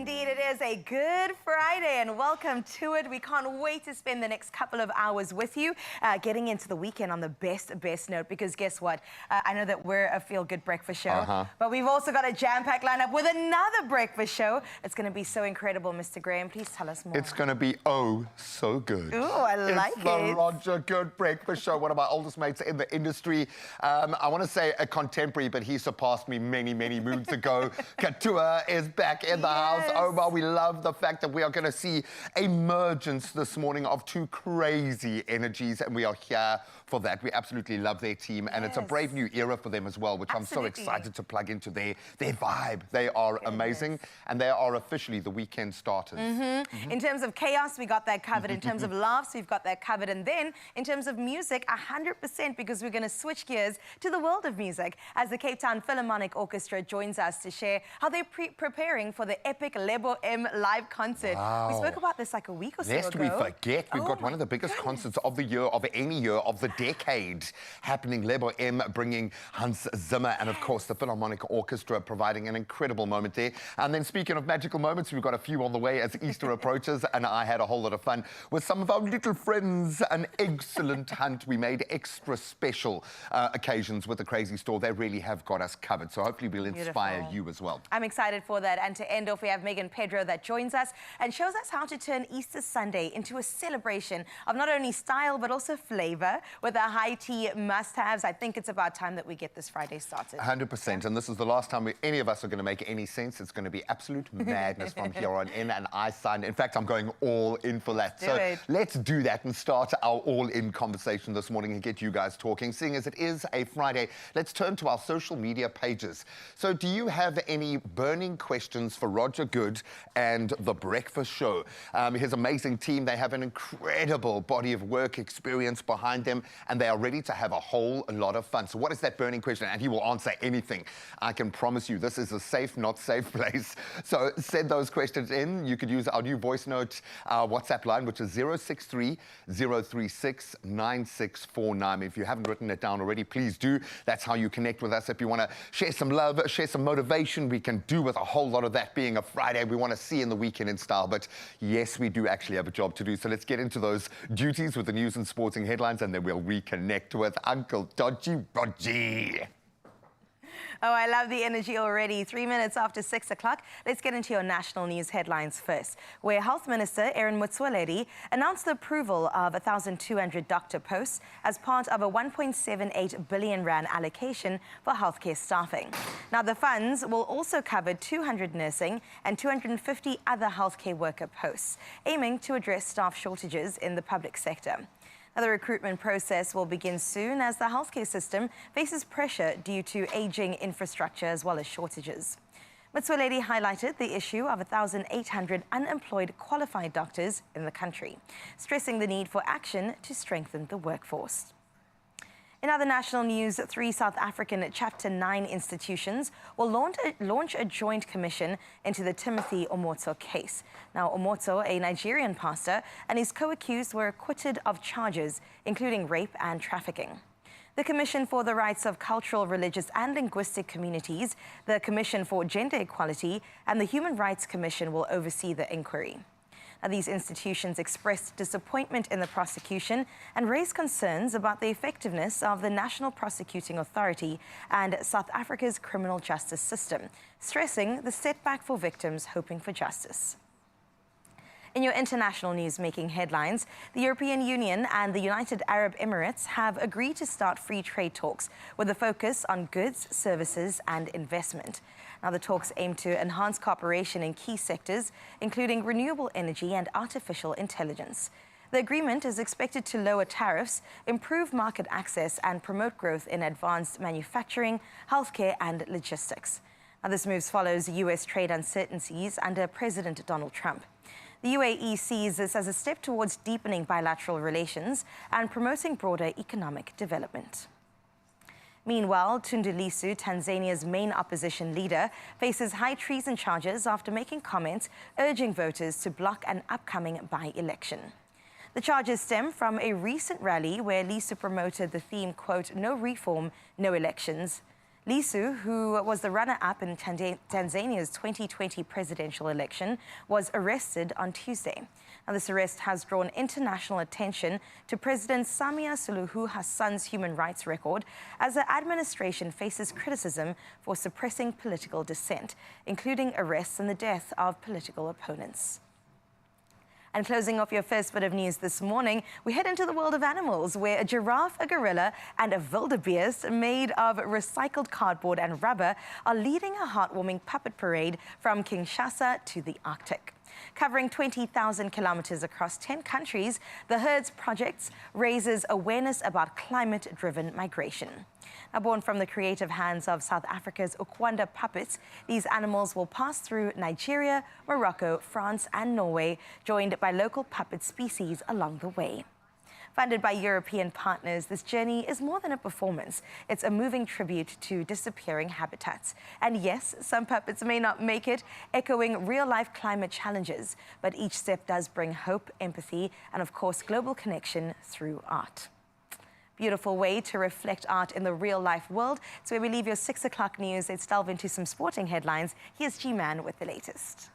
indeed it is a Good Friday, and welcome to it. We can't wait to spend the next couple of hours with you, getting into the weekend on the best note, because guess what? I know that we're a feel-good breakfast show, but we've also got a jam-packed lineup with another breakfast show. It's going to be so incredible, Mr. Graham. Please tell us more. It's going to be so good. Ooh, I like it. It's the Roger Good Breakfast Show, one of my oldest mates in the industry. I want to say a contemporary, but he surpassed me many moons ago. Kittyoke is back in the house. Omar, we love the fact that we are going to see a emergence this morning of two crazy energies, and we are here for that. We absolutely love their team, and it's a brave new era for them as well, which I'm so excited to plug into their vibe. They are amazing, and they are officially the weekend starters. In terms of chaos, we got that covered. In terms of laughs, we've got that covered. And then, in terms of music, 100%, because we're going to switch gears to the world of music as the Cape Town Philharmonic Orchestra joins us to share how they're preparing for the epic Lebo M live concert. We spoke about this like a week or so ago. Lest we forget, we've got one of the biggest concerts of the year, of any year, of the decade happening. Lebo M bringing Hans Zimmer and, of course, the Philharmonic Orchestra providing an incredible moment there. And then, speaking of magical moments, we've got a few on the way as Easter approaches, and I had a whole lot of fun with some of our little friends. An excellent hunt. We made extra special occasions with the Crazy Store. They really have got us covered, so hopefully we'll inspire you as well. I'm excited for that. And to end off, we have Megan Pedro that joins us and shows us how to turn Easter Sunday into a celebration of not only style but also flavor with our high tea must-haves. I think it's about time that we get this Friday started. 100%, and this is the last time any of us are going to make any sense. It's going to be absolute madness from here on in, and I signed. In fact, I'm going all in for that. So let's do that and start our all-in conversation this morning and get you guys talking. Seeing as it is a Friday, let's turn to our social media pages. So do you have any burning questions for Roger Good and The Breakfast Show? His amazing team, they have an incredible body of work experience behind them, and they are ready to have a whole lot of fun. So what is that burning question? And he will answer anything. I can promise you this is a safe, not safe place. So send those questions in. You could use our new voice note WhatsApp line, which is 063 036 9649. If you haven't written it down already, please do. That's how you connect with us. If you want to share some love, share some motivation, we can do with a whole lot of that being a Friday. We want to see in the weekend in style, but yes, we do actually have a job to do. So let's get into those duties with the news and sporting headlines, and then we'll reconnect with Uncle Dodgy Bodgy. Oh, I love the energy already. 3 minutes after 6 o'clock, let's get into your national news headlines first, where Health Minister Aaron Motsoaledi announced the approval of 1,200 doctor posts as part of a 1.78 billion rand allocation for healthcare staffing. Now, the funds will also cover 200 nursing and 250 other healthcare worker posts, aiming to address staff shortages in the public sector. Now, the recruitment process will begin soon as the healthcare system faces pressure due to aging infrastructure as well as shortages. Motsoaledi highlighted the issue of 1,800 unemployed qualified doctors in the country, stressing the need for action to strengthen the workforce. In other national news, 3 South African Chapter 9 institutions will launch a joint commission into the Timothy Omotso case. Now, Omotso, a Nigerian pastor, and his co-accused were acquitted of charges, including rape and trafficking. The Commission for the Rights of Cultural, Religious and Linguistic Communities, the Commission for Gender Equality, and the Human Rights Commission will oversee the inquiry. Now, these institutions expressed disappointment in the prosecution and raised concerns about the effectiveness of the National Prosecuting Authority and South Africa's criminal justice system, stressing the setback for victims hoping for justice. In your international news making headlines, the European Union and the United Arab Emirates have agreed to start free trade talks with a focus on goods, services and investment. Now, the talks aim to enhance cooperation in key sectors, including renewable energy and artificial intelligence. The agreement is expected to lower tariffs, improve market access and promote growth in advanced manufacturing, healthcare and logistics. Now, this move follows U.S. trade uncertainties under President Donald Trump. The UAE sees this as a step towards deepening bilateral relations and promoting broader economic development. Meanwhile, Tundu Lissu, Tanzania's main opposition leader, faces high treason charges after making comments urging voters to block an upcoming by-election. The charges stem from a recent rally where Lissu promoted the theme, quote, "No reform, no elections." Lissu, who was the runner-up in Tanzania's 2020 presidential election, was arrested on Tuesday. Now, this arrest has drawn international attention to President Samia Suluhu Hassan's human rights record as the administration faces criticism for suppressing political dissent, including arrests and the death of political opponents. And closing off your first bit of news this morning, we head into the world of animals, where a giraffe, a gorilla, and a wildebeest made of recycled cardboard and rubber are leading a heartwarming puppet parade from Kinshasa to the Arctic. Covering 20,000 kilometers across 10 countries, the Herds Project raises awareness about climate-driven migration. Now, born from the creative hands of South Africa's Ukwanda puppets, these animals will pass through Nigeria, Morocco, France, and Norway, joined by local puppet species along the way. Funded by European partners, this journey is more than a performance. It's a moving tribute to disappearing habitats. And yes, some puppets may not make it, echoing real-life climate challenges. But each step does bring hope, empathy, and of course, global connection through art. Beautiful way to reflect art in the real-life world. So where we leave your 6 o'clock news, let's delve into some sporting headlines. Here's G-Man with the latest.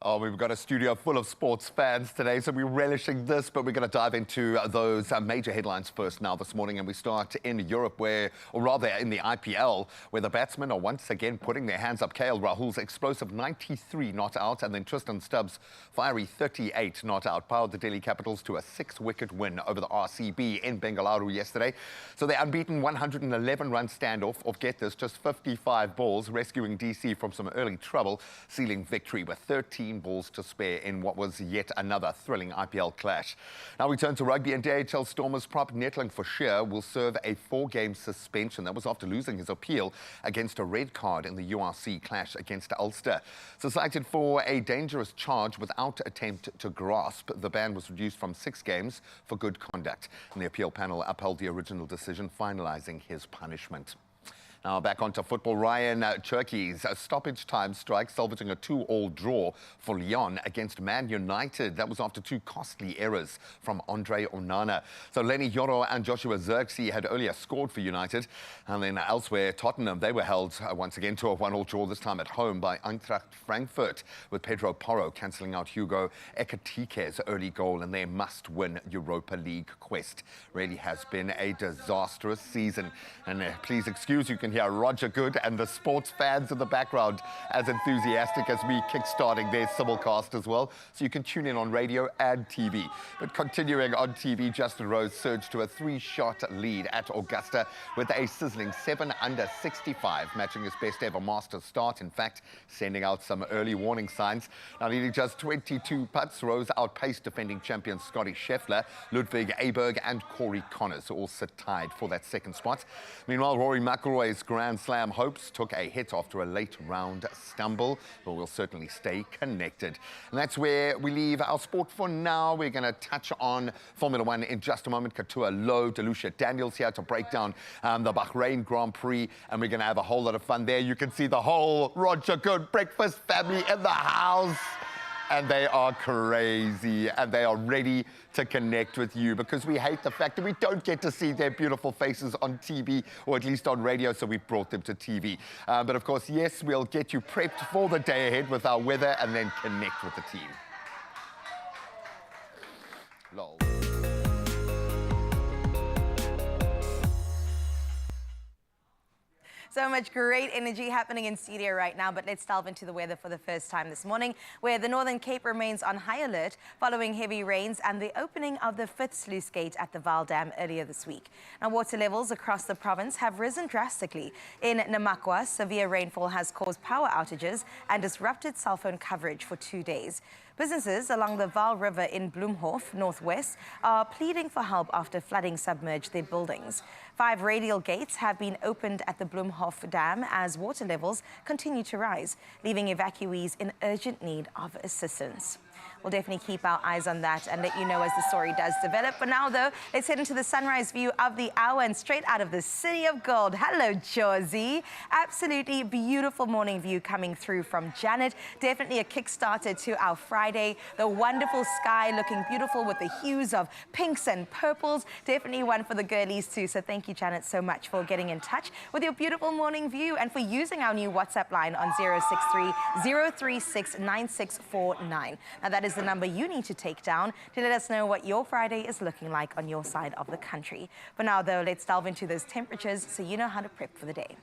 Oh, we've got a studio full of sports fans today, so we're relishing this, but we're going to dive into those major headlines first now this morning, and we start in Europe, or rather in the IPL, where the batsmen are once again putting their hands up. KL Rahul's explosive 93 not out, and then Tristan Stubbs' fiery 38 not out powered the Delhi Capitals to a 6-wicket win over the RCB in Bengaluru yesterday. So the unbeaten 111-run standoff of, get this, just 55 balls, rescuing DC from some early trouble, sealing victory with 13 balls to spare in what was yet another thrilling IPL clash. Now we turn to rugby, and DHL Stormers prop Netling Forshire will serve a 4-game suspension. That was after losing his appeal against a red card in the URC clash against Ulster. So cited for a dangerous charge without attempt to grasp, the ban was reduced from 6 games for good conduct. And the appeal panel upheld the original decision, finalising his punishment. Now back onto football. Ryan Cherky's stoppage time strike salvaging a 2-2 draw for Lyon against Man United. That was after 2 costly errors from Andre Onana. So Lenny Yoro and Joshua Zirkzee had earlier scored for United. And then elsewhere, Tottenham, they were held once again to a 1-1 draw, this time at home by Eintracht Frankfurt, with Pedro Porro cancelling out Hugo Ekitike's early goal in their must-win Europa League quest. Really has been a disastrous season. And please excuse, you can hear Roger Good and the sports fans in the background as enthusiastic as me kickstarting their simulcast as well. So you can tune in on radio and TV. But continuing on TV, Justin Rose surged to a 3-shot lead at Augusta with a sizzling 7 under 65, matching his best ever Masters start. In fact, sending out some early warning signs. Now needing just 22 putts, Rose outpaced defending champion Scotty Scheffler, Ludwig Aberg and Corey Connors, who all sit tied for that 2nd spot. Meanwhile, Rory McIlroy's Grand Slam hopes took a hit after a late round stumble, but we'll certainly stay connected. And that's where we leave our sport for now. We're going to touch on Formula One in just a moment. Katua Low, Delucia Daniels here to break down the Bahrain Grand Prix, and we're going to have a whole lot of fun there. You can see the whole Roger Good breakfast family in the house. And they are crazy, and they are ready to connect with you, because we hate the fact that we don't get to see their beautiful faces on TV, or at least on radio, so we brought them to TV. But of course, yes, we'll get you prepped for the day ahead with our weather and then connect with the team. Lol. So much great energy happening in studio right now, but let's delve into the weather for the first time this morning, where the Northern Cape remains on high alert following heavy rains and the opening of the 5th sluice gate at the Vaal Dam earlier this week. Now, water levels across the province have risen drastically. In Namakwa, severe rainfall has caused power outages and disrupted cell phone coverage for 2 days. Businesses along the Vaal River in Bloemhof, northwest, are pleading for help after flooding submerged their buildings. 5 radial gates have been opened at the Bloemhof Dam as water levels continue to rise, leaving evacuees in urgent need of assistance. we'll definitely keep our eyes on that and let you know as the story does develop. For now, though, let's head into the sunrise view of the hour and straight out of the City of Gold. Hello, Josie. Absolutely beautiful morning view coming through from Janet. Definitely a kickstarter to our Friday. The wonderful sky looking beautiful with the hues of pinks and purples. Definitely one for the girlies too. So thank you, Janet, so much for getting in touch with your beautiful morning view and for using our new WhatsApp line on 063-036-9649. Now that is the number you need to take down to let us know what your Friday is looking like on your side of the country. For now, though, let's delve into those temperatures so you know how to prep for the day.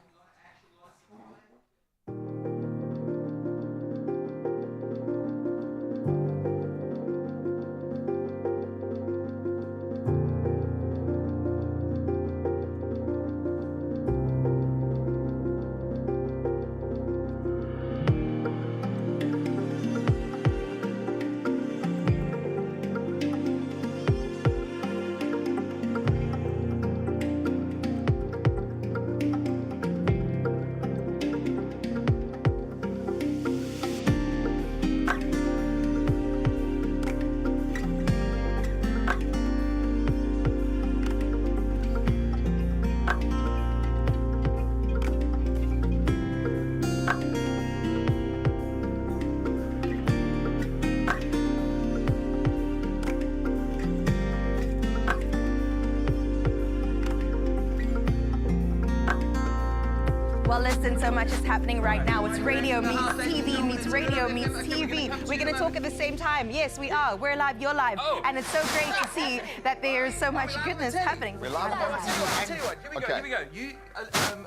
Well, listen, so much is happening right now. It's radio meets TV meets radio meets TV. We're going to talk at the same time. Yes, we are. We're live, you're live. Oh. And it's so great to see that there's so much goodness happening. We're live. I'll tell you what, here we go. You,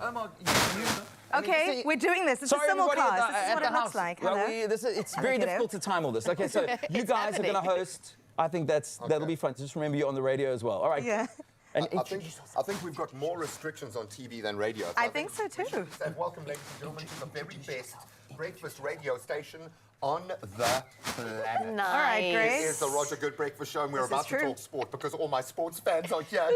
Omar, Okay, we're doing this. It's a simulcast. This is what it looks like. Well, it's very difficult to time all this. Okay, so you guys are going to host. I think that'll be fun. Just remember you're on the radio as well. All right. Yeah. And I think we've got more restrictions on TV than radio. So I think so too. And welcome, ladies and gentlemen, to the very best breakfast radio station on the planet. Nice. All right, great. It is the Roger Good Breakfast Show, and we're about to talk sport because all my sports fans are here.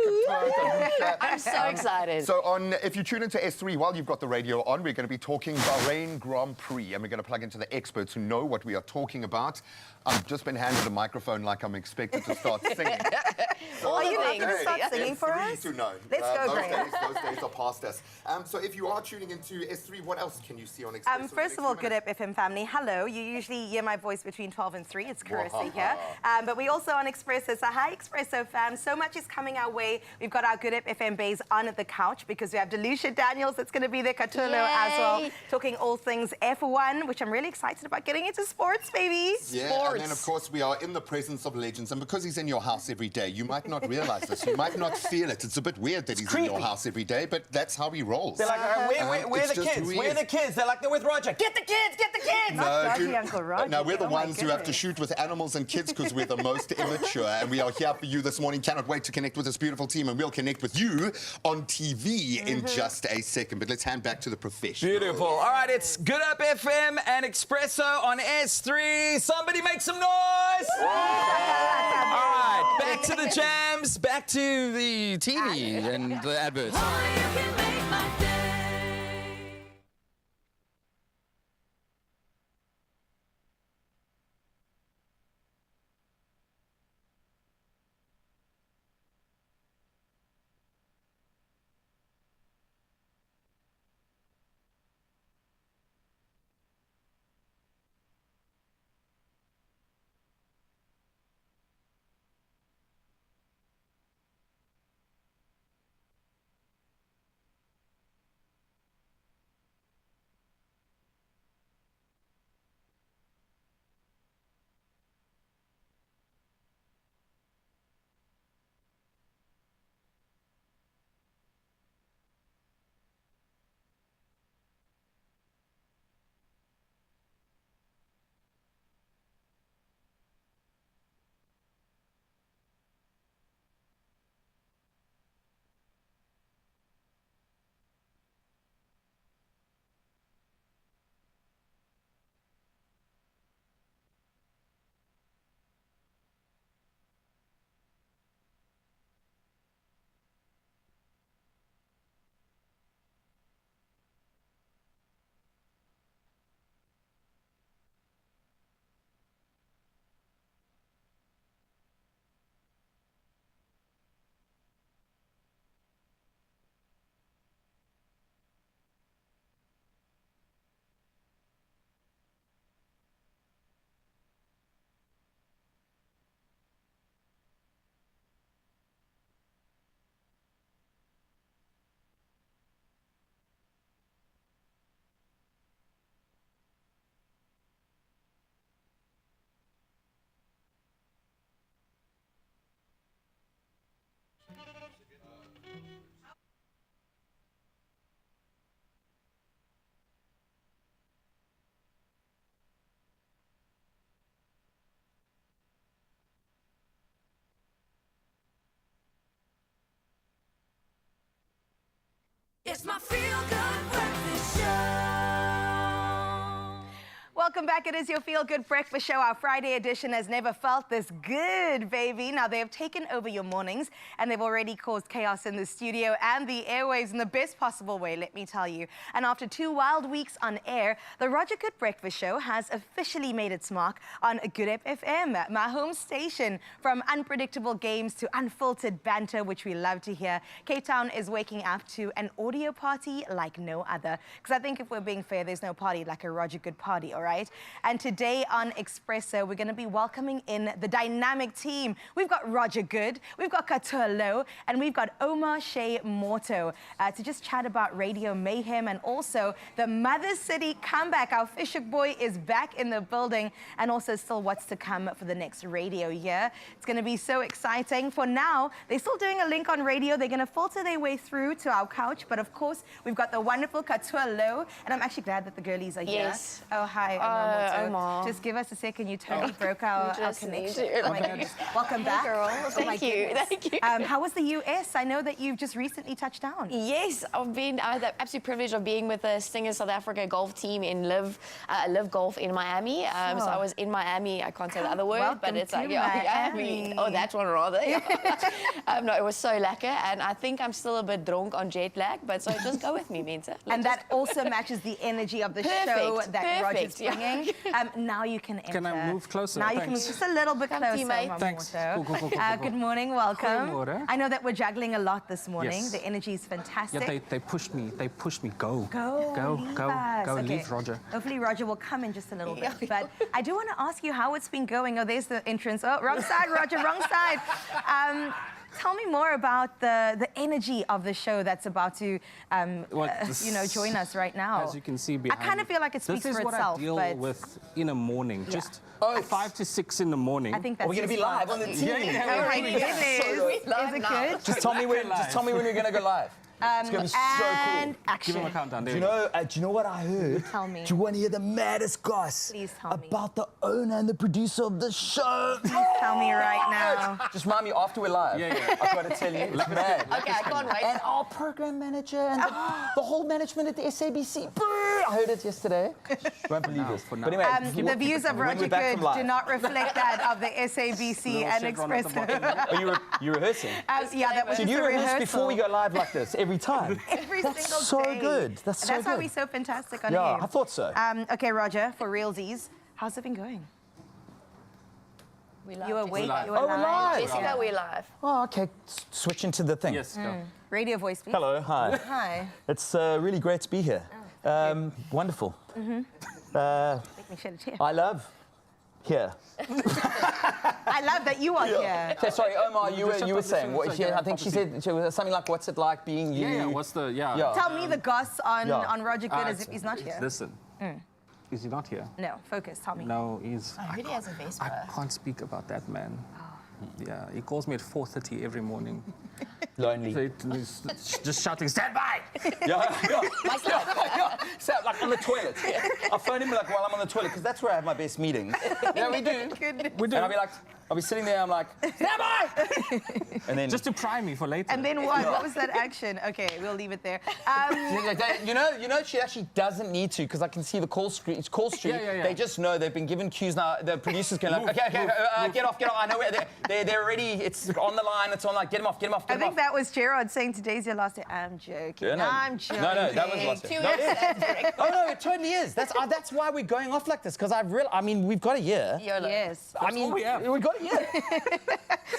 I'm so excited. So if you tune into S3 while you've got the radio on, we're going to be talking Bahrain Grand Prix, and we're going to plug into the experts who know what we are talking about. I've just been handed a microphone like I'm expected to start singing. Are you not going to start singing for us? To know. Let's go, Graham. Those days are past us. So if you are tuning into S3, what else can you see on Expresso? First of all, Good Up FM family, hello. You usually hear my voice between 12 and 3. It's Carissa here. But we also on Expresso. So hi, Expresso fam. So much is coming our way. We've got our Good Up FM bays on at the couch because we have Delucia Daniels that's going to be there, Katulo as well, talking all things F1, which I'm really excited about getting into sports, baby. Yeah, sports. And then, of course, we are in the presence of legends. And because he's in your house every day, you might not realize this. You might not feel it. It's a bit weird that he's in your house every day, but that's how he rolls. They're like, where are the kids? Where are the kids? They're like, they're with Roger. Get the kids! Get the kids! No, Uncle Roger. No, we're the ones who have to shoot with animals and kids because we're the most immature. And we are here for you this morning. Cannot wait to connect with this beautiful team. And we'll connect with you on TV in just a second. But let's hand back to the professional. Beautiful. All right, it's Good Up FM and Expresso on S3. Somebody make some noise! All right, back to the jams, back to the TV and the adverts. It's my feel-good breakfast show. Welcome back. It is your Feel Good Breakfast Show. Our Friday edition has never felt this good, baby. Now, they have taken over your mornings, and they've already caused chaos in the studio and the airwaves in the best possible way, let me tell you. And after 2 wild weeks on air, the Roger Good Breakfast Show has officially made its mark on Good FM, my home station. From unpredictable games to unfiltered banter, which we love to hear, Cape Town is waking up to an audio party like no other. Because I think if we're being fair, there's no party like a Roger Good party, all right? And today on Expresso, we're going to be welcoming in the dynamic team. We've got Roger Good, we've got Kittyoke, and we've got Omar Shea Morto to just chat about radio mayhem and also the Mother City comeback. Our Fishhook boy is back in the building, and also still what's to come for the next radio year. It's going to be so exciting. For now, they're still doing a link on radio. They're going to filter their way through to our couch, but of course, we've got the wonderful Kittyoke, and I'm actually glad that the girlies are here. Yes. Oh, hi. Omar. Just give us a second. You totally broke our connection. Oh my goodness. Welcome back. Girl. Thank you. Thank you. How was the US? I know that you've just recently touched down. Yes, I had the absolute privilege of being with the Stingers South Africa golf team in Live Golf in Miami. So I was in Miami. I can't say the other word, but it's like, Miami. Oh, that one rather. No, it was so lekker. And I think I'm still a bit drunk on jet lag, but so just go with me, Mensa. And that also matches the energy of the show that Roger's bringing. Now you can enter. Can I move closer? Now you can move just a little bit closer, mate. Thanks. Morto. Cool. Good morning, welcome. Goeiemorgen. I know that we're juggling a lot this morning. Yes. The energy is fantastic. Yeah, they pushed me. They pushed me. Go. Leave us. Okay. Leave Roger. Hopefully Roger will come in just a little bit. But I do want to ask you how it's been going. Oh, there's the entrance. Oh, wrong side, Roger, wrong side. Tell me more about the energy of the show that's about to, join us right now. As you can see I behind kind of feel like it speaks for itself. This is what I deal with in a morning. Yeah. Just 5 to 6 in the morning. I think that's We're going to be live on the TV. Oh my goodness. Is it good? Just tell me when we're going to go live. It's going to be so cool. And action. Give him a countdown. Do you know what I heard? Tell me. Do you want to hear the maddest goss? Please tell me. About the owner and the producer of the show. Tell me right now. Just remind me after we're live. Yeah. I've got to tell you, it's mad. Okay, I can't wait. And our program manager and the whole management at the SABC. I heard it yesterday. Won't believe this. For now. But anyway, The views of Roger Good do not reflect that of the SABC and Expresso. Are you rehearsing? Yeah, that was Should just you a rehearse rehearsal. before we go live like this every time? Every That's single so day. good. That's so That's why good. we're so fantastic on Yeah, air. I thought so. Okay, Roger, for realsies, how's it been going? You awake? live. You are Oh, we're live. Jessica, we're live. Oh, okay. Switch into the thing. Yes, go. Radio voice, please. Hello, hi. Hi. It's really great to be here. Wonderful. Make me shed a tear. I love here. I love that you are here. Okay, sorry, Omar, you were saying. Sorry, yeah, I think she said something like, "What's it like being you?" Yeah. What's the Tell me the goss on Roger Good as it's- if he's not here. Listen. Is he not here? No, focus, tell me. No, he's. He really has a Vespa. I can't speak about that man. Yeah, he calls me at 4:30 every morning. Lonely. So he's just shouting, "Stand by!" So, like on the toilet. I phone him like while I'm on the toilet because that's where I have my best meetings. Yeah, we do. We do. And I'll be sitting there. I'm like, "Stand by!" And then Just to prime me for later. And then what? What was that action? Okay, we'll leave it there. you know, she actually doesn't need to because I can see the call street. It's call street. Yeah. They just know they've been given cues now. The producers can like, okay, get off. I know where they're ready. It's on the line. It's on. Like, get them off. I think that was Gerard saying today's your last day. I'm joking. Yeah, no. I'm joking. No, that was last year. No, it totally is. That's why we're going off like this because we've got a year. Yes. We've got a year.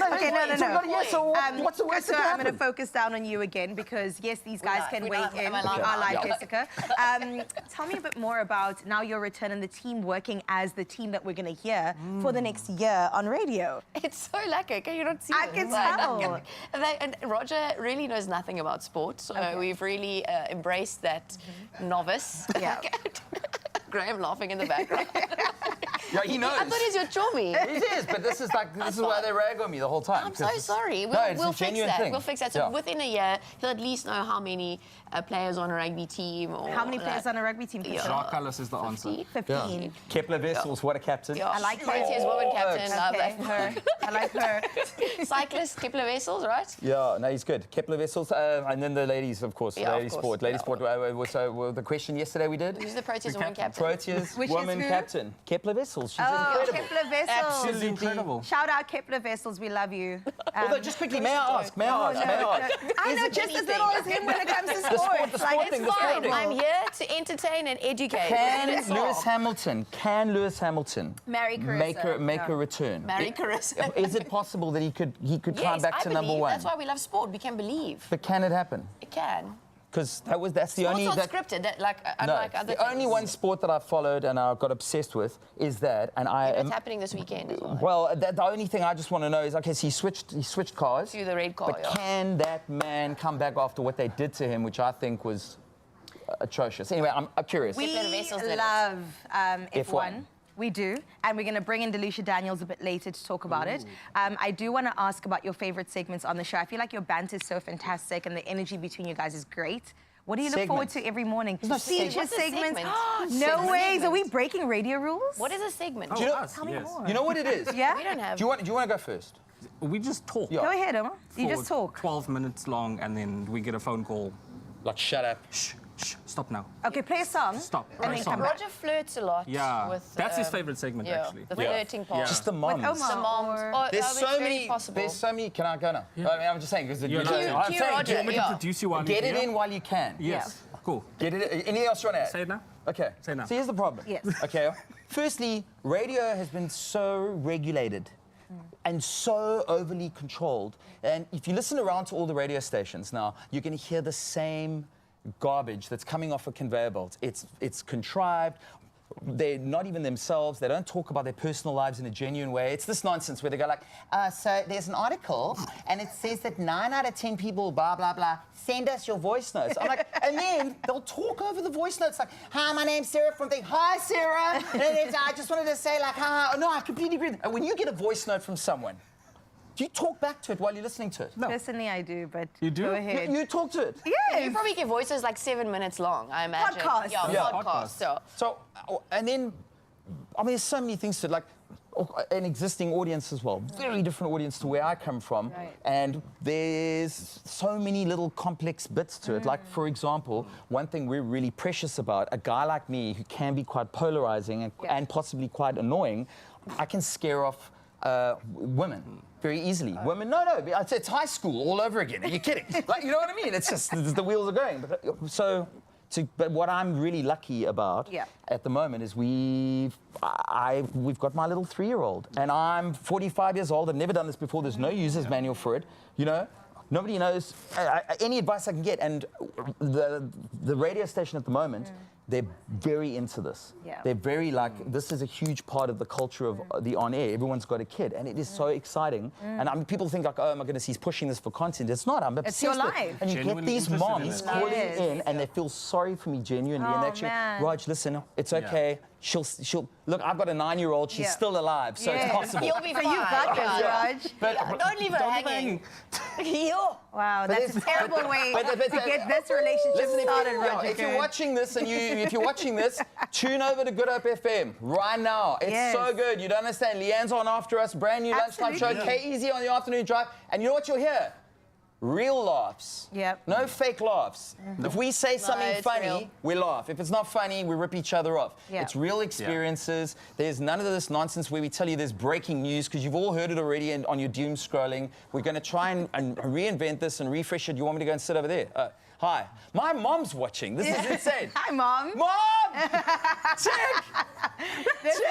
Okay, no. We've got a year. So what's the worst So that can I'm going to happen? focus down on you again because yes, these guys live. can We're weigh live. in. Am I live? You are live, Yeah. Jessica. Tell me a bit more about now your return and the team working as the team that we're going to hear for the next year on radio. It's so lekker. Can you not see I it? can Like, tell. and Roger really knows nothing about sport, so we've really embraced that novice. Yeah. Graham laughing in the background. Yeah, he knows. I thought he's your chummy. It is, but this is why they rag on me the whole time. I'm so sorry. No, it's We'll a fix genuine that. thing. We'll fix that. So Yeah. within a year, he'll at least know how many players on a rugby team. Or How many players on a rugby team? Jacques Callis is the answer. 15. Kepler Wessels, what a captain. Yeah. I like her. Proteas woman captain. Love Okay, that. her. I like her. Cyclist, Kittyoke Wessels, right? Yeah, no, he's good. Kepler Wessels, and then the ladies, of course. Yeah, lady of course. sport. Lady Yeah. sport. So the question yesterday we did? Who's the Proteas woman captain? Proteas Which is woman who? captain. Kepler Wessels. She's Oh, incredible. Kepler Wessels. Absolutely Incredible. Shout out Kepler Vessels, we love you. Although, just quickly, may I ask? May I ask? I know just as little as him when it comes to sports. sport It's thing, the sport fine. thing. I'm here to entertain and educate. Can That's all. Lewis Hamilton Marry Carissa. make a return? Marry Carissa. Is it possible that he could climb back to number one? That's why we love sport. We can believe. But can it happen? It can. Because that's the Sport's only. not That, scripted, like, no, unlike other the only things. one sport that I followed and I got obsessed with is that, and I. It's happening this weekend as well. Well, the only thing I just want to know is, okay, so he switched cars. To the red car, But yeah. can that man come back after what they did to him, which I think was atrocious? Anyway, I'm curious. We Kepler Wessels did it. love F1. F1. We do, and we're going to bring in Delucia Daniels a bit later to talk about it. I do want to ask about your favorite segments on the show. I feel like your banter is so fantastic, and the energy between you guys is great. What do you look forward to every morning? no Feature segment. What's a segment? No ways. Are we breaking radio rules? What is a segment? Oh, you know- us, Tell me yes. more. You know what it is? Yeah? We don't have. Do you want to go first? We just talk. Yeah. Go ahead, Emma. You for just talk. 12 minutes long, and then we get a phone call. Like, shut up. Shh, shh, stop now. Okay, play a song. Stop. And Play then a come song. back. Roger flirts a lot. Yeah, with, that's his favorite segment, yeah, actually. The Yeah. flirting part. Yeah. Just the With moms. Omar. The moms. Or- Oh, There's it's so very many. possible. There's so many. Can I go now? I mean, I'm just saying because You're not- I'm Cue saying, Roger. Do you want me to Yeah. introduce you while get you're it here? in while you can. Yes. Cool. Get it. Anything else you want to add? Say it now. Okay. Say it now. So here's the problem. Yes. Okay. Firstly, radio has been so regulated and so overly controlled. And if you listen around to all the radio stations now, you're going to hear the same garbage that's coming off a conveyor belt. It's contrived. They're not even themselves. They don't talk about their personal lives in a genuine way. It's this nonsense where they go like, so there's an article and it says that 9 out of 10 people, blah, blah, blah, send us your voice notes. I'm like, and then they'll talk over the voice notes like, hi, my name's Sarah from Thing. Hi, Sarah. And then I just wanted to say like, hi. No, I completely agree. And when you get a voice note from someone, do you talk back to it while you're listening to it? No. Personally, I do, but You do? go ahead. You talk to it. You Yes. probably get voices like 7 minutes long, I imagine. Podcast. Yeah, Yeah. podcast. So. So, and then, I mean, there's so many things to like an existing audience as well. Very different audience to where I come from. Right. And there's so many little complex bits to it. Like, for example, one thing we're really precious about, a guy like me who can be quite polarizing and possibly quite annoying, I can scare off women very easily. Women, no, it's high school all over again. Are you kidding? Like, you know what I mean? It's just the wheels are going. But what I'm really lucky about at the moment is we've got my little 3-year-old, and I'm 45 years old. I've never done this before. There's no user's manual for it. You know, nobody knows any advice I can get. And the radio station at the moment. They're very into this. Yeah. They're very like, this is a huge part of the culture of the on-air. Everyone's got a kid, and it is so exciting. And I mean, people think like, oh my goodness, he's pushing this for content. It's not. I'm obsessed your with- life. And you get Genuinely these interested in moms it. calling Yes. in, and they feel sorry for me genuinely. And Oh, they actually, man. Raj, listen, it's okay. She'll look. I've got a 9-year-old. She's still alive, so Yes. it's possible. You'll be So fine. you got this, Yeah. Raj. But Don't leave her hanging. Yo. Wow, But that's a it's- terrible way but- to get this relationship Listen, started, Roger. if you're watching this and if you're watching this, tune over to Good Hope FM right now. It's Yes. so good. You don't understand. Leanne's on after us, brand new lunchtime show. Absolutely. K-Easy on the afternoon drive. And you know what you'll hear? Real laughs. Yep. No fake laughs. If we say something it's funny, real. we laugh. If it's not funny, we rip each other off. Yeah. It's real experiences. There's none of this nonsense where we tell you there's breaking news because you've all heard it already on your doom scrolling. We're going to try and reinvent this and refresh it. You want me to go and sit over there? Hi. My mom's watching. This is insane. Hi, Mom. Mom! Check! This is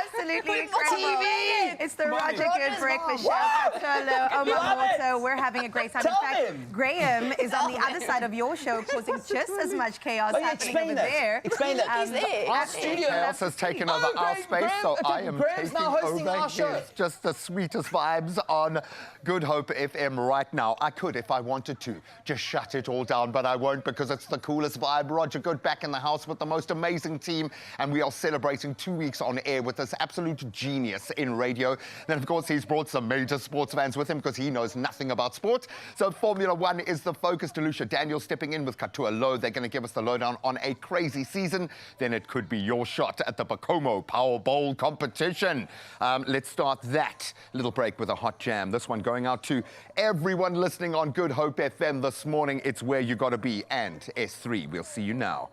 absolutely incredible. TV. It's the Roger Good Roger's Breakfast Show. Wow. Patolo, Omar Love it. Morto. We're having a great time. Tell In fact, him. Graham is on the other side of your show, causing just as much chaos Oh, yeah, happening explain over that. there. Explain that. He's there. Our studio Chaos has taken over our space, so I am Graham's taking now hosting over. our show. Yes, just the sweetest vibes on Good Hope FM right now. I could, if I wanted to, just shut it all down, but but I won't because it's the coolest vibe. Roger Good back in the house with the most amazing team, and we are celebrating 2 weeks on air with this absolute genius in radio. Then, of course, he's brought some major sports fans with him because he knows nothing about sport. So Formula One is the focus. Delucia Daniel stepping in with Kittyoke. They're going to give us the lowdown on a crazy season. Then it could be your shot at the Bacomo Power Bowl competition. Let's start that little break with a hot jam. This one going out to everyone listening on Good Hope FM this morning. It's where you got to be. And S3, we'll see you now.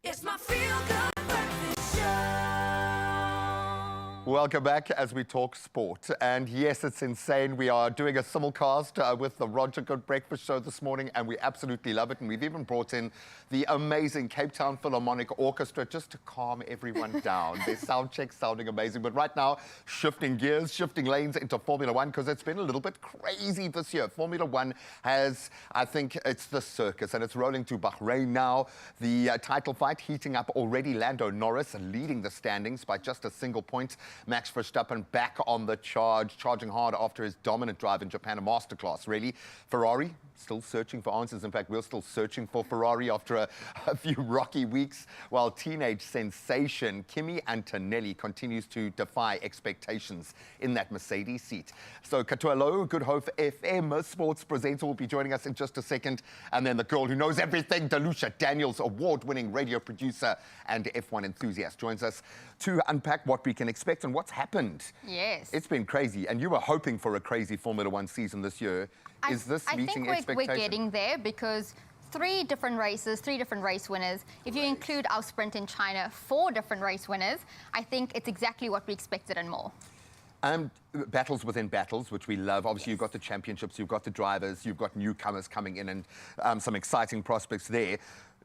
It's my feel-good breakfast show. Welcome back as we talk sport. And yes, it's insane. We are doing a simulcast with the Roger Good Breakfast Show this morning, and we absolutely love it. And we've even brought in the amazing Cape Town Philharmonic Orchestra just to calm everyone down. Their sound check sounding amazing. But right now, shifting gears, shifting lanes into Formula One, because it's been a little bit crazy this year. Formula One has, I think it's the circus, and it's rolling to Bahrain now. The title fight heating up already. Lando Norris leading the standings by just a single point. Max Verstappen back on the charge, charging hard after his dominant drive in Japan, a masterclass, really. Ferrari still searching for answers. In fact, we're still searching for Ferrari after a few rocky weeks, while teenage sensation Kimi Antonelli continues to defy expectations in that Mercedes seat. So Kittyoke, Good Hope FM sports presenter, will be joining us in just a second. And then the girl who knows everything, Delucia Daniels, award-winning radio producer and F1 enthusiast, joins us to unpack what we can expect and what's happened. Yes. It's been crazy, and you were hoping for a crazy Formula One season this year. Is this meeting expectations? I think we're getting there because 3 different races, 3 different race winners. If you include our sprint in China, 4 different race winners. I think it's exactly what we expected and more. Battles within battles, which we love. Obviously, you've got the championships, you've got the drivers, you've got newcomers coming in, and some exciting prospects there.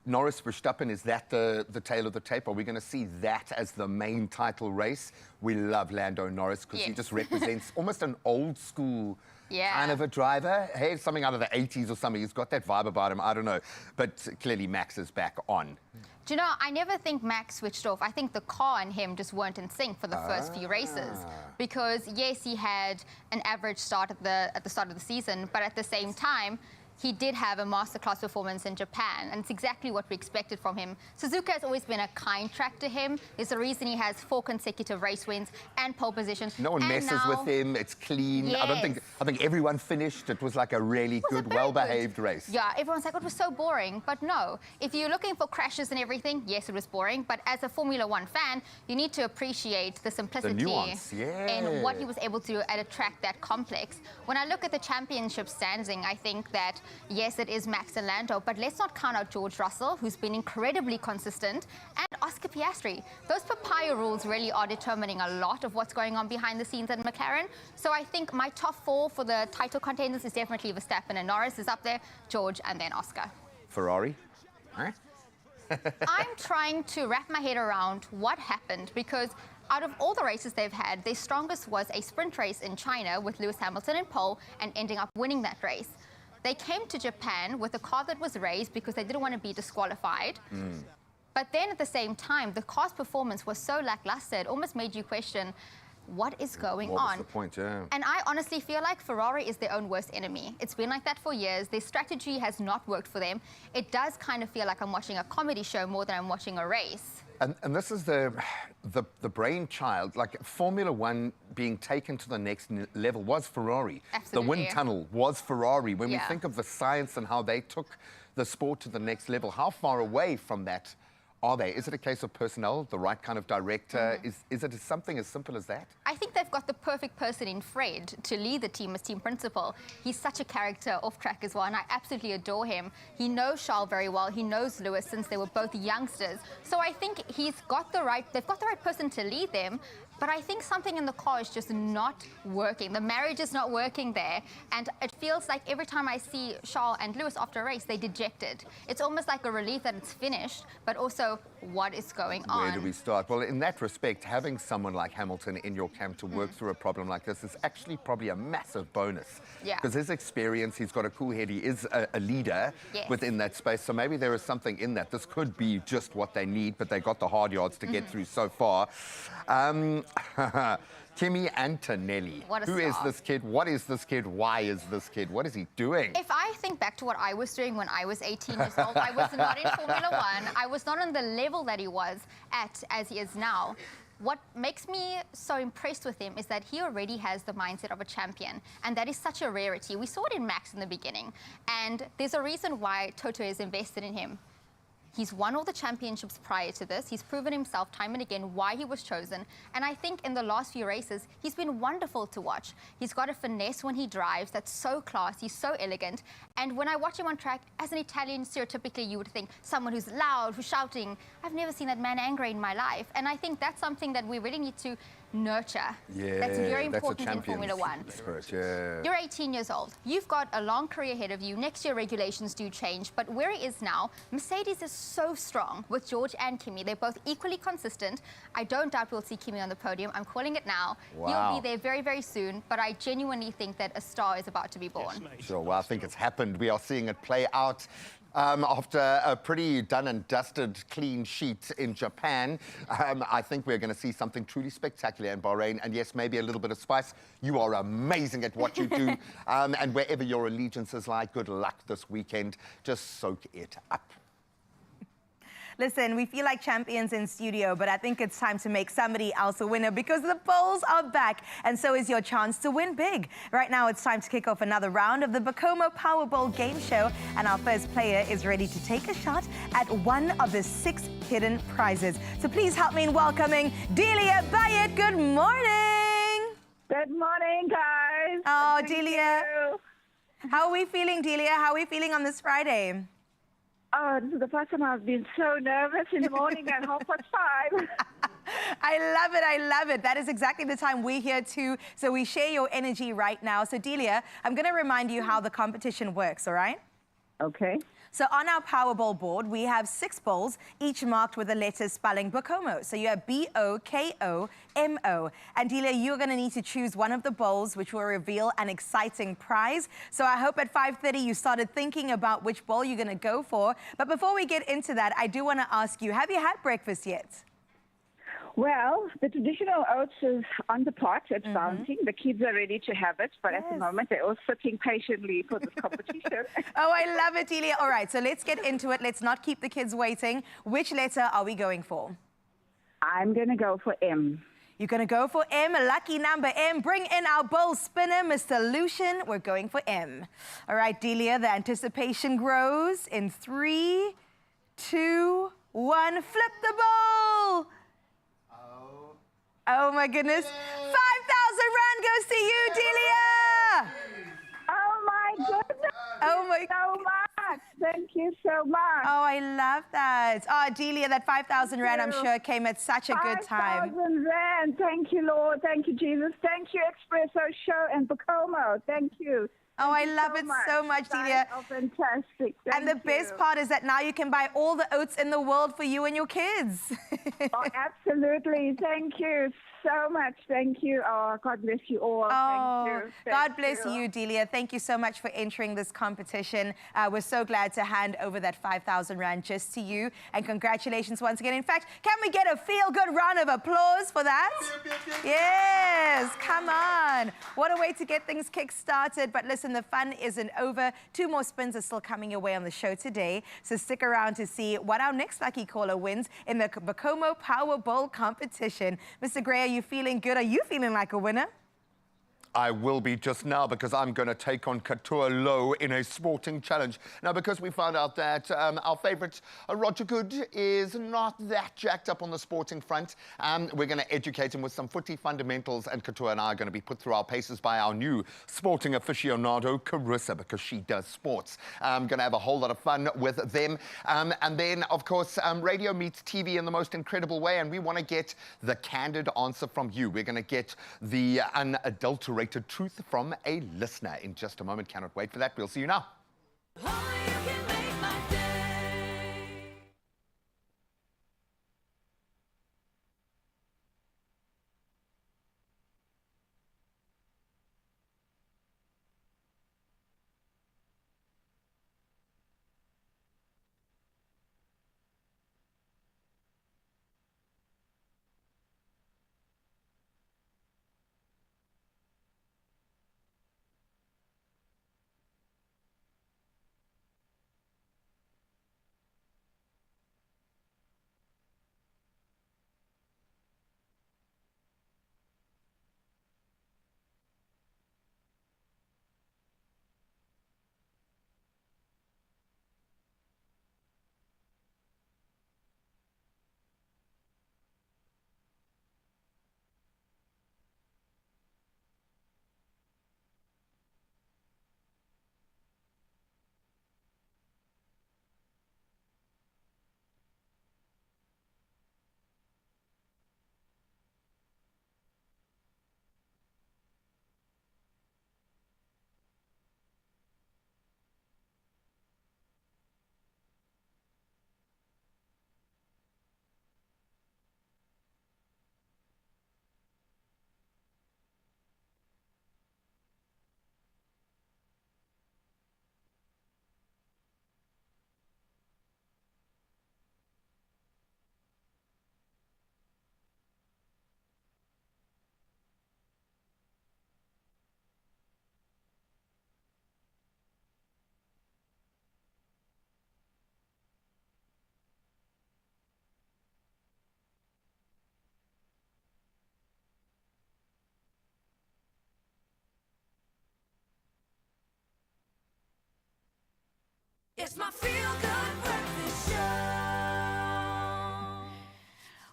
Norris Verstappen, is that the tail of the tape? Are we going to see that as the main title race? We love Lando Norris because he just represents almost an old school kind of a driver. Hey, something out of the 80s or something. He's got that vibe about him. I don't know. But clearly Max is back on. Do you know, I never think Max switched off. I think the car and him just weren't in sync for the first few races. Because, yes, he had an average start at the start of the season, but at the same time, he did have a masterclass performance in Japan, and it's exactly what we expected from him. Suzuka has always been a kind track to him. There's a reason he has 4 consecutive race wins and pole positions. No one messes with him. It's clean. Yes. I think everyone finished. It was like a really good, well-behaved race. Yeah, everyone's like, it was so boring. But no, if you're looking for crashes and everything, yes, it was boring. But as a Formula One fan, you need to appreciate the simplicity nuance, and what he was able to do at a track that complex. When I look at the championship standing, I think that, yes, it is Max and Lando, but let's not count out George Russell, who's been incredibly consistent, and Oscar Piastri. Those papaya rules really are determining a lot of what's going on behind the scenes at McLaren. So I think my top 4 for the title contenders is definitely Verstappen and Norris is up there, George, and then Oscar. Ferrari? Huh? I'm trying to wrap my head around what happened, because out of all the races they've had, their strongest was a sprint race in China with Lewis Hamilton in pole and ending up winning that race. They came to Japan with a car that was raised because they didn't want to be disqualified. But then at the same time, the car's performance was so lackluster, it almost made you question, what is going on? What's the point, yeah. And I honestly feel like Ferrari is their own worst enemy. It's been like that for years. Their strategy has not worked for them. It does kind of feel like I'm watching a comedy show more than I'm watching a race. And this is the brainchild, like Formula One being taken to the next level was Ferrari. Absolutely. The wind tunnel was Ferrari. When we Yeah. think of the science and how they took the sport to the next level, how far away from that are they? Is it a case of personnel, the right kind of director? Is it something as simple as that? I think they've got the perfect person in Fred to lead the team as team principal. He's such a character off track as well, and I absolutely adore him. He knows Charles very well. He knows Lewis since they were both youngsters. So I think they've got the right person to lead them. But I think something in the car is just not working. The marriage is not working there. And it feels like every time I see Charles and Lewis after a race, they're dejected. It's almost like a relief that it's finished, but also what is going on. Where do we start? Well, in that respect, having someone like Hamilton in your camp to work through a problem like this is actually probably a massive bonus. Yeah. Because his experience, he's got a cool head, he is a leader Yes. within that space. So maybe there is something in that. This could be just what they need, but they got the hard yards to get through so far. Kimi Antonelli. What a Who is star. this kid? What is this kid? Why is this kid? What is he doing? If I think back to what I was doing when I was 18 years old, I was not in Formula One. I was not on the level that he was at as he is now. What makes me so impressed with him is that he already has the mindset of a champion, and that is such a rarity. We saw it in Max in the beginning, and there's a reason why Toto is invested in him. He's won all the championships prior to this. He's proven himself time and again why he was chosen. And I think in the last few races, he's been wonderful to watch. He's got a finesse when he drives that's so classy, so elegant. And when I watch him on track, as an Italian, stereotypically, you would think someone who's loud, who's shouting. I've never seen that man angry in my life. And I think that's something that we really need to nurture. Yeah, that's very that's a important in Formula champion's One. spirit, yeah. You're 18 years old. You've got a long career ahead of you. Next year, regulations do change. But where it is now, Mercedes is so strong with George and Kimi. They're both equally consistent. I don't doubt we'll see Kimi on the podium. I'm calling it now. Wow. He'll be there very, very soon. But I genuinely think that a star is about to be born. Sure, well, I think it's happened. We are seeing it play out. After a pretty done and dusted clean sheet in Japan, I think we're going to see something truly spectacular in Bahrain. And yes, maybe a little bit of spice. You are amazing at what you do. And wherever your allegiances lie, good luck this weekend. Just soak it up. Listen, we feel like champions in studio, but I think it's time to make somebody else a winner because the polls are back, and so is your chance to win big. Right now, it's time to kick off another round of the Bacomo Powerball game show, and our first player is ready to take a shot at one of the 6 hidden prizes. So please help me in welcoming Delia Bayet. Good morning. Good morning, guys. Oh, Thank Delia. you. How are we feeling, Delia? How are we feeling on this Friday? Oh, this is the first time I've been so nervous in the morning at 5:30. I love it. I love it. That is exactly the time we're here too. So we share your energy right now. So Delia, I'm going to remind you how the competition works, all right? Okay. So on our Powerball board, we have 6 bowls, each marked with the letters spelling Bacomo. So you have B-O-K-O-M-O. And Delia, you're going to need to choose one of the bowls, which will reveal an exciting prize. So I hope at 5:30 you started thinking about which bowl you're going to go for. But before we get into that, I do want to ask you, have you had breakfast yet? Well, the traditional oats is on the pot. It's bouncing. The kids are ready to have it, but at the moment they're all sitting patiently for this competition. Oh, I love it, Delia. All right, so let's get into it. Let's not keep the kids waiting. Which letter are we going for? I'm going to go for M. You're going to go for M, lucky number M. Bring in our bowl spinner, Mr. Lucian. We're going for M. All right, Delia, the anticipation grows in 3, 2, 1. Flip the bowl. Oh my goodness. 5,000 rand goes to you, Delia. Oh my goodness. Oh my. So much. Thank you so much. Oh, I love that. Oh, Delia, that 5,000 rand, I'm sure, came at such a good time. 5,000 rand. Thank you, Lord. Thank you, Jesus. Thank you, Expresso Show and Bacomo. Thank you. Oh, I love it so much, Delia. Oh, fantastic. And the best part is that now you can buy all the oats in the world for you and your kids. Oh, absolutely. Thank you so much. Thank you. Oh, God bless you all. Oh, Thank you. God bless you, Delia. Thank you so much for entering this competition. We're so glad to hand over that 5,000 rand just to you. And congratulations once again. In fact, can we get a feel-good round of applause for that? Yes, come on. What a way to get things kick-started. But listen, the fun isn't over. 2 more spins are still coming your way on the show today. So stick around to see what our next lucky caller wins in the Bacomo Powerball competition. Mr. Gray, are you feeling good? Are you feeling like a winner? I will be just now because I'm going to take on Kittyoke in a sporting challenge. Now, because we found out that our favourite Roger Good is not that jacked up on the sporting front, we're going to educate him with some footy fundamentals, and Kittyoke and I are going to be put through our paces by our new sporting aficionado, Carissa, because she does sports. I'm going to have a whole lot of fun with them. And then, of course, radio meets TV in the most incredible way, and we want to get the candid answer from you. We're going to get the unadulterated truth from a listener in just a moment. Cannot wait for that. We'll see you now. It's my feel-good breakfast show.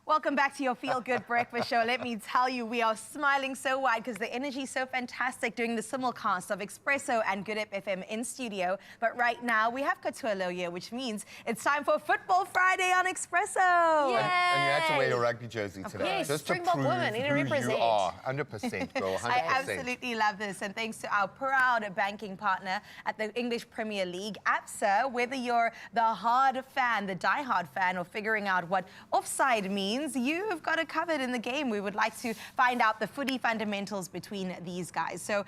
Welcome back to your Feel Good Breakfast Show. Let me tell you, we are smiling so wide because the energy is so fantastic doing the simulcast of Expresso and Good FM in studio. But right now, we have Kittyoke here, which means it's time for Football Friday on Expresso. Yay! And you had to wear your rugby jersey today. Yes, just to Springbok prove women, need to who represent. you are. 100%, girl, 100%. I absolutely love this, and thanks to our proud banking partner at the English Premier League, ABSA. Whether you're the hard fan, the die-hard fan, or figuring out what offside means, you've got it covered in the game. We would like to find out the footy fundamentals between these guys. So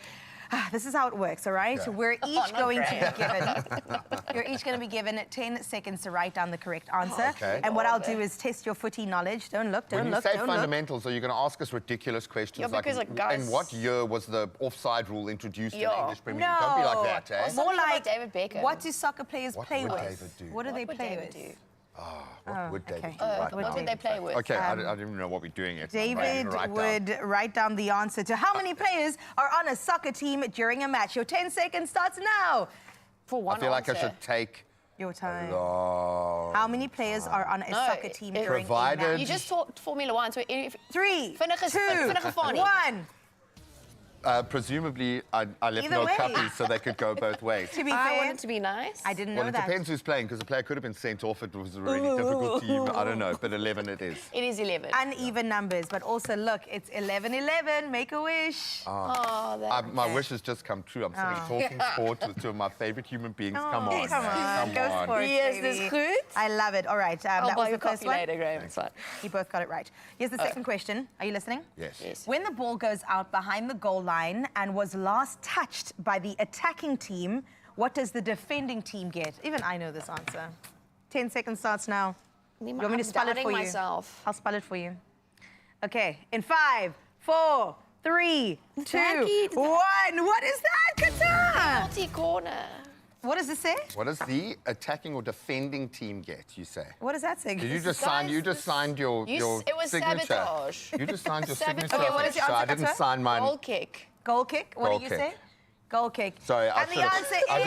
This is how it works, all right? Okay. We're each going to be given. You're each going to be given 10 seconds to write down the correct answer. Okay. And what I'll do is test your footy knowledge. Don't look, don't When you look, say don't look. fundamentals, are you going to ask us ridiculous questions? Yeah, because, like, guys- in what year was the offside rule introduced in the Yeah. English Premier League? No. Don't be like that, eh? Also- More Something about like, David Beckham. what do soccer players What play would with? David do? What do they What play David with? do? What would David okay. do right what now? What would they play with? Okay, I don't even know what we're doing yet. David would write down the answer to how many players are on a soccer team during a match. Your 10 seconds starts now. For one I feel like I answer. should take Your time. long How many players are on a No, soccer team it- during a Provided- match? You just talked Formula One, so if 3, Vinnige- 2, Vinnige Fani. 1. Presumably, I left Either no way. cuppies so they could go both ways. To be I fair, wanted to be nice. I didn't Well, know it that. depends who's playing, because the player could have been sent off. It was a really difficult team. I don't know, but 11 it is. It is 11. Uneven numbers, but also look, it's 11-11. Make a wish. Oh, that. My wish has just come true. I'm sitting talking sport with two of my favorite human beings. Come on, Come man. on, go for it, Yes, baby. this good. I love it. All right, I'll that buy was your the first coffee one. later, Graham. It's fine. You both got it right. Here's the second question. Are you listening? Yes. Yes. When the ball goes out behind the goal line and was last touched by the attacking team, what does the defending team get? Even I know this answer. 10 seconds starts now. You want me to spell it for you? Myself. I'll spell it for you. Okay, in 5, 4, 3, 2, Jackie, 1. What is that, Qatar? Penalty corner. What does it say? What does the attacking or defending team get, you say? What does that say? Did you just sign? You just signed your It was signature. sabotage. You just signed your Sabotage. signature. Okay, what is your so I answer, didn't Qatar? sign mine. Goal kick. Goal kick? What Goal did you kick. say? Goal kick. Sorry, and the answer I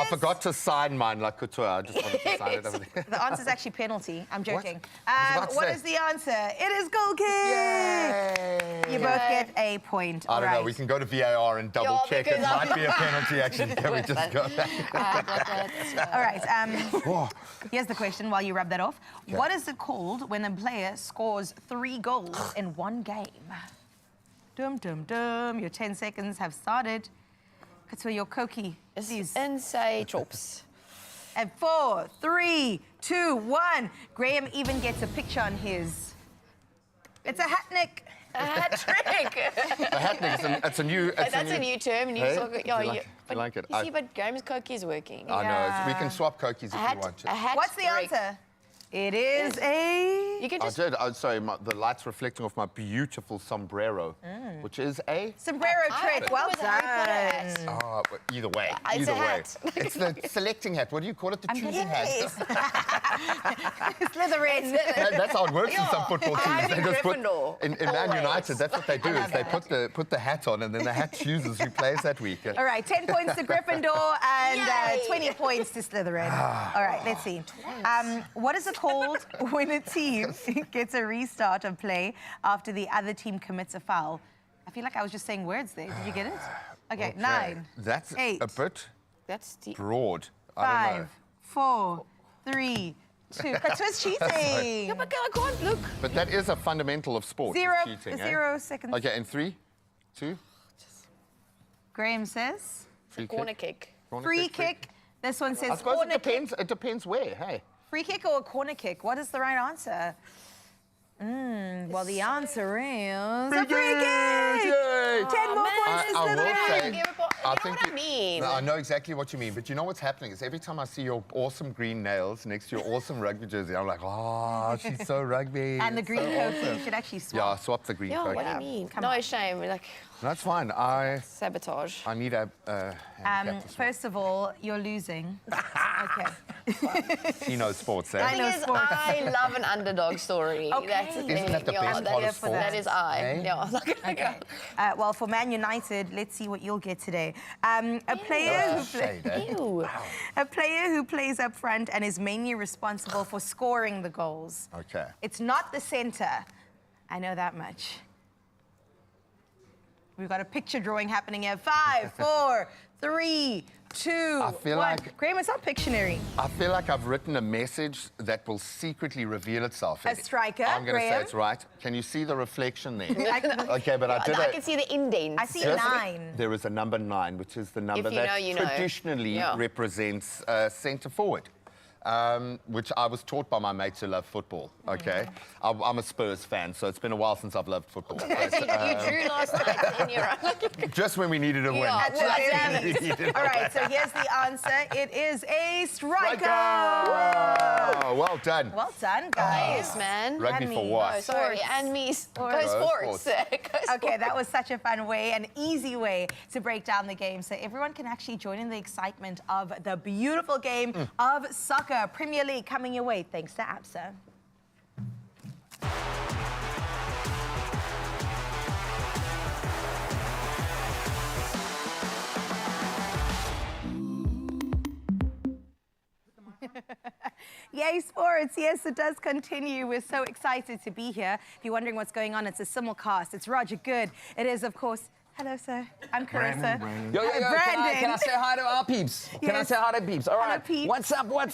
is... forgot to sign mine like Couture. I just wanted to sign it over there. The answer is actually penalty. I'm joking. I was about to What say. is the answer? It is goal kick. Yay. You both get a point. I All don't know. right. We can go to VAR and double check. It because I- might be a penalty, actually. Can we just go back? All right. Here's the question while you rub that off. What is it called when a player scores 3 goals in one game? Dum, dum, dum. Your 10 seconds have started. So your Koki, please. Inside chops. And 4, 3, 2, 1. Graham even gets a picture on his. It's a hat-nick. A hat trick. A hat-nick, it's a new... That's a new term. Hey? Soccer. Do you like it? You see, but Graham's Cokie is working. I know. We can swap Kokies if you want to. A hat What's the trick. answer? It is a... You can I just... did. Sorry, the light's reflecting off my beautiful sombrero, which is a... Sombrero trick. thought it Well was Harry Potter hat. done. Oh, either way. It's Either a way. hat. It's the selecting hat. What do you call it? The choosing hat. Slytherin. That's how it works in some football teams. I'm in just put Gryffindor. in Man Always. United. That's what they do. Is they put the hat on, and then the hat chooses who plays that week. All right, 10 points to Gryffindor and Yay. 20 points to Slytherin. All right, let's see. What is it called when a team gets a restart of play after the other team commits a foul? I feel like I was just saying words there. Did you get it? Okay, 9, That's 8, a bit That's the... broad. I don't know. 5, 4, 3, 2. That's what's cheating. Yeah, but I can't look. But that is a fundamental of sport. Zero, cheating, 0 seconds. Okay, in 3, 2, Graham says free Corner kick. Corner free kick. This one I says suppose corner it depends. It depends where. Hey. Free kick or a corner kick? What is the right answer? Well, the answer is a free kick! Yay. 10 more points I to will Slytherin. say, You know what I mean. I know exactly what you mean, but you know what's happening is every time I see your awesome green nails next to your awesome rugby jersey, I'm like, oh, she's so rugby. And the It's green so coat, awesome. you should actually Yeah, swap. swap the green Yeah, coat. what do you mean? Come No, on. shame. Like, That's fine. I sabotage. need a. First of all, you're losing. Okay. He knows sports, eh? I know The thing is, sports. I love an underdog story. Okay. That's the Isn't thing. that the best that part of is- sport? That is I. Eh? Yeah. Okay. Well, for Man United, let's see what you'll get today. A player who Shade, eh? Ew. a player who plays up front and is mainly responsible for scoring the goals. Okay. It's not the center. I know that much. We've got a picture drawing happening here. 5, 4, 3, 2, I feel 1. like- Graham, it's not Pictionary. I feel like I've written a message that will secretly reveal itself. A striker, I'm going to say Graham. it's right. Can you see the reflection there? I Okay, but I did I it. can see the indent. I see Just- 9. There is a number 9, which is the number you that know, you know. traditionally Yeah. represents centre forward. which I was taught by my mates who love football, okay? I'm a Spurs fan, so it's been a while since I've loved football. You drew last night in your Just when we needed a win. Yeah, All right, so here's the answer. It is a striker. Oh, well done. Well done, guys. Yes, man. Rugby And for me. what? Oh, sorry, and me. Go sports. Okay, that was such a fun way, an easy way to break down the game so everyone can actually join in the excitement of the beautiful game of soccer. Premier League coming your way thanks to ABSA. Yay, sports. Yes, it does continue. We're so excited to be here. If you're wondering what's going on, it's a simulcast. It's Roger Good. It is, of course, hello, sir. I'm Carissa. Yo, Brandon. Can I say hi to our peeps? Can I Yes. say hi to peeps? All Hello, right. peeps. What's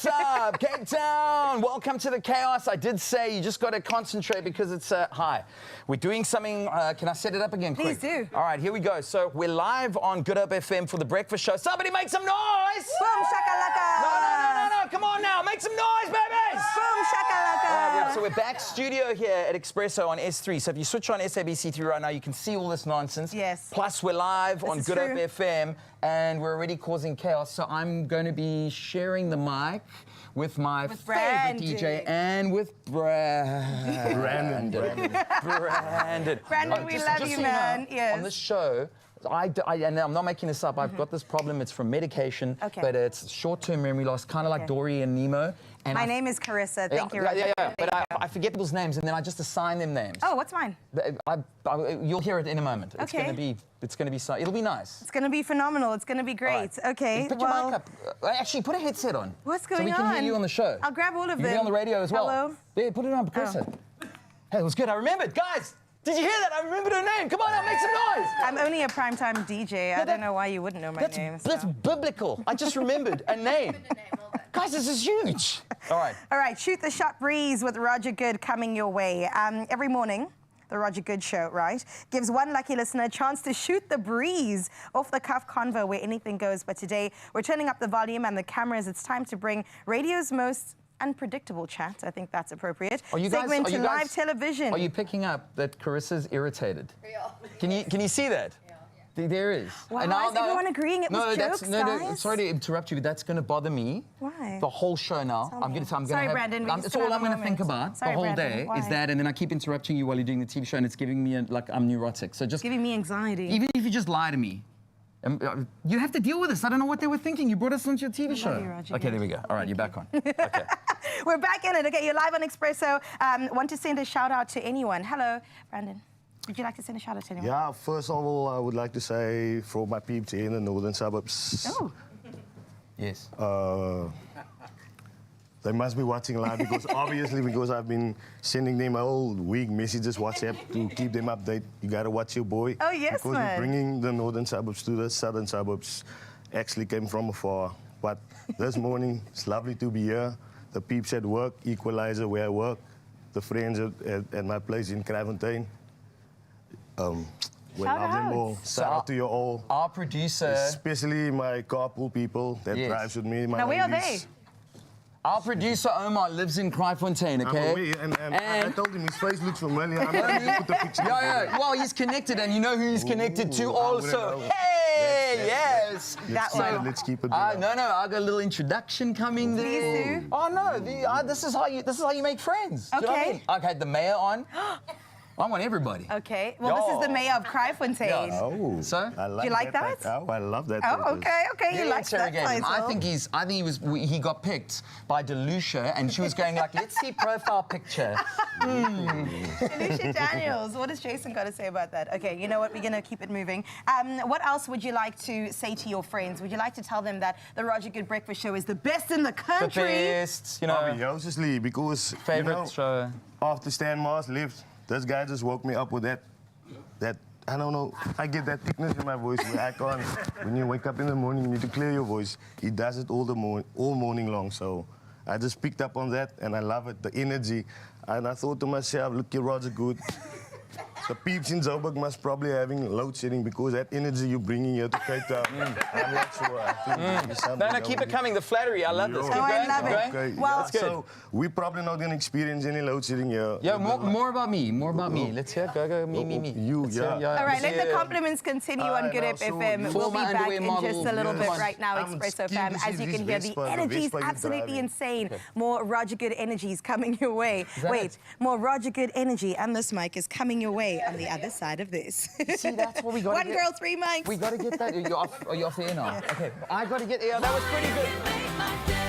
up? Cape Town. Welcome to the chaos. I did say you just got to concentrate because it's hi. We're doing something. Can I set it up again quick? Please do. All right, here we go. So we're live on Good Up FM for the breakfast show. Somebody make some noise. Boom, shakalaka. No. Come on now. Make some noise, babies. Boom, shakalaka. All right, so we're back studio here at Expresso on S3. So if you switch on SABC3 right now, you can see all this nonsense. Yes. Plus, we're live on is Good Up true. FM, and we're already causing chaos. So I'm going to be sharing the mic with my favorite Brandon. DJ and with Brandon. Brandon, we love you, so man. know, Yes. On this show, and I'm not making this up, I've got this problem. It's from medication, Okay. but it's short-term memory loss, kind of like Dory and Nemo. And My name is Carissa. Thank you, Roger. But I forget people's names, and then I just assign them names. Oh, what's mine? You'll hear it in a moment. It's Okay. going to be it'll be nice. It's going to be phenomenal. It's going to be great. All right. Okay. Put your mic up. Actually, put a headset on. What's going So we can hear on? you on the show. I'll grab all of You them. can be on the radio as well. Hello? Yeah, put it on, Chris. Hey, it was good. I remembered. Guys, did you hear that? I remembered her name. Come on now, make some noise. I'm only a primetime DJ. I don't know why you wouldn't know my name. That's biblical. I just remembered a name. Guys, this is huge. All right. All right, Shoot the Shot Breeze with Roger Good coming your way. Every morning, the Roger Good Show, right, gives one lucky listener a chance to shoot the breeze off the cuff convo where anything goes. But today, we're turning up the volume and the cameras. It's time to bring radio's most unpredictable chat. I think that's appropriate. Segment to live television. Are you picking up that Carissa's irritated? Can you see that? There is. Why is everyone agreeing it was jokes, No, guys? sorry to interrupt you, but that's going to bother me. Why? The whole show now. Sorry, Brandon, we just It's gonna all have I'm a going to think moment. about Sorry, the whole Brandon, day is why? that, and then I keep interrupting you while you're doing the TV show, and it's giving me like I'm neurotic. So just Giving me anxiety. even if you just lie to me, you have to deal with this. I don't know what they were thinking. You brought us onto your TV show. you, Roger. Okay, there we go. All right, you're back on. Okay. We're back in it. Okay, you're live on Expresso. Want to send a shout out to anyone? Hello, Brandon. Would you like to send a shout out to anyone? Yeah, first of all, I would like to say for my peeps here in the northern suburbs, Oh, Yes. they must be watching live because because I've been sending them a whole week messages WhatsApp to keep them updated. You gotta watch your boy. Oh, yes, because man. bringing the northern suburbs to the southern suburbs actually came from afar. But this morning, it's lovely to be here. The peeps at work, Equalizer where I work, the friends at my place in Kravenstein. We Shout love them out. all. Shout out to you all. Our producer. Especially my carpool people that Yes. drives with me. My now where are they? ladies. Our producer Omar lives in Kraaifontein, I'm okay? aware, and I told him his face looks familiar. I'm going to put the picture. Yeah. Well, he's connected, and you know who he's connected to Ooh, also. I wouldn't know. Hey, yes. Let's keep it. No, I got a little introduction coming there. Please do. Oh no, this is how you make friends. Do you know what I Okay. mean? I had the mayor on. I want everybody. Okay. Well, this is the mayor of Kraaifontein. Oh, So? I like you like that? Oh, I love that. Oh, okay. You You like that interrogate him. title. He got picked by Delucia, and she was going like, let's see profile picture. Alicia Daniels, what has Jason got to say about that? Okay, you know what? We're going to keep it moving. What else would you like to say to your friends? Would you like to tell them that the Roger Good Breakfast Show is the best in the The country? best, you know, Obviously, because favorite show. after Stan Mars left, this guy just woke me up with that I don't know. I get that thickness in my voice where I can't. When you wake up in the morning, you need to clear your voice. He does it all morning long. So I just picked up on that, and I love it, the energy. And I thought to myself, look, you're Roger Good. the peeps in Joburg must probably having load shedding because that energy you bringing here to Cape Town. I'm not sure. I think maybe something No, keep it coming. The flattery, I love this. Keep going. I love it. Okay, Well, yeah, so we're probably not going to experience any load shedding here. Yeah, more about me. More about me. Let's hear. Go. Me. You, Let's yeah. hear, All right, let the compliments continue on Good Up so FM. you- We'll be Former back underwear in model. just a little bit Yes. right now, I'm Expresso scared fam. to As see you this can hear, the Vespa, the energy is Vespa you're absolutely driving. insane. More Roger Good energy is coming your way. Wait, more Roger Good energy and this mic is coming your way on the other side of this. See, that's what we got. One girl, three mics. We got to get that. Are you off the air now? Okay. I got to get. Yeah, that was pretty good. Make my day.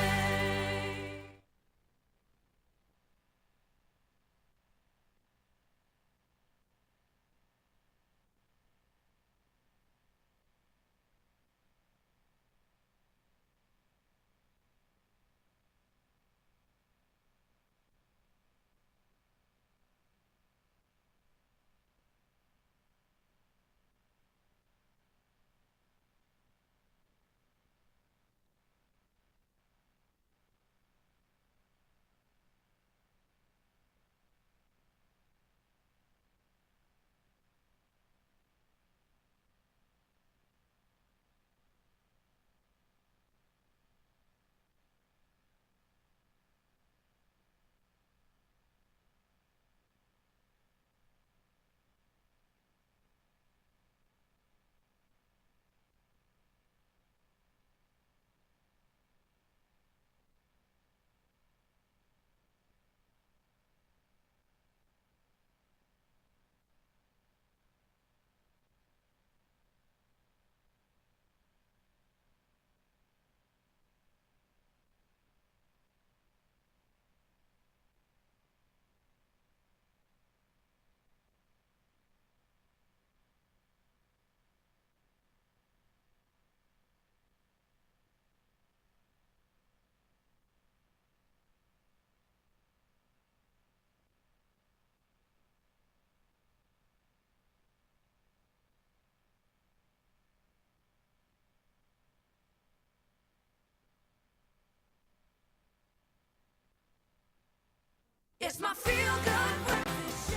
It's my feel-good breakfast show.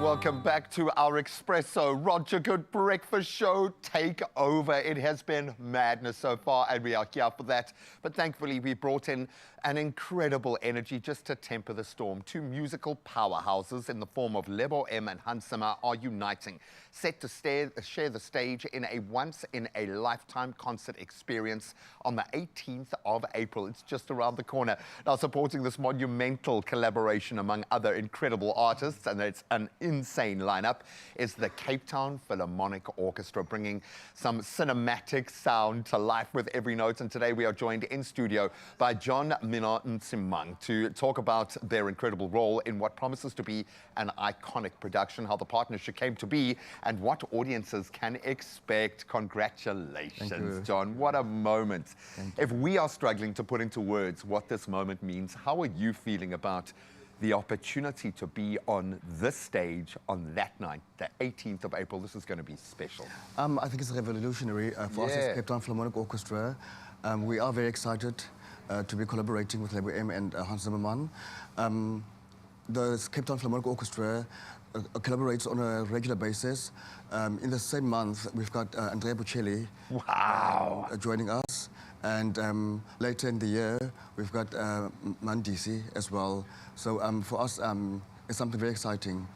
Welcome back to our Expresso Roger Good Breakfast Show takeover. It has been madness so far, and we are here for that. But thankfully, we brought in an incredible energy just to temper the storm. Two musical powerhouses in the form of Lebo M and Hansima are uniting, set to share the stage in a once-in-a-lifetime concert experience on the 18th of April. It's just around the corner. Now, supporting this monumental collaboration among other incredible artists, and it's an insane lineup, is the Cape Town Philharmonic Orchestra, bringing some cinematic sound to life with every note. And today we are joined in studio by John Mina Nsimang to talk about their incredible role in what promises to be an iconic production, how the partnership came to be, and what audiences can expect. Congratulations, John. What a moment. If we are struggling to put into words what this moment means, how are you feeling about the opportunity to be on this stage on that night, the 18th of April? This is going to be special. I think it's revolutionary for us as Cape Town Philharmonic Orchestra. We are very excited to be collaborating with Lebo M and Hans Zimmermann. The Cape Town Philharmonic Orchestra collaborates on a regular basis. In the same month, we've got Andrea Bocelli joining us. And later in the year, we've got Mandisi as well. So for us, it's something very exciting.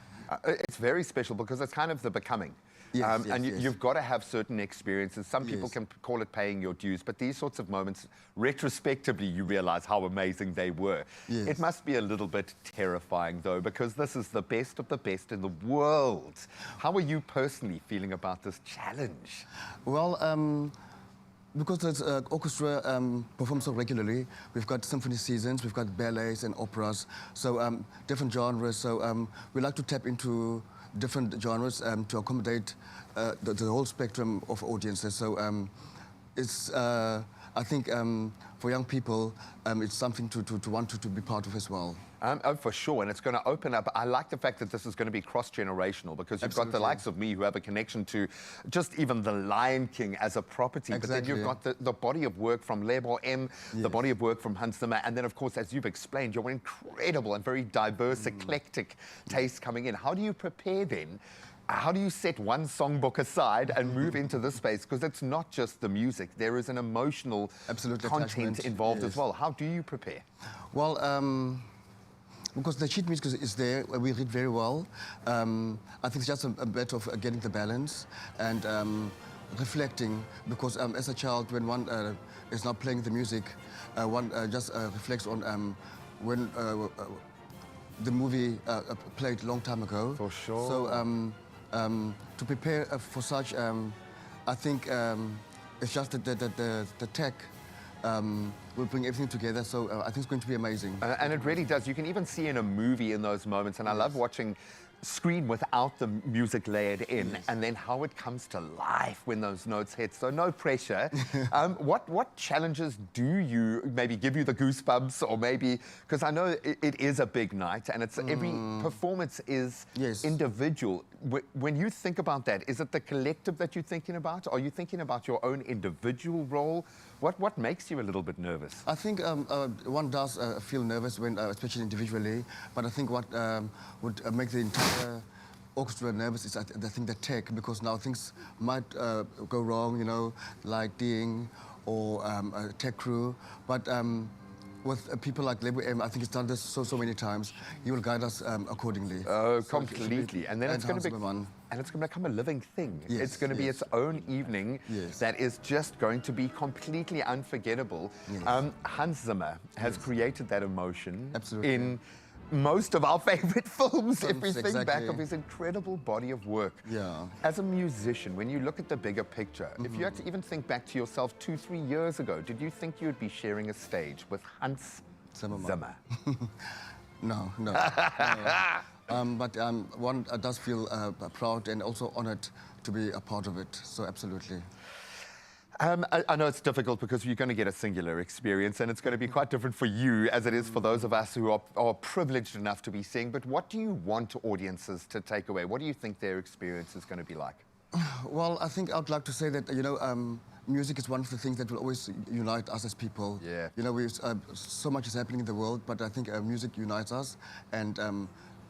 It's very special because it's kind of the becoming. Yes, and yes. you've got to have certain experiences. Some people can call it paying your dues, but these sorts of moments, retrospectively, you realize how amazing they were. Yes. It must be a little bit terrifying, though, because this is the best of the best in the world. How are you personally feeling about this challenge? Well, because the orchestra performs so regularly, we've got symphony seasons, we've got ballets and operas, so different genres. So we like to tap into different genres to accommodate the whole spectrum of audiences. So it's, I think, for young people, it's something to want to be part of as well. Oh, for sure, and it's going to open up. I like the fact that this is going to be cross-generational because you've got the likes of me who have a connection to just even the Lion King as a property, but then you've got the body of work from Lebo M, the body of work from Hans Zimmer, and then, of course, as you've explained, your incredible and very diverse, eclectic taste coming in. How do you prepare then? How do you set one songbook aside and move into this space? Because it's not just the music. There is an emotional content involved as well. How do you prepare? Well, because the sheet music is there, we read very well. I think it's just a matter of getting the balance and reflecting, because as a child, when one is not playing the music, one just reflects on when the movie played a long time ago. For sure. So to prepare for such, I think it's just the tech will bring everything together, so I think it's going to be amazing. And it really does. You can even see in a movie in those moments, and I love watching screen without the music layered in, and then how it comes to life when those notes hit. So no pressure. What challenges do you maybe give you the goosebumps, or maybe, because I know it is a big night and it's every performance is individual. When you think about that, is it the collective that you're thinking about? Are you thinking about your own individual role? What makes you a little bit nervous? I think one does feel nervous when, especially individually, but I think what would make the entire orchestra nervous is, I think, the tech, because now things might go wrong, you know, like DJing or a tech crew, but with people like Lebo M, I think he's done this so many times. He will guide us accordingly. Oh, so completely. And then it's going to become a living thing. Yes, it's going to be its own evening that is just going to be completely unforgettable. Hans Zimmer has created that emotion in most of our favorite films, if we think back of his incredible body of work. As a musician, when you look at the bigger picture, if you had to even think back to yourself 2-3 years ago, did you think you'd be sharing a stage with Hans Zimmer? No. But one does feel proud and also honored to be a part of it, so absolutely. I know it's difficult because you're going to get a singular experience, and it's going to be quite different for you as it is for those of us who are privileged enough to be seeing. But what do you want audiences to take away? What do you think their experience is going to be like? Well, I think I'd like to say that, you know, music is one of the things that will always unite us as people. You know, so much is happening in the world, but I think music unites us, and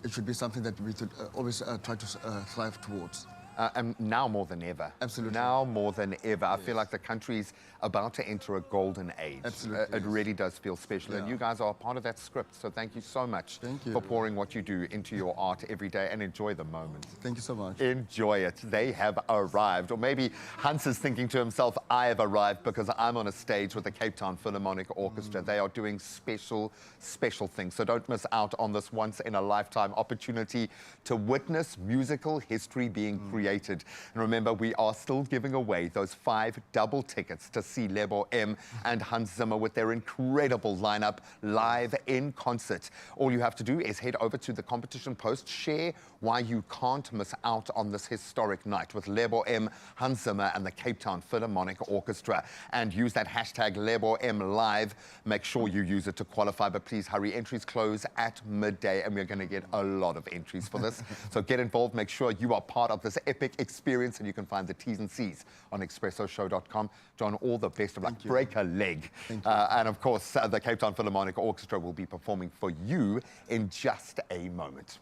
it should be something that we should always try to thrive towards. And now more than ever. Absolutely. Now more than ever. I feel like the country's about to enter a golden age. Absolutely. It really does feel special. And you guys are a part of that script. So thank you so much for pouring what you do into your art every day, and enjoy the moment. Thank you so much. Enjoy it. They have arrived. Or maybe Hans is thinking to himself, I have arrived because I'm on a stage with the Cape Town Philharmonic Orchestra. They are doing special things. So don't miss out on this once-in-a-lifetime opportunity to witness musical history being created. And remember, we are still giving away those 5 double tickets to see Lebo M and Hans Zimmer with their incredible lineup live in concert. All you have to do is head over to the competition post, share why you can't miss out on this historic night with Lebo M, Hans Zimmer and the Cape Town Philharmonic Orchestra, and use that hashtag Lebo M Live. Make sure you use it to qualify, but please hurry. Entries close at midday, and we're going to get a lot of entries for this. So get involved, make sure you are part of this epic experience, and you can find the T's and C's on expressoshow.com. John, all the best of luck. Break a leg. And of course, the Cape Town Philharmonic Orchestra will be performing for you in just a moment.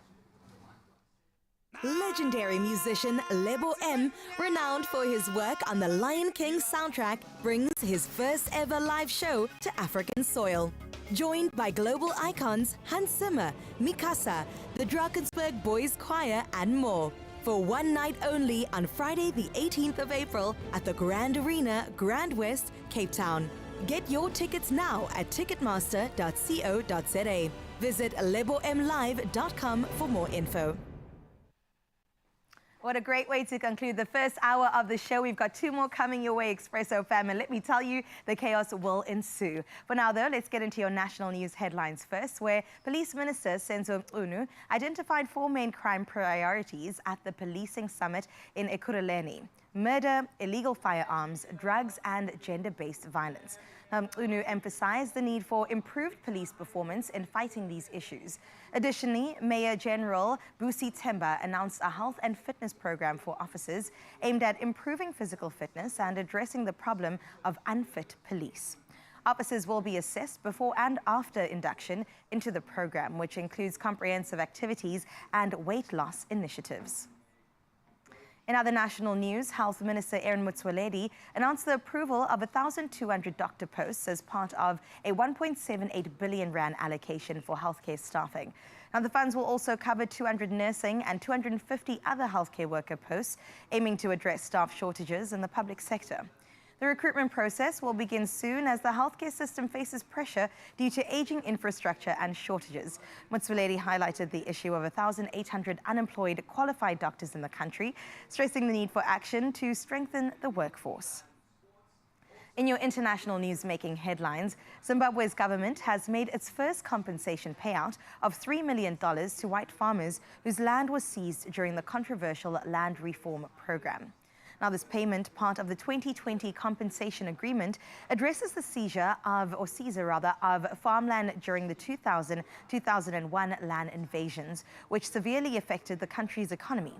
Legendary musician Lebo M, renowned for his work on the Lion King soundtrack, brings his first ever live show to African soil. Joined by global icons Hans Zimmer, Mikasa, the Drakensberg Boys Choir and more. For one night only on Friday the 18th of April at the Grand Arena, Grand West, Cape Town. Get your tickets now at ticketmaster.co.za. Visit lebomlive.com for more info. What a great way to conclude the first hour of the show. We've got 2 more coming your way, Expresso fam, and let me tell you, the chaos will ensue. For now, though, let's get into your national news headlines first, where Police Minister Senzo Mchunu identified 4 main crime priorities at the policing summit in Ekurhuleni: murder, illegal firearms, drugs, and gender-based violence. Mchunu emphasized the need for improved police performance in fighting these issues. Additionally, Mayor General Busi Temba announced a health and fitness program for officers aimed at improving physical fitness and addressing the problem of unfit police. Officers will be assessed before and after induction into the program, which includes comprehensive activities and weight loss initiatives. In other national news, Health Minister Aaron Motsoaledi announced the approval of 1,200 doctor posts as part of a 1.78 billion rand allocation for healthcare staffing. Now, the funds will also cover 200 nursing and 250 other healthcare worker posts, aiming to address staff shortages in the public sector. The recruitment process will begin soon as the healthcare system faces pressure due to aging infrastructure and shortages. Motsoaledi highlighted the issue of 1,800 unemployed qualified doctors in the country, stressing the need for action to strengthen the workforce. In your international news making headlines, Zimbabwe's government has made its first compensation payout of $3 million to white farmers whose land was seized during the controversial land reform program. Now, this payment, part of the 2020 compensation agreement, addresses the seizure of farmland during the 2000-2001 land invasions, which severely affected the country's economy.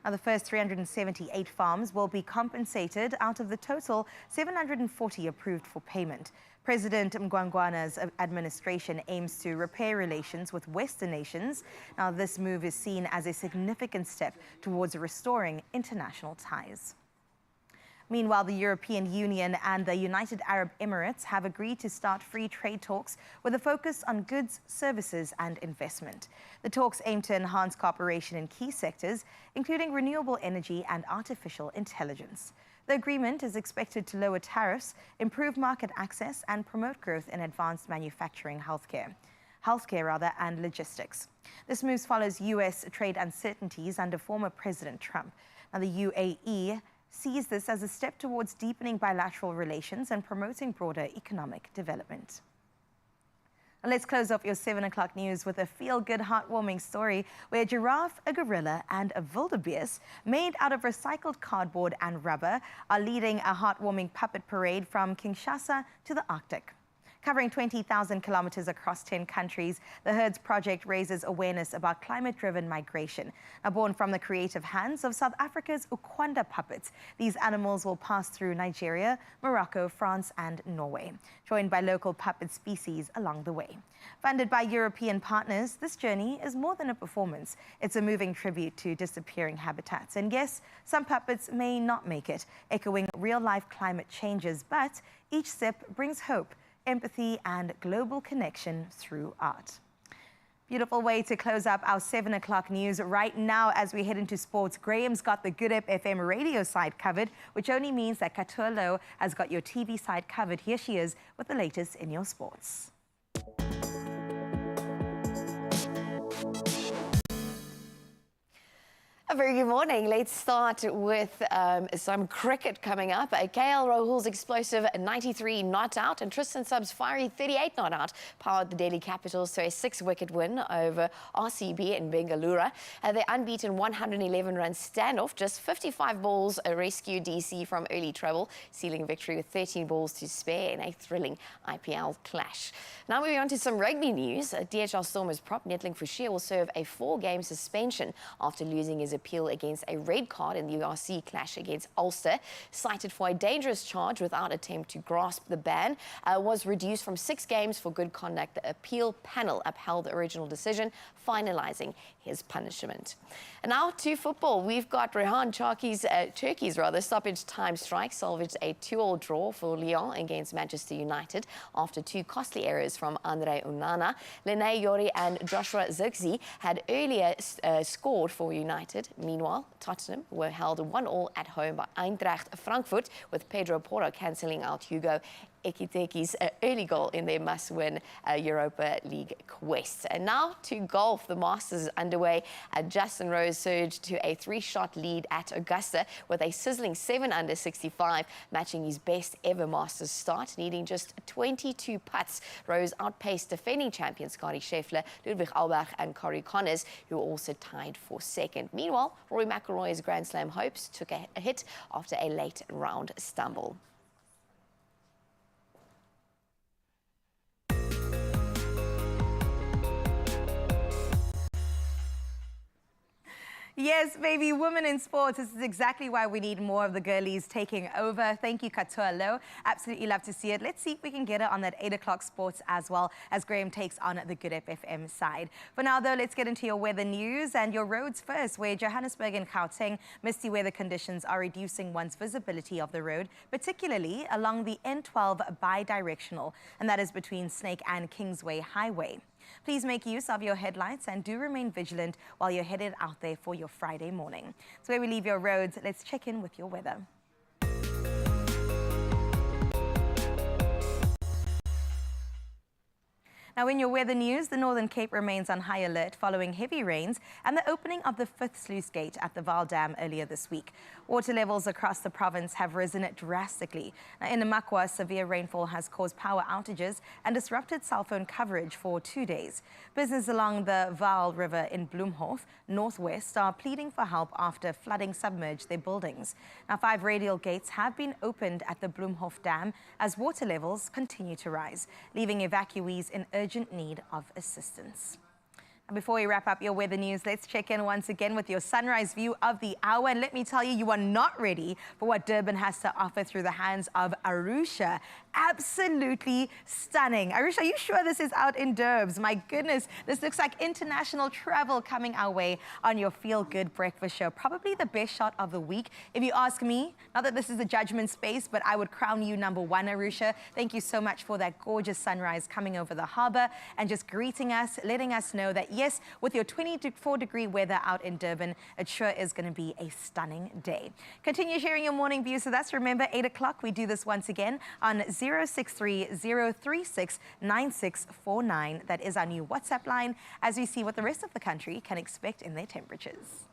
Now, the first 378 farms will be compensated out of the total 740 approved for payment. President Mgwangwana's administration aims to repair relations with Western nations. Now, this move is seen as a significant step towards restoring international ties. Meanwhile, the European Union and the United Arab Emirates have agreed to start free trade talks with a focus on goods, services, and investment. The talks aim to enhance cooperation in key sectors, including renewable energy and artificial intelligence. The agreement is expected to lower tariffs, improve market access, and promote growth in advanced manufacturing, healthcare and logistics. This move follows U.S. trade uncertainties under former President Trump. Now, the UAE sees this as a step towards deepening bilateral relations and promoting broader economic development. And let's close off your 7 o'clock news with a feel-good, heartwarming story where a giraffe, a gorilla, and a wildebeest made out of recycled cardboard and rubber are leading a heartwarming puppet parade from Kinshasa to the Arctic. Covering 20,000 kilometers across 10 countries, the Herds Project raises awareness about climate-driven migration. Now, born from the creative hands of South Africa's Ukwanda puppets, these animals will pass through Nigeria, Morocco, France, and Norway, joined by local puppet species along the way. Funded by European partners, this journey is more than a performance. It's a moving tribute to disappearing habitats. And yes, some puppets may not make it, echoing real-life climate changes, but each step brings hope, empathy, and global connection through art. Beautiful way to close up our 7 o'clock news. Right now, as we head into sports, Graham's got the Good FM radio side covered, which only means that Katualo has got your TV side covered. Here she is with the latest in your sports. A very good morning. Let's start with some cricket coming up. KL Rahul's explosive 93 not out and Tristan Sub's fiery 38 not out powered the Delhi Capitals to a 6-wicket win over RCB in Bengaluru. Their unbeaten 111-run standoff, just 55 balls, rescued DC from early trouble, sealing victory with 13 balls to spare in a thrilling IPL clash. Now moving on to some rugby news. DHL Stormers prop Netling Fouché will serve a 4-game suspension after losing his appeal against a red card in the URC clash against Ulster. Cited for a dangerous charge without attempt to grasp the ban, was reduced from 6 games for good conduct. The appeal panel upheld the original decision, finalising his punishment. And now to football. We've got Rehan Turkey's stoppage time strike salvaged a 2-2 draw for Lyon against Manchester United after 2 costly errors from Andre Onana. Lene Yori and Joshua Zirkzee had earlier scored for United. Meanwhile, Tottenham were held 1-1 at home by Eintracht Frankfurt, with Pedro Porro cancelling out Hugo Kittyoke's early goal in their must-win Europa League quest. And now to golf. The Masters is underway. Justin Rose surged to a 3-shot lead at Augusta with a sizzling 7 under 65, matching his best ever Masters start, needing just 22 putts. Rose outpaced defending champions Scotty Scheffler, Ludwig Albach and Corey Connors, who were also tied for second. Meanwhile, Rory McIlroy's Grand Slam hopes took a hit after a late round stumble. Yes, baby, women in sports. This is exactly why we need more of the girlies taking over. Thank you, Katoa Lo. Absolutely love to see it. Let's see if we can get it on that 8 o'clock sports as well as Graham takes on the Good FM side. For now, though, let's get into your weather news and your roads first, where Johannesburg and Gauteng, misty weather conditions are reducing one's visibility of the road, particularly along the N12 bi-directional, and that is between Snake and Kingsway Highway. Please make use of your headlights and do remain vigilant while you're headed out there for your Friday morning. So where we leave your roads, let's check in with your weather. Now, in your weather news, the Northern Cape remains on high alert following heavy rains and the opening of the 5th sluice gate at the Vaal Dam earlier this week. Water levels across the province have risen drastically. Now, in Namakwa, severe rainfall has caused power outages and disrupted cell phone coverage for 2 days. Business along the Vaal River in Bloemhof, northwest, are pleading for help after flooding submerged their buildings. Now, 5 radial gates have been opened at the Bloemhof Dam as water levels continue to rise, leaving evacuees in urgent need of assistance. And before we wrap up your weather news, let's check in once again with your sunrise view of the hour. And let me tell you, you are not ready for what Durban has to offer through the hands of Arusha. Absolutely stunning. Arusha, are you sure this is out in Durbs? My goodness, this looks like international travel coming our way on your Feel Good Breakfast show. Probably the best shot of the week, if you ask me. Not that this is a judgment space, but I would crown you number 1, Arusha. Thank you so much for that gorgeous sunrise coming over the harbor and just greeting us, letting us know that yes, with your 24-degree weather out in Durban, it sure is going to be a stunning day. Continue sharing your morning views with us. Remember, 8 o'clock, we do this once again on 063-036-9649. That is our new WhatsApp line, as we see what the rest of the country can expect in their temperatures.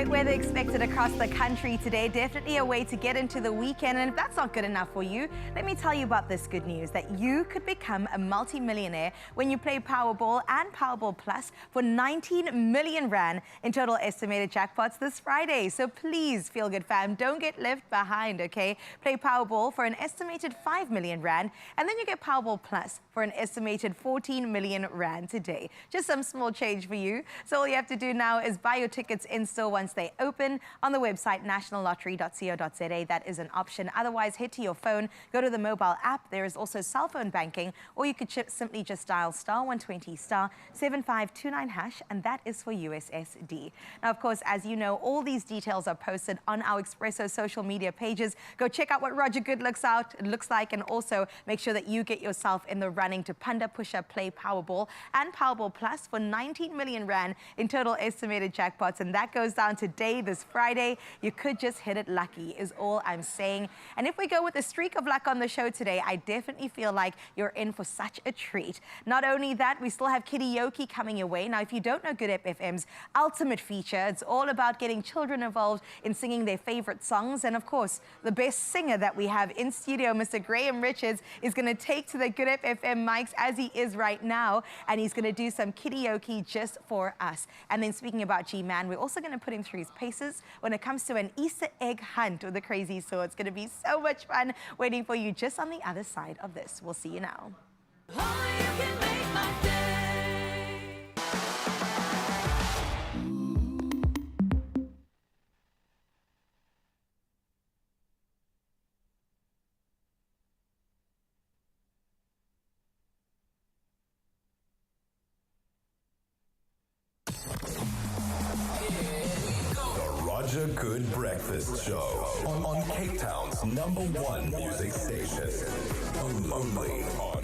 Weather expected across the country today. Definitely a way to get into the weekend. And if that's not good enough for you, let me tell you about this good news, that you could become a multi-millionaire when you play Powerball and Powerball Plus for 19 million rand in total estimated jackpots this Friday. So please, Feel Good fam, don't get left behind, okay? Play Powerball for an estimated 5 million rand, and then you get Powerball Plus for an estimated 14 million rand today. Just some small change for you. So all you have to do now is buy your tickets in store once they open on the website nationallottery.co.za. That is an option. Otherwise, head to your phone, go to the mobile app. There is also cell phone banking, or you could simply just dial *120 *7529 hash, and that is for USSD. Now, of course, as you know, all these details are posted on our Expresso social media pages. Go check out what Roger Good looks like, and also make sure that you get yourself in the running to Panda Pusher Play Powerball and Powerball Plus for 19 million rand in total estimated jackpots, and that goes down today day, this Friday. You could just hit it lucky is all I'm saying. And if we go with a streak of luck on the show today, I definitely feel like you're in for such a treat. Not only that, we still have Kittyoke coming your way. Now, if you don't know Good Up FM's ultimate feature, it's all about getting children involved in singing their favorite songs. And of course, the best singer that we have in studio, Mr. Graham Richards, is going to take to the Good Up FM mics as he is right now, and he's going to do some Kittyoke just for us. And then speaking about G-Man, we're also going to put him through his paces when it comes to an Easter egg hunt with the Crazy Saw. It's going to be so much fun waiting for you just on the other side of this. We'll see you now. Roger Good Breakfast Show on Cape Town's #1 music station.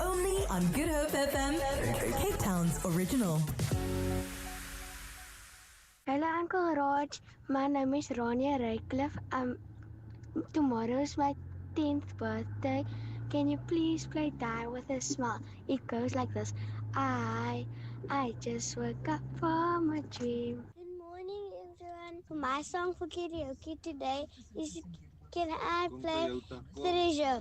Only on Good Hope FM, Cape Town's original. Hello, Uncle Raj. My name is Ronja Raycliffe. Tomorrow is my 10th birthday. Can you please play Die With a Smile? It goes like this. I just woke up from a dream. Good morning, everyone. My song for Kittyoke today is Can I Play Treasure?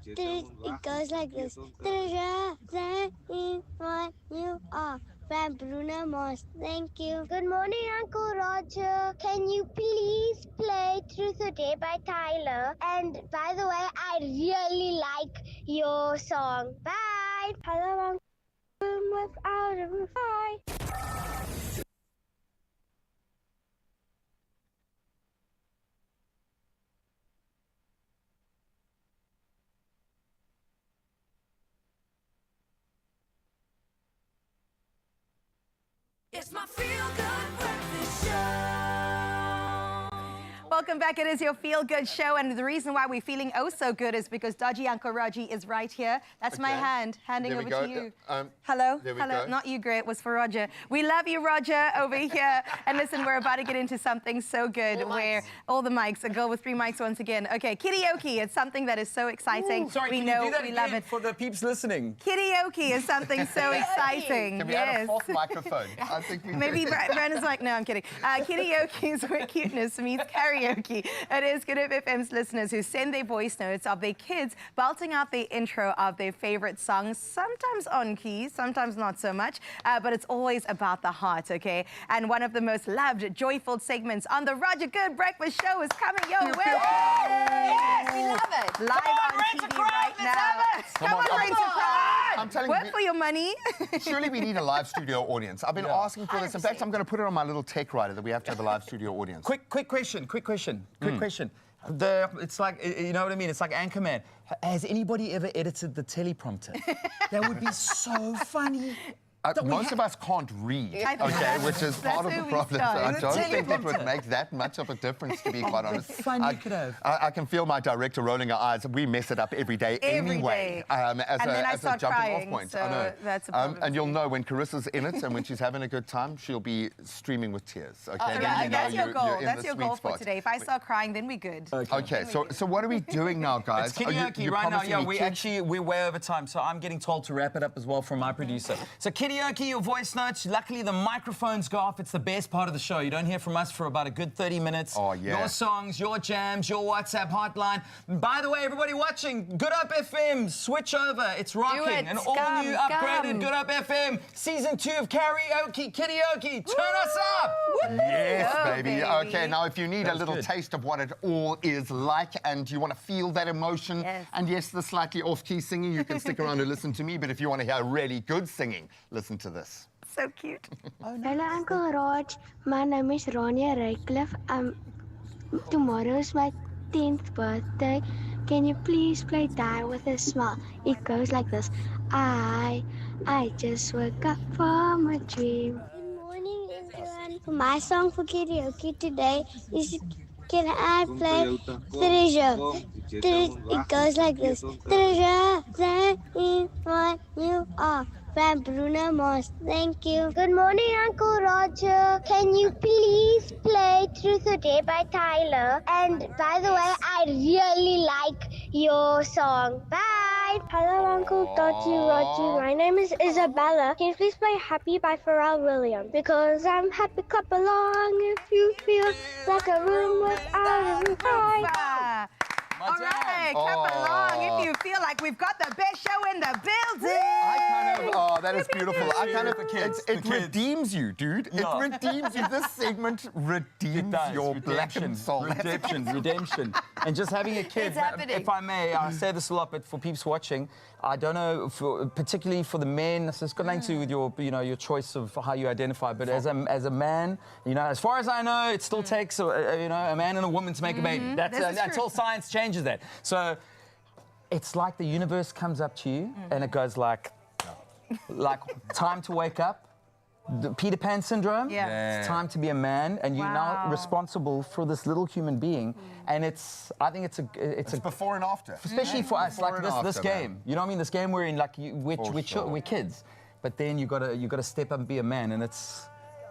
It goes like this. Treasure, that is what you are. From Bruno Mars. Thank you. Good morning, Uncle Roger. Can you please play Truth or Dare by Tyler? And by the way, I really like your song. Bye. Hello, Uncle. Without a fight. It's my feel-good breakfast show. Welcome back. It is your Feel Good show, and the reason why we're feeling oh so good is because Dodgy Uncle Raji is right here. That's my hand, handing over to you. Hello? Hello? Not you, Gray. It was for Roger. We love you, Roger, over here. And listen, we're about to get into something so good where all the mics, a girl with 3 mics once again. Okay, Kittyoke, it's something that is so exciting. Ooh, sorry, we can know, you do that we again love it. for the peeps listening? Kittyoke is something so exciting. Can we add a 4th microphone? I think we Maybe Brandon's like, no, I'm kidding. Kittyoke is where cuteness meets karaoke. It is Good Hope FM's listeners who send their voice notes of their kids belting out the intro of their favorite songs, sometimes on key, sometimes not so much, but it's always about the heart, okay? And one of the most loved, joyful segments on the Roger Good Breakfast Show is coming your way. Yes, we love it. Live on TV right now. Come on, Rent a Crowd. I'm telling Work you, for your money. surely we need a live studio audience. I've been asking for this. In fact, I'm going to put it on my little tech writer that we have to have a live studio audience. Quick question. It's like, you know what I mean? It's like Anchorman. Has anybody ever edited the teleprompter? That would be so funny. Most of us can't read, okay, which is part of the problem. So I don't think it would make that much of a difference, to be quite honest. I can feel my director rolling her eyes. We mess it up every day anyway. And then I start crying, point. so I know. that's a problem. And you'll know when Carissa's in it and when she's having a good time, she'll be streaming with tears. Okay, Yeah, then you know that's your goal. you're in That's the your sweet goal for spot. today. If I start crying, then we're good. Okay, so what are we doing now, guys? It's Kittyoke right now. Yeah, we're way over time, so I'm getting told to wrap it up as well from my producer. So Kittyoke, your voice notes. Luckily, the microphones go off. It's the best part of the show. You don't hear from us for about a good 30 minutes. Oh, yeah. Your songs, your jams, your WhatsApp hotline. And by the way, everybody watching, Good Up FM, switch over. It's rocking. An all-new upgraded Good Up FM. Season 2 of Kittyoke. Turn us up! Yes, baby. Okay, now if you need a little taste of what it all is like and you want to feel that emotion, and yes, the slightly off-key singing, you can stick around and listen to me, but if you want to hear really good singing, listen to this. So cute. Hello, Uncle Raj. My name is Ronja Raycliffe. Tomorrow is my 10th birthday. Can you please play Die With a Smile? It goes like this. I just woke up from a dream. Good morning, everyone. My song for Kittyoke today is Can I Play Treasure? It goes like this. Treasure, that is what you are. from Bruno Mars. Thank you. Good morning, Uncle Roger. Can you please play Truth or Dare by Tyler? And by the way, I really like your song. Bye. Hello, Uncle Dodgy Roger. My name is Isabella. Can you please play Happy by Pharrell Williams? Because I'm happy, clap along if you feel like a room without a roof. Bye. All right, clap along if you feel like we've got the best show in the building. That is beautiful. It redeems you, dude. It redeems you. This segment redeems your blackened soul. Redemption. And just having a kid, if I may, I say this a lot, but for peeps watching, I don't know, particularly for the men, this has got nothing to do with your, your choice of how you identify, but as a man, as far as I know, it still takes, a man and a woman to make a baby. That's until science changes that. So it's like the universe comes up to you and it goes like time to wake up. The Peter Pan syndrome. It's time to be a man, and you're now responsible for this little human being. And I think it's a before and after, especially for us, like this game. Man. You know what I mean? This game we're in, like we're kids, but then you gotta step up and be a man, and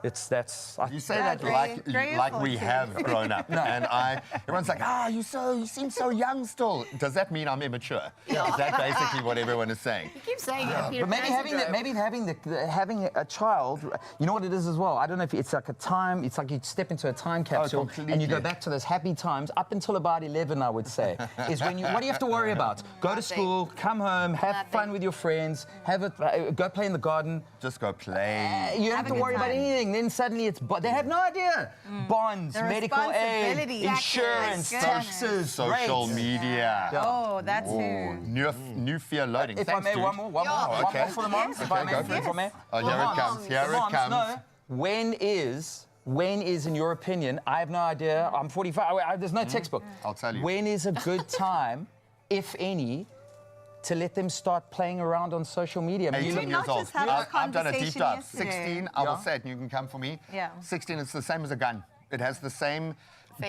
you say that like we have grown up, and everyone's like, you seem so young still. Does that mean I'm immature? Is that basically what everyone is saying? You keep saying that, Peter. But maybe having a child, you know what it is as well. I don't know if it's like a time. It's like you step into a time capsule and you go back to those happy times up until about 11. I would say is when what do you have to worry about? Go to school, come home, have fun with your friends, go play in the garden. Just go play. You don't have to worry about anything. Then suddenly they have no idea. Bonds, medical aid, insurance, taxes, social media. Oh, that's new fear loading. If I may, one more for the moms. If I may, here it comes. Here it comes. No, when is, in your opinion, I have no idea, I'm 45, there's no textbook. I'll tell you. When is a good time, if any, to let them start playing around on social media? 18 years old. I've done a deep dive. 16, I will say it, and you can come for me. Yeah. 16, it's the same as a gun. It has the same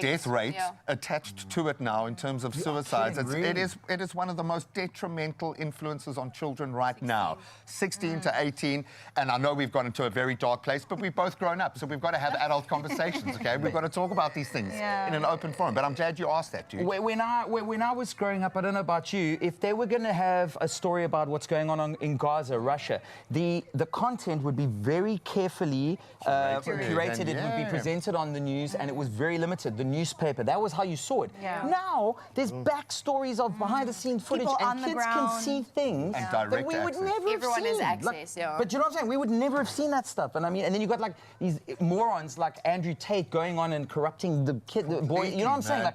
death rate attached to it now in terms of suicides. It is one of the most detrimental influences on children right now. 16 to 18, and I know we've gone into a very dark place, but we've both grown up, so we've got to have adult conversations, okay? We've got to talk about these things in an open forum, but I'm glad you asked that, dude. When I was growing up, I don't know about you, if they were going to have a story about what's going on in Gaza, Russia, the content would be very carefully curated. It would be presented on the news, and it was very limited. The newspaper, that was how you saw it. Now there's backstories of behind-the-scenes footage, and kids can see things that we would never have seen. Everyone has access, But you know what I'm saying? We would never have seen that stuff. And I mean, and then you got like these morons like Andrew Tate going on and corrupting the boy. You know what I'm saying? Like,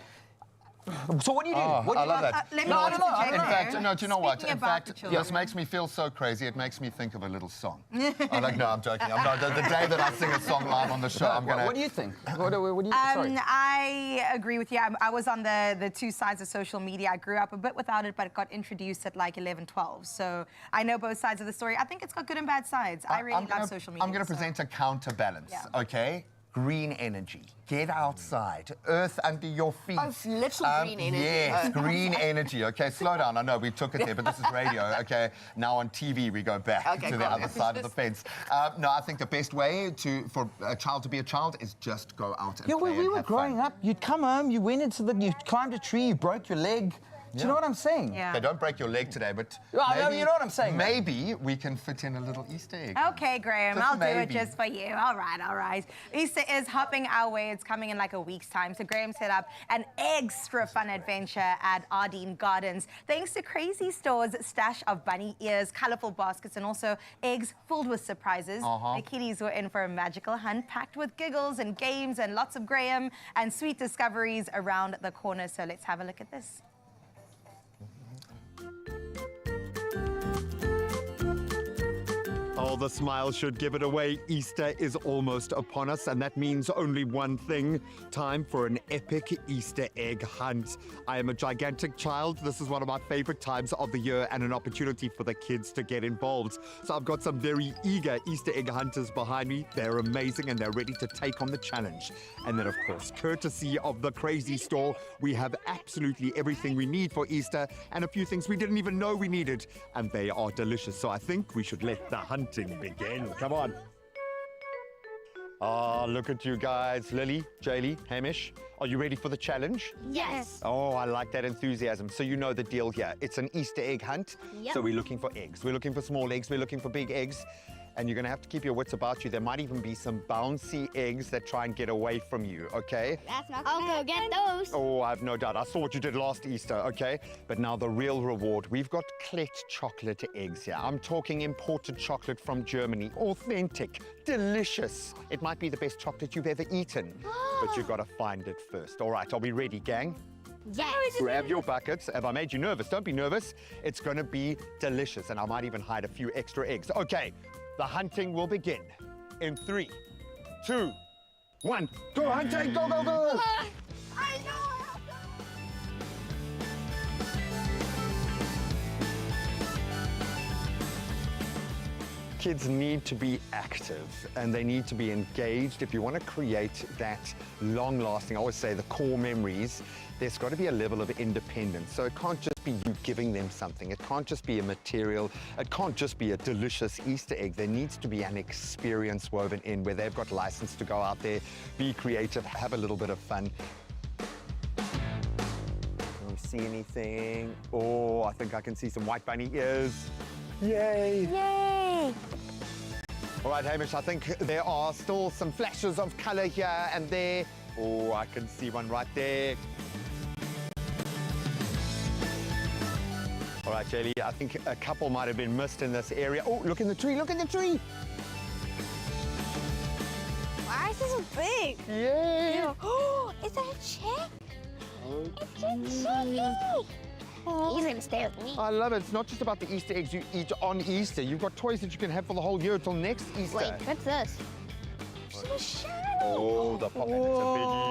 so what do you do? I love that. Let me go to the in fact, no, do you know what? Speaking In fact, this makes me feel so crazy. It makes me think of a little song. I'm like, no, I'm joking. I'm not. The day that I sing a song live on the show, I'm going to... What do you think? What do you sorry. I agree with you. I was on the two sides of social media. I grew up a bit without it, but it got introduced at like 11, 12. So I know both sides of the story. I think it's got good and bad sides. I really love social media. I'm going to present a counterbalance, okay? Green energy. Get outside. Earth under your feet. Oh, literal green energy. Yes, green energy. Okay, slow down. I know we took it there, but this is radio. Okay, now on TV we go back to the other side of the fence. No, I think the best way for a child to be a child is just go out and play. When we were growing up, you'd come home, you went into you climbed a tree, you broke your leg. Do you know what I'm saying? Yeah. They don't break your leg today, but maybe, you know what I'm saying. Maybe we can fit in a little Easter egg. Okay, Graham, I'll do it just for you. All right. Easter is hopping our way. It's coming in like a week's time. So Graham set up an extra fun adventure at Ardeen Gardens. Thanks to Crazy Store's stash of bunny ears, colourful baskets, and also eggs filled with surprises. The kiddies were in for a magical hunt packed with giggles and games and lots of Graham and sweet discoveries around the corner. So let's have a look at this. All Well, the smile should give it away. Easter is almost upon us, and that means only one thing. Time for an epic Easter egg hunt. I am a gigantic child. This is one of my favorite times of the year and an opportunity for the kids to get involved. So I've got some very eager Easter egg hunters behind me. They're amazing and they're ready to take on the challenge. And then, of course, courtesy of the Crazy Store, we have absolutely everything we need for Easter and a few things we didn't even know we needed. And they are delicious. So I think we should let the hunting begin. Come on. Oh, look at you guys. Lily, Jaylee, Hamish, are you ready for the challenge? Yes. Oh, I like that enthusiasm. So you know the deal here. It's an Easter egg hunt. Yep. So we're looking for eggs. We're looking for small eggs. We're looking for big eggs. And you're going to have to keep your wits about you. There might even be some bouncy eggs that try and get away from you, okay? That's not I'll go get those. Oh, I've no doubt. I saw what you did last Easter, okay? But now the real reward. We've got Klet chocolate eggs here. I'm talking imported chocolate from Germany. Authentic, delicious. It might be the best chocolate you've ever eaten. But you've got to find it first. All right, are we ready, gang? Yes. Grab your buckets. Have I made you nervous? Don't be nervous. It's going to be delicious. And I might even hide a few extra eggs. Okay. The hunting will begin in 3, 2, 1. Go hunting! Go, go, go! I know! Kids need to be active and they need to be engaged. If you want to create that long-lasting, I always say the core memories, there's got to be a level of independence. So it can't just be you giving them something. It can't just be a material. It can't just be a delicious Easter egg. There needs to be an experience woven in where they've got license to go out there, be creative, have a little bit of fun. Can we see anything? Oh, I think I can see some white bunny ears. Yay! Yay! All right, Hamish, I think there are still some flashes of color here and there. Oh, I can see one right there. All right, Jaylee, I think a couple might have been missed in this area. Oh, look in the tree, look in the tree. Why is this so big? Yeah. Oh, is that a chick? It's a chickie. He's gonna stay with me. I love it. It's not just about the Easter eggs you eat on Easter. You've got toys that you can have for the whole year until next Easter. Wait, what's this? So shiny. Oh, the pop, and it's a biggie.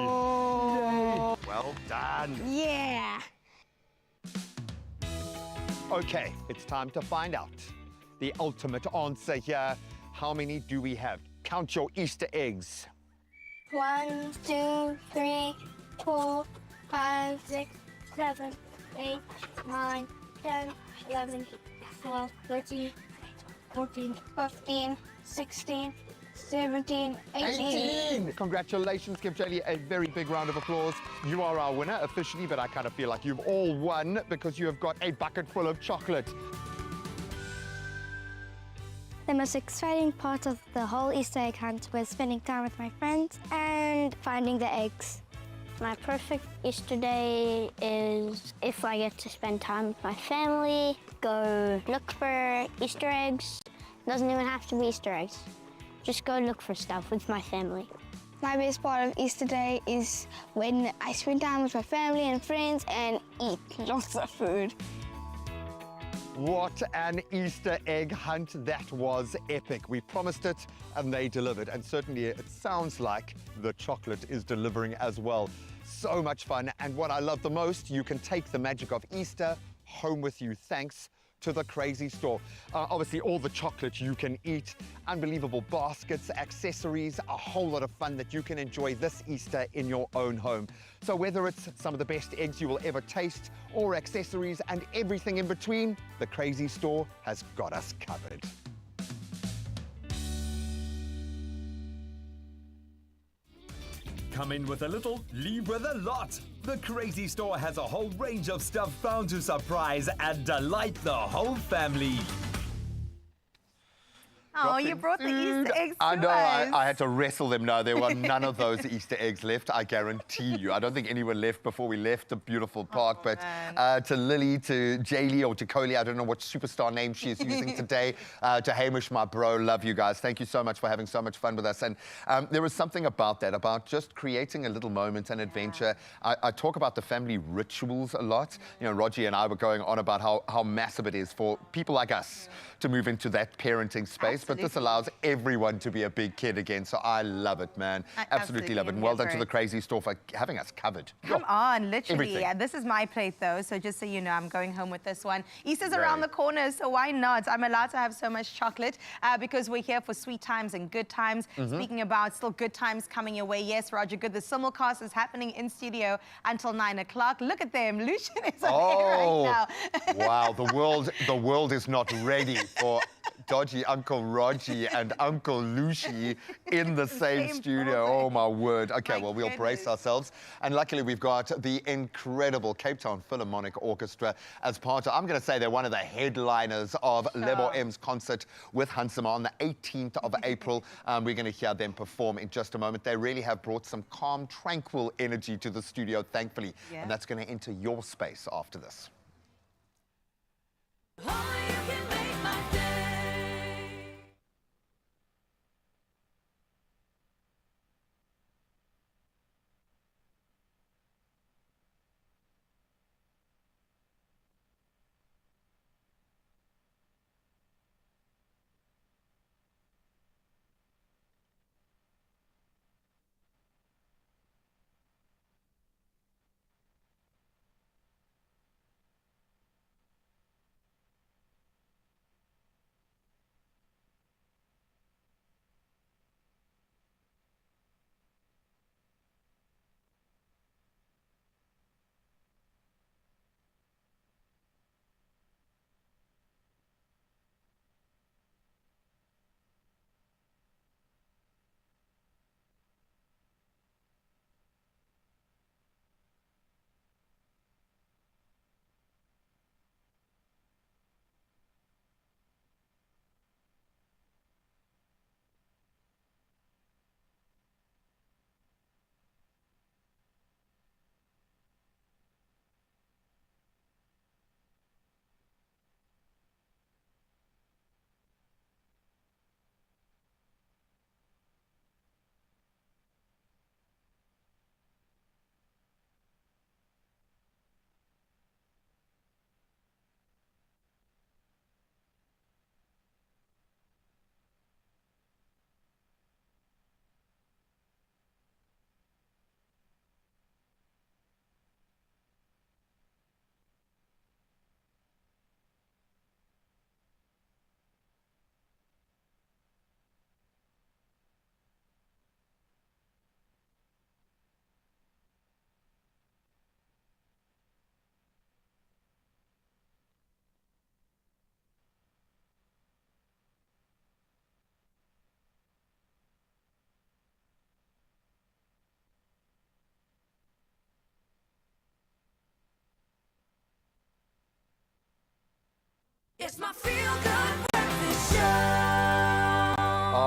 Yay. Well done. Yeah. Okay, it's time to find out the ultimate answer here. How many do we have? Count your Easter eggs. 1, 2, 3, 4, 5, 6, 7, 8, 9, 10, 11, 12, 13, 14, 15, 16, 17, 18. Congratulations. Give Jaylee a very big round of applause. You are our winner officially, but I kind of feel like you've all won because you have got a bucket full of chocolate. The most exciting part of the whole Easter egg hunt was spending time with my friends and finding the eggs. My perfect Easter day is if I get to spend time with my family, go look for Easter eggs. It doesn't even have to be Easter eggs. Just go look for stuff with my family. My best part of Easter day is when I spend time with my family and friends and eat lots of food. What an Easter egg hunt. That was epic. We promised it and they delivered. And certainly it sounds like the chocolate is delivering as well. So much fun. And what I love the most, you can take the magic of Easter home with you thanks to the Crazy Store. Obviously, all the chocolate you can eat, unbelievable baskets, accessories, a whole lot of fun that you can enjoy this Easter in your own home. So whether it's some of the best eggs you will ever taste or accessories and everything in between, the Crazy Store has got us covered. Come in with a little, leave with a lot. The Crazy Store has a whole range of stuff bound to surprise and delight the whole family. Oh, you brought the Easter eggs to I know, us. I had to wrestle them. No, there were none of those Easter eggs left, I guarantee you. I don't think anyone left before we left the beautiful park. But to Lily, to Jaylee, or to Coley, I don't know what superstar name she is using today, to Hamish, my bro, love you guys. Thank you so much for having so much fun with us. And there was something about that, about just creating a little moment and adventure. I talk about the family rituals a lot. You know, Roger and I were going on about how massive it is for people like us to move into that parenting space. but this allows everyone to be a big kid again. So I love it, man. I absolutely love it. And well done to the Crazy Store for having us covered. Come on, literally. Everything. Yeah, this is my plate, though. So just so you know, I'm going home with this one. Easter's around the corner, so why not? I'm allowed to have so much chocolate because we're here for sweet times and good times. Speaking about still good times coming your way. Yes, Roger Good. The simulcast is happening in studio until 9 o'clock. Look at them. Lucian is on air right now. Wow, the world is not ready for dodgy Uncle Roger and Uncle Lucy in the same studio. Oh, my word. Okay, well, we'll brace ourselves. And luckily, we've got the incredible Cape Town Philharmonic Orchestra as part of, I'm going to say they're one of the headliners of Lebo M's concert with Hansama on the 18th of April. We're going to hear them perform in just a moment. They really have brought some calm, tranquil energy to the studio, thankfully. Yeah. And that's going to enter your space after this. It's my feel-good breakfast show.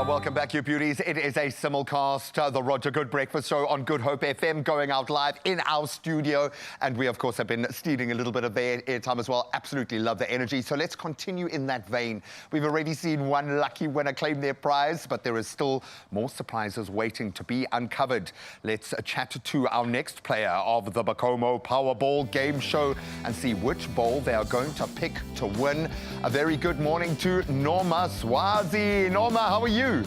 Welcome back, you beauties. It is a simulcast, the Roger Good Breakfast Show on Good Hope FM, going out live in our studio. And we, of course, have been stealing a little bit of their airtime as well. Absolutely love the energy. So let's continue in that vein. We've already seen one lucky winner claim their prize, but there is still more surprises waiting to be uncovered. Let's chat to our next player of the Bakomo Powerball game show and see which bowl they are going to pick to win. A very good morning to Norma Swazi. Norma, how are you?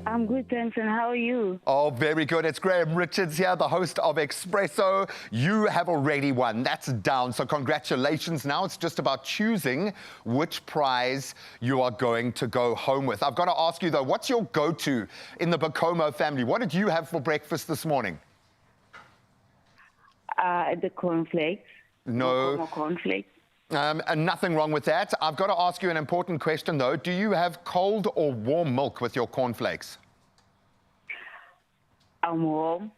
I'm good, thanks, and how are you? Oh, very good. It's Graham Richards here, the host of Expresso. You have already won. That's down, so congratulations. Now it's just about choosing which prize you are going to go home with. I've got to ask you, though, what's your go-to in the Bakomo family? What did you have for breakfast this morning? The cornflakes. No. Bakomo cornflakes. And nothing wrong with that. I've got to ask you an important question, though. Do you have cold or warm milk with your cornflakes? I'm warm.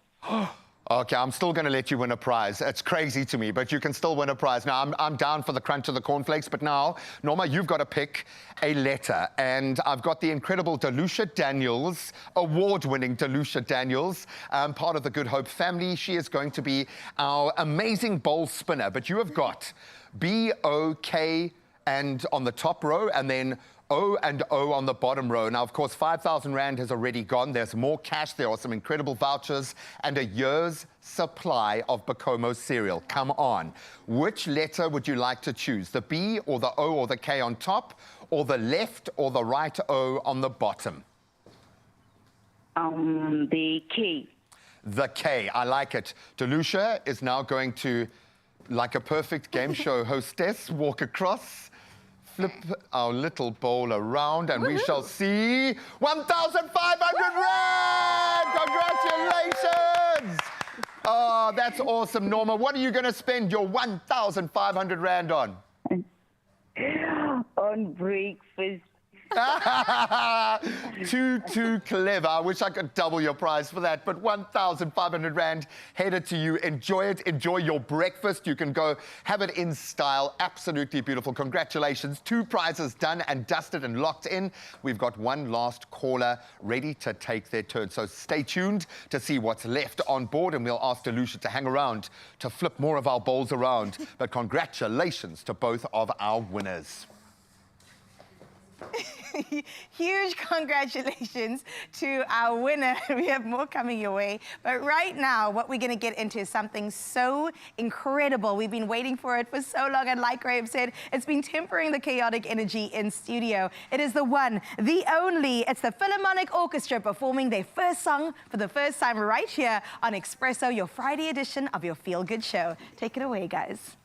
Okay, I'm still going to let you win a prize. It's crazy to me, but you can still win a prize. Now, I'm down for the crunch of the cornflakes, but now, Norma, you've got to pick a letter. And I've got the incredible Delucia Daniels, award-winning Delucia Daniels, part of the Good Hope family. She is going to be our amazing bowl spinner. But you have got B-O-K and on the top row, and then O and O on the bottom row. Now, of course, 5,000 Rand has already gone. There's more cash. There are some incredible vouchers and a year's supply of Bakomo cereal. Come on. Which letter would you like to choose? The B or the O or the K on top, or the left or the right O on the bottom? The K. The K, I like it. Delucia is now going to, like a perfect game show hostess, walk across, flip our little bowl around, and we shall see 1,500 Rand! Congratulations! Oh, that's awesome, Norma. What are you going to spend your 1,500 Rand on? On breakfast. Too clever. I wish I could double your prize for that, but 1,500 Rand headed to you. Enjoy it. Enjoy your breakfast. You can go have it in style. Absolutely beautiful. Congratulations. 2 prizes done and dusted and locked in. We've got one last caller ready to take their turn. So stay tuned to see what's left on board, and we'll ask Delucia to hang around to flip more of our bowls around. But congratulations to both of our winners. Huge congratulations to our winner. We have more coming your way. But right now, what we're going to get into is something so incredible. We've been waiting for it for so long. And like Graham said, it's been tempering the chaotic energy in studio. It is the one, the only. It's the Philharmonic Orchestra performing their first song for the first time right here on Expresso, your Friday edition of your Feel Good show. Take it away, guys.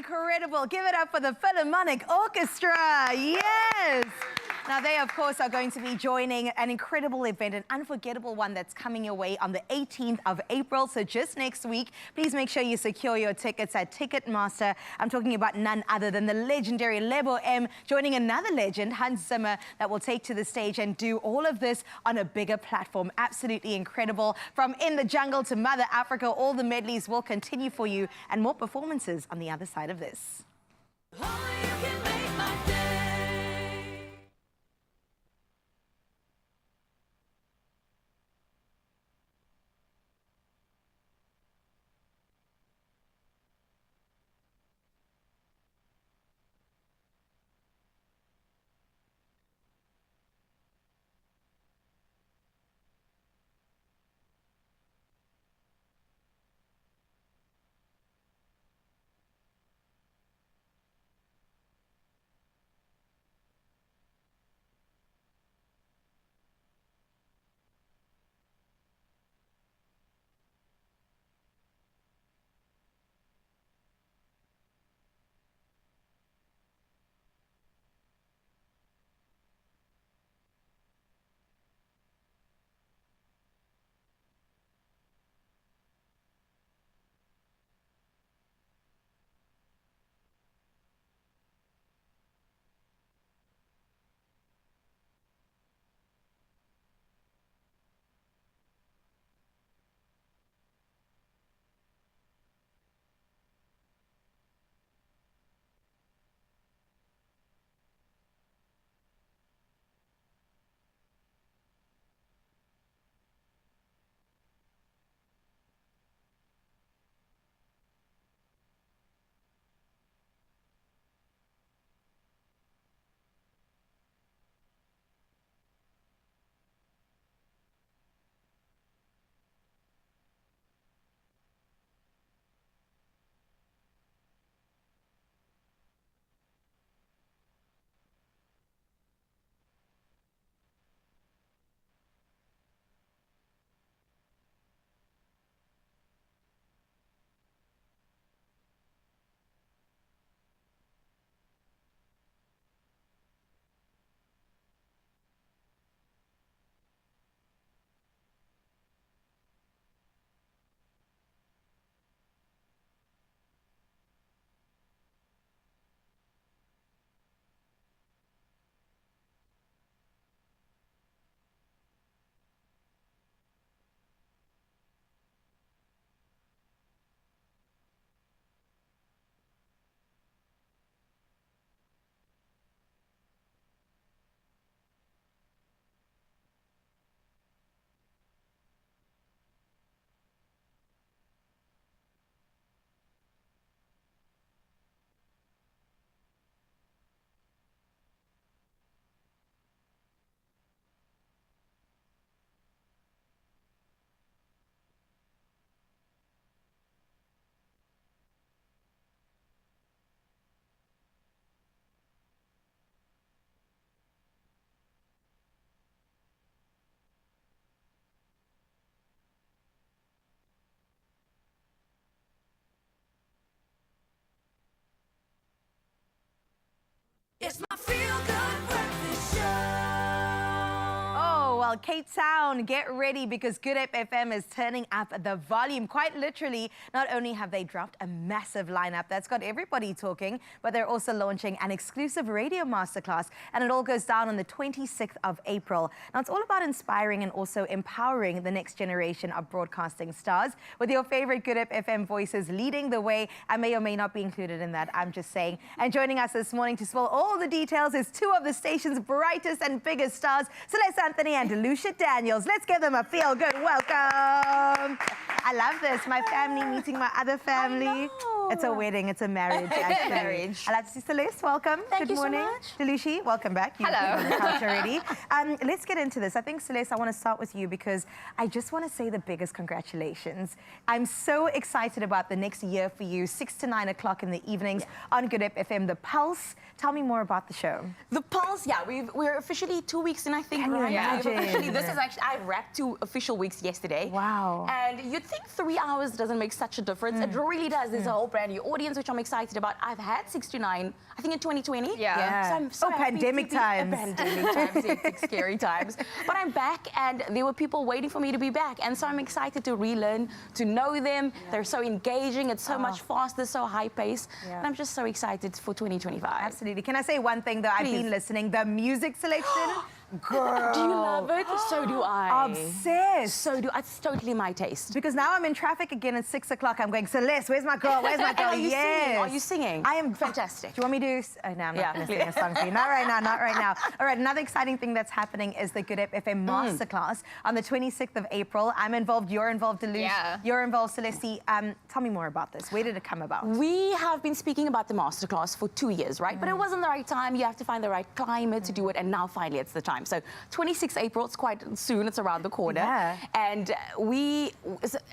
incredible. Give it up for the Philharmonic Orchestra. Yes. Now, they, of course, are going to be joining an incredible event, an unforgettable one that's coming your way on the 18th of April, so just next week. Please make sure you secure your tickets at Ticketmaster. I'm talking about none other than the legendary Lebo M, joining another legend, Hans Zimmer, that will take to the stage and do all of this on a bigger platform. Absolutely incredible. From In the Jungle to Mother Africa, all the medleys will continue for you, and more performances on the other side of this. It's my feel-good breakfast show. Oh, well, Cape Town, get ready because Good Up FM is turning up the volume. Quite literally, not only have they dropped a massive lineup that's got everybody talking, but they're also launching an exclusive radio masterclass, and it all goes down on the 26th of April. Now, it's all about inspiring and also empowering the next generation of broadcasting stars, with your favorite Good Up FM voices leading the way. I may or may not be included in that, I'm just saying. And joining us this morning to spill all the details is two of the station's brightest and biggest stars, Celeste Anthony and Lucia Daniels. Let's give them a feel-good welcome. I love this. My family meeting my other family. It's a wedding. It's a marriage. Marriage. I like to see Celeste. Welcome. Thank Good you morning. so much. Delushi, welcome back. You've Hello. been on the couch already. Let's get into this. I think, Celeste, I want to start with you because I just want to say the biggest congratulations. I'm so excited about the next year for you, 6 to 9 o'clock in the evenings on Good Up FM. The Pulse. Tell me more about the show. The Pulse, yeah, we're officially 2 weeks in, I think, right? Yeah. Officially, this is actually, I wrapped 2 official weeks yesterday. Wow. And you'd think 3 hours doesn't make such a difference. It really does. There's a whole brand new audience, which I'm excited about. I've had 6 to 9, I think in 2020. Yeah. So I'm so happy pandemic to be, times. Pandemic times, hectic, scary times. But I'm back, and there were people waiting for me to be back. And so I'm excited to relearn, to know them. They're so engaging. It's so much faster, so high pace. And I'm just so excited for 2025. Absolutely. Can I say one thing, though? I've been listening. The music selection, girl. Do you love it? So do I. Obsessed. So do I. It's totally my taste. Because now I'm in traffic again at 6 o'clock. I'm going, Celeste, where's my girl? Where's my girl? Are you singing? Are you singing? I am fantastic. Do you want me to? Oh, no, I'm not going to sing a song for you. Not right now, not right now. All right, another exciting thing that's happening is the Good FM Masterclass on the 26th of April. I'm involved, you're involved, Deluge. You're involved, Celeste. Tell me more about this. Where did it come about? We have been speaking about the masterclass for 2 years, right? But it wasn't the right time. You have to find the right climate to do it, and now finally it's the time. So 26th April, it's quite soon, it's around the corner. Yeah. And we,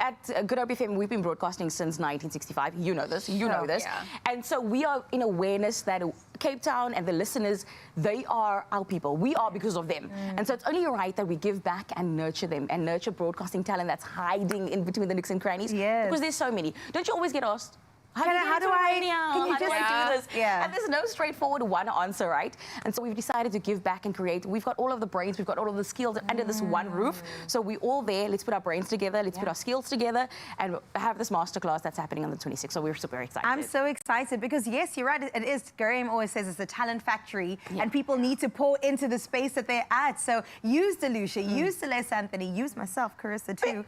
at Good Hope FM, we've been broadcasting since 1965. You know this, you know this. And so we are in awareness that Cape Town and the listeners, they are our people. We are because of them. And so it's only right that we give back and nurture them and nurture broadcasting talent that's hiding in between the nooks and crannies. Yes. Because there's so many. Don't you always get asked, how do I do this? Yeah. And there's no straightforward one answer, right? And so we've decided to give back and create. We've got all of the brains, we've got all of the skills under this one roof. So we're all there. Let's put our brains together, let's put our skills together, and have this masterclass that's happening on the 26th. So we're super excited. I'm so excited because, yes, you're right. It is. Graham always says it's a talent factory, and people need to pour into the space that they're at. So use Delucia, use Celeste Anthony, use myself, Carissa, too.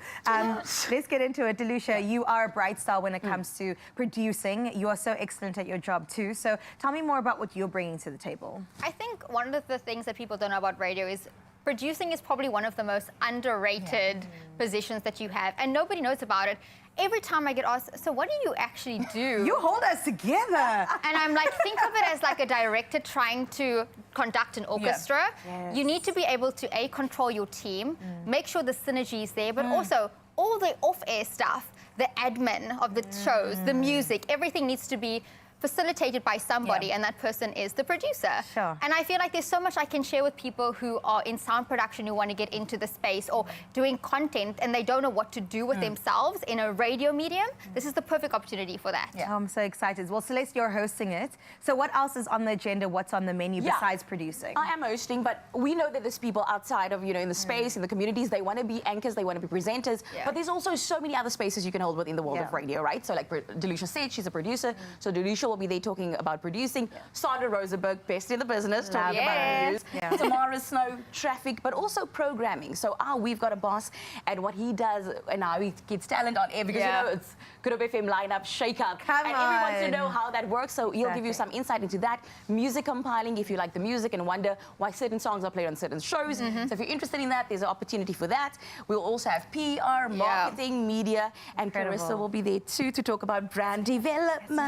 Let's get into it. Delucia, you are a bright star when it comes to producing. You are so excellent at your job, too. So tell me more about what you're bringing to the table. I think one of the things that people don't know about radio is producing is probably one of the most underrated positions that you have, and nobody knows about it. Every time I get asked, so what do you actually do? You hold us together. And I'm like, think of it as like a director trying to conduct an orchestra. You need to be able to, A, control your team, make sure the synergy is there, but also all the off-air stuff, the admin of the shows, the music, everything needs to be facilitated by somebody, and that person is the producer. Sure. And I feel like there's so much I can share with people who are in sound production, who want to get into the space, or doing content and they don't know what to do with themselves in a radio medium. This is the perfect opportunity for that. Oh, I'm so excited. Well, Celeste, you're hosting it. So what else is on the agenda? What's on the menu besides producing? I am hosting, but we know that there's people outside of, in the space, in the communities, they want to be anchors, they want to be presenters, but there's also so many other spaces you can hold within the world of radio, right? So like Delucia said, she's a producer, so Delucia will be there talking about producing. Sandra Rosenberg, best in the business, talking about news. Tamara Snow, traffic, but also programming. So we've got a boss, and what he does, and how he gets talent on air, because it's Good Hope FM lineup shake-up. And everyone wants to know how that works, so he'll give you some insight into that. Music compiling, if you like the music and wonder why certain songs are played on certain shows. So if you're interested in that, there's an opportunity for that. We'll also have PR, marketing, media, and Carissa will be there too to talk about brand development.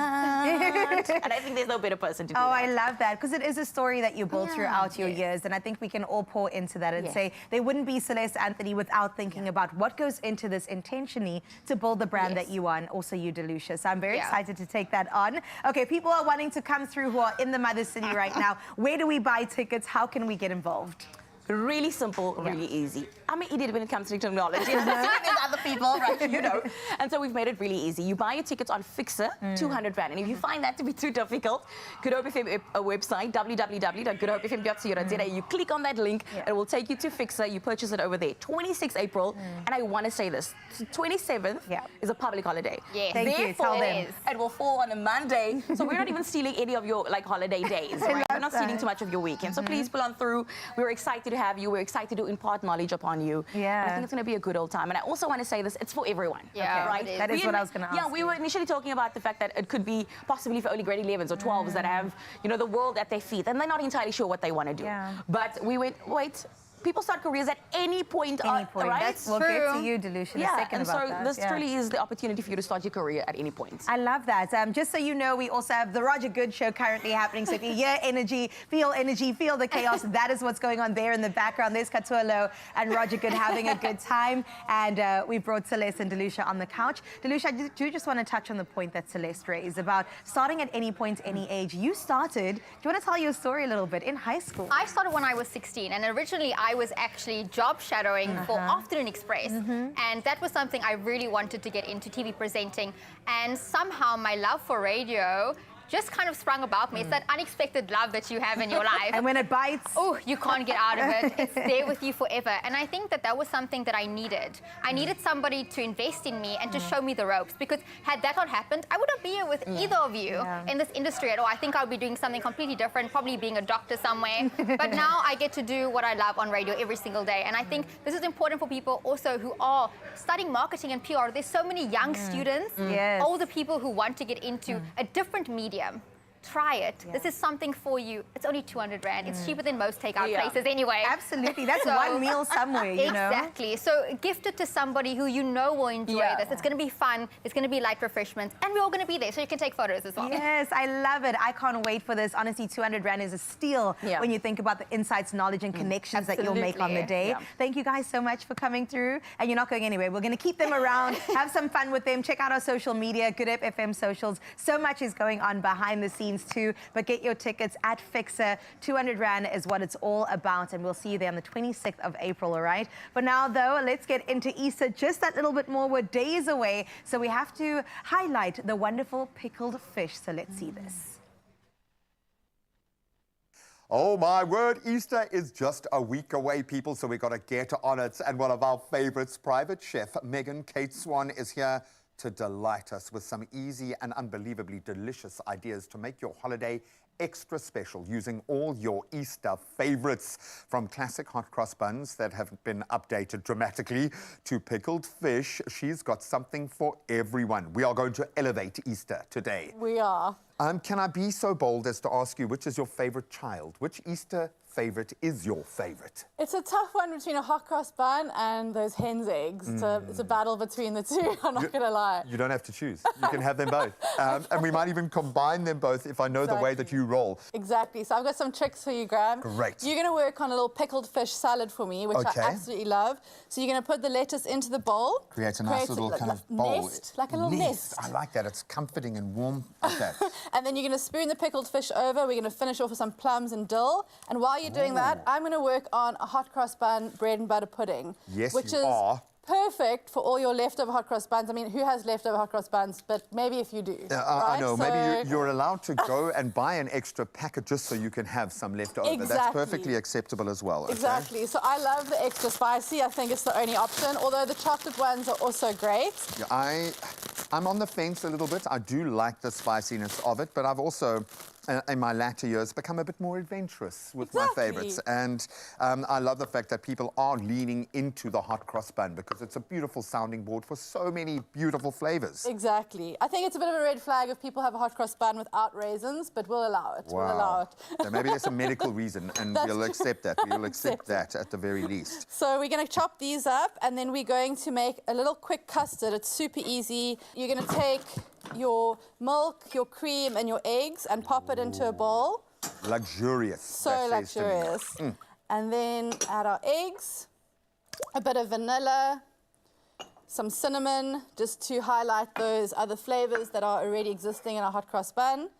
And I think there's no better person to do that. I love that, because it is a story that you built throughout your years, and I think we can all pour into that and say there wouldn't be Celeste Anthony without thinking about what goes into this intentionally to build the brand that you are, and also you, Delucia. So I'm very excited to take that on. Okay, people are wanting to come through who are in the Mother City right now. Where do we buy tickets? How can we get involved? Really simple, really easy. I'm an idiot when it comes to technology. There's other people, right? And so we've made it really easy. You buy your tickets on Fixer, 200 Rand. And if you find that to be too difficult, Good Hope FM website, www.goodhopefm.co.za. You click on that link, it will take you to Fixer. You purchase it over there. 26th April, and I want to say this, 27th is a public holiday. Thank you, tell them. It will fall on a Monday, so we're not even stealing any of your holiday days, right? We're not stealing too much of your weekend. So please pull on through. We're excited to have you. We're excited to impart knowledge upon you. I think it's going to be a good old time. And I also want to say this, it's for everyone. Right? That is what I was going to ask. We were initially talking about the fact that it could be possibly for only grade 11s or 12s that have, the world at their feet, and they're not entirely sure what they want to do. But we went, wait, people start careers at any point. Right? We'll get to you, Delucia, in a second and about that. This truly is the opportunity for you to start your career at any point. I love that. Just so you know, we also have the Roger Good Show currently happening. So if you hear energy, feel the chaos, that is what's going on there in the background. There's Katualo and Roger Good having a good time. And we brought Celeste and Delucia on the couch. Delucia, I do just want to touch on the point that Celeste raised about starting at any point, any age. You started, do you want to tell your story a little bit, in high school? I started when I was 16, and originally I was actually job shadowing for Afternoon Express. And that was something I really wanted to get into, TV presenting. And somehow my love for radio just kind of sprung about me. It's that unexpected love that you have in your life. And when it bites... Oh, you can't get out of it. It's there with you forever. And I think that that was something that I needed. I needed somebody to invest in me and to show me the ropes. Because had that not happened, I wouldn't be here with either of you in this industry at all. I think I would be doing something completely different, probably being a doctor somewhere. But now I get to do what I love on radio every single day. And I think this is important for people also who are studying marketing and PR. There's so many young students, older people who want to get into a different medium. Try it. This is something for you. It's only 200 Rand. It's cheaper than most takeout places anyway. Absolutely. That's one meal somewhere, you know. Exactly. So gift it to somebody who you know will enjoy this. It's going to be fun. It's going to be light refreshments. And we're all going to be there, so you can take photos as well. Yes, I love it. I can't wait for this. Honestly, 200 Rand is a steal when you think about the insights, knowledge, and connections that you'll make on the day. Thank you guys so much for coming through. And you're not going anywhere. We're going to keep them around, have some fun with them. Check out our social media, Good Up FM socials. So much is going on behind the scenes too. But get your tickets at Fixer. 200 Rand is what it's all about. And we'll see you there on the 26th of April, all right? But now, though, let's get into Easter just that little bit more. We're days away. So we have to highlight the wonderful pickled fish. So let's see this. Oh my word, Easter is just a week away, people, so we got to get on it. And one of our favorites, private chef Megan Kate Swan, is here to delight us with some easy and unbelievably delicious ideas to make your holiday extra special using all your Easter favorites, from classic hot cross buns that have been updated dramatically to pickled fish. She's got something for everyone. We are going to elevate Easter today. We are. Can I be so bold as to ask you, which is your favorite child? Which Easter favorite is your favorite? It's a tough one between a hot cross bun and those hen's eggs. It's a battle between the two, I'm not going to lie. You don't have to choose. You can have them both. And we might even combine them both if I know the way that you roll. Exactly. So I've got some tricks for you, Graham. Great. You're going to work on a little pickled fish salad for me, which I absolutely love. So you're going to put the lettuce into the bowl. Create a nice little kind of bowl. Nest, like a little nest. I like that. It's comforting and warm like that. And then you're going to spoon the pickled fish over. We're going to finish off with some plums and dill. And while you're doing that, I'm going to work on a hot cross bun bread and butter pudding. Yes, which you is are. Perfect for all your leftover hot cross buns. I mean, who has leftover hot cross buns? But maybe if you do. I know. So maybe you're allowed to go and buy an extra packet just so you can have some left over. Exactly. That's perfectly acceptable as well. Okay? Exactly. So I love the extra spicy. I think it's the only option, although the chocolate ones are also great. Yeah, I'm on the fence a little bit. I do like the spiciness of it, but I've also, in my latter years, become a bit more adventurous with my favorites. And I love the fact that people are leaning into the hot cross bun because it's a beautiful sounding board for so many beautiful flavors. Exactly. I think it's a bit of a red flag if people have a hot cross bun without raisins, but we'll allow it. Wow. We'll allow it. So maybe there's a medical reason, and we'll accept that. We'll accept that at the very least. So we're going to chop these up, and then we're going to make a little quick custard. It's super easy. You're going to take your milk, your cream, and your eggs and pop it into a bowl. Luxurious. So luxurious. And then add our eggs, a bit of vanilla, some cinnamon, just to highlight those other flavors that are already existing in our hot cross bun.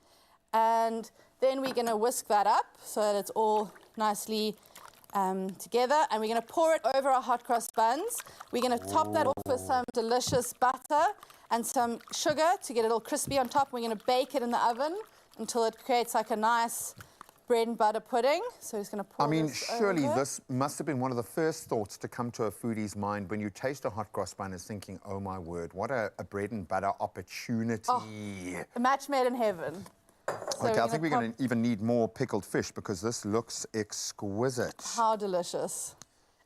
And then we're going to whisk that up so that it's all nicely together. And we're going to pour it over our hot cross buns. We're going to top that off with some delicious butter and some sugar to get it all crispy on top. We're going to bake it in the oven until it creates like a nice bread and butter pudding. So he's going to pour surely this must have been one of the first thoughts to come to a foodie's mind when you taste a hot cross bun, is thinking, oh my word, what a bread and butter opportunity. Oh, a match made in heaven. So okay, I think we're going to even need more pickled fish because this looks exquisite. How delicious.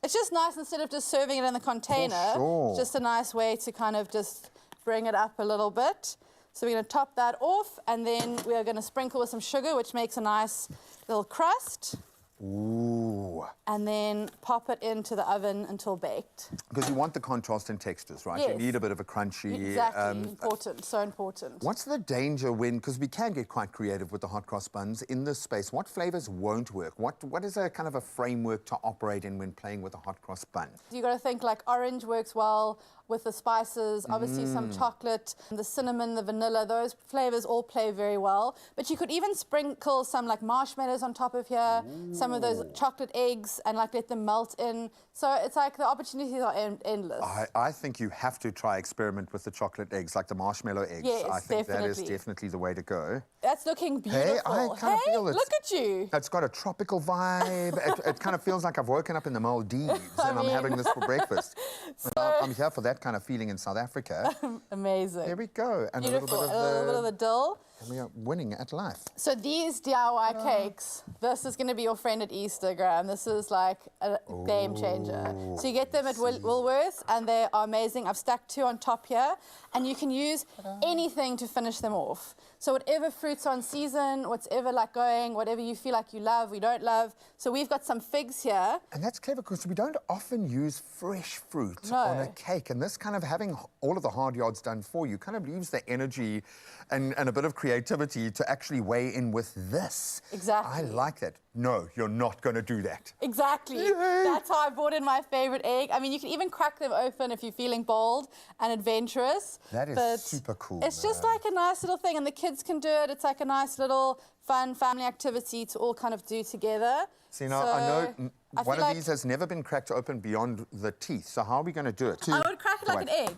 It's just nice, instead of just serving it in the container, it's just a nice way to kind of just bring it up a little bit. So we're going to top that off, and then we are going to sprinkle with some sugar, which makes a nice little crust. Ooh. And then pop it into the oven until baked. Because you want the contrast in textures, right? Yes. You need a bit of a crunchy... Exactly, important, so important. What's the danger when, because we can get quite creative with the hot cross buns in this space, what flavors won't work? What is a kind of a framework to operate in when playing with a hot cross bun? You got to think like orange works well with the spices, obviously some chocolate, the cinnamon, the vanilla, those flavors all play very well. But you could even sprinkle some like marshmallows on top of here, some of those chocolate eggs, and like let them melt in. So it's like the opportunities are endless. I think you have to try experiment with the chocolate eggs, like the marshmallow eggs. Yes, I think that is definitely. definitely the way to go. That's looking beautiful. Hey, I kind of feel look at you. It's got a tropical vibe. it kind of feels like I've woken up in the Maldives and I'm having this for breakfast. I'm here for that kind of feeling in South Africa. Amazing. There we go. And Beautiful. a little bit of the dill. And we are winning at life. So these DIY cakes, this is going to be your friend at Easter, Graham. This is like a game changer. So you get them at Woolworths and they are amazing. I've stacked 2 on top here and you can use anything to finish them off. So whatever fruits are in season, whatever like going, whatever you feel like you love, we don't love. So we've got some figs here. And that's clever because we don't often use fresh fruit on a cake. And this kind of having all of the hard yards done for you kind of leaves the energy and a bit of creativity to actually weigh in with this. Exactly. I like that. No, you're not going to do that. Exactly. Yay. That's how I brought in my favorite egg. I mean, you can even crack them open if you're feeling bold and adventurous. That is super cool. It's just like a nice little thing, and the kids can do it. It's like a nice little fun family activity to all kind of do together. See, now, I know one of these has never been cracked open beyond the teeth. So how are we going to do it? I would crack it like an egg.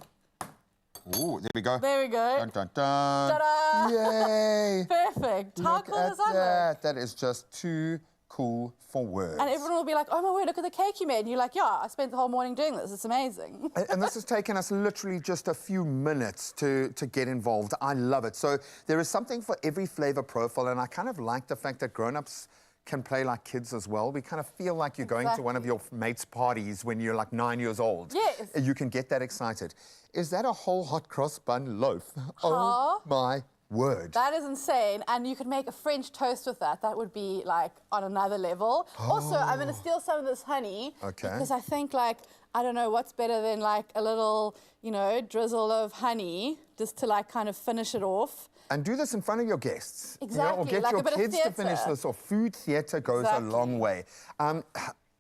Ooh, there we go. There we go. Dun, dun, dun. Ta-da! Yay! Perfect. How cool is that? That is just too cool for words. And everyone will be like, oh my word, look at the cake you made. And you're like, yeah, I spent the whole morning doing this. It's amazing. And this has taken us literally just a few minutes to get involved. I love it. So there is something for every flavor profile, and I kind of like the fact that grown-ups can play like kids as well. We kind of feel like you're going to one of your mates' parties when you're like 9 years old. Yes. You can get that excited. Is that a whole hot cross bun loaf? Oh my word. That is insane. And you could make a French toast with that. That would be like on another level. Also, I'm going to steal some of this honey. Okay. Because I think like, I don't know what's better than like a little, you know, drizzle of honey just to like kind of finish it off. And do this in front of your guests. Exactly. Or get like your a bit kids of to finish this, or food theatre goes a long way.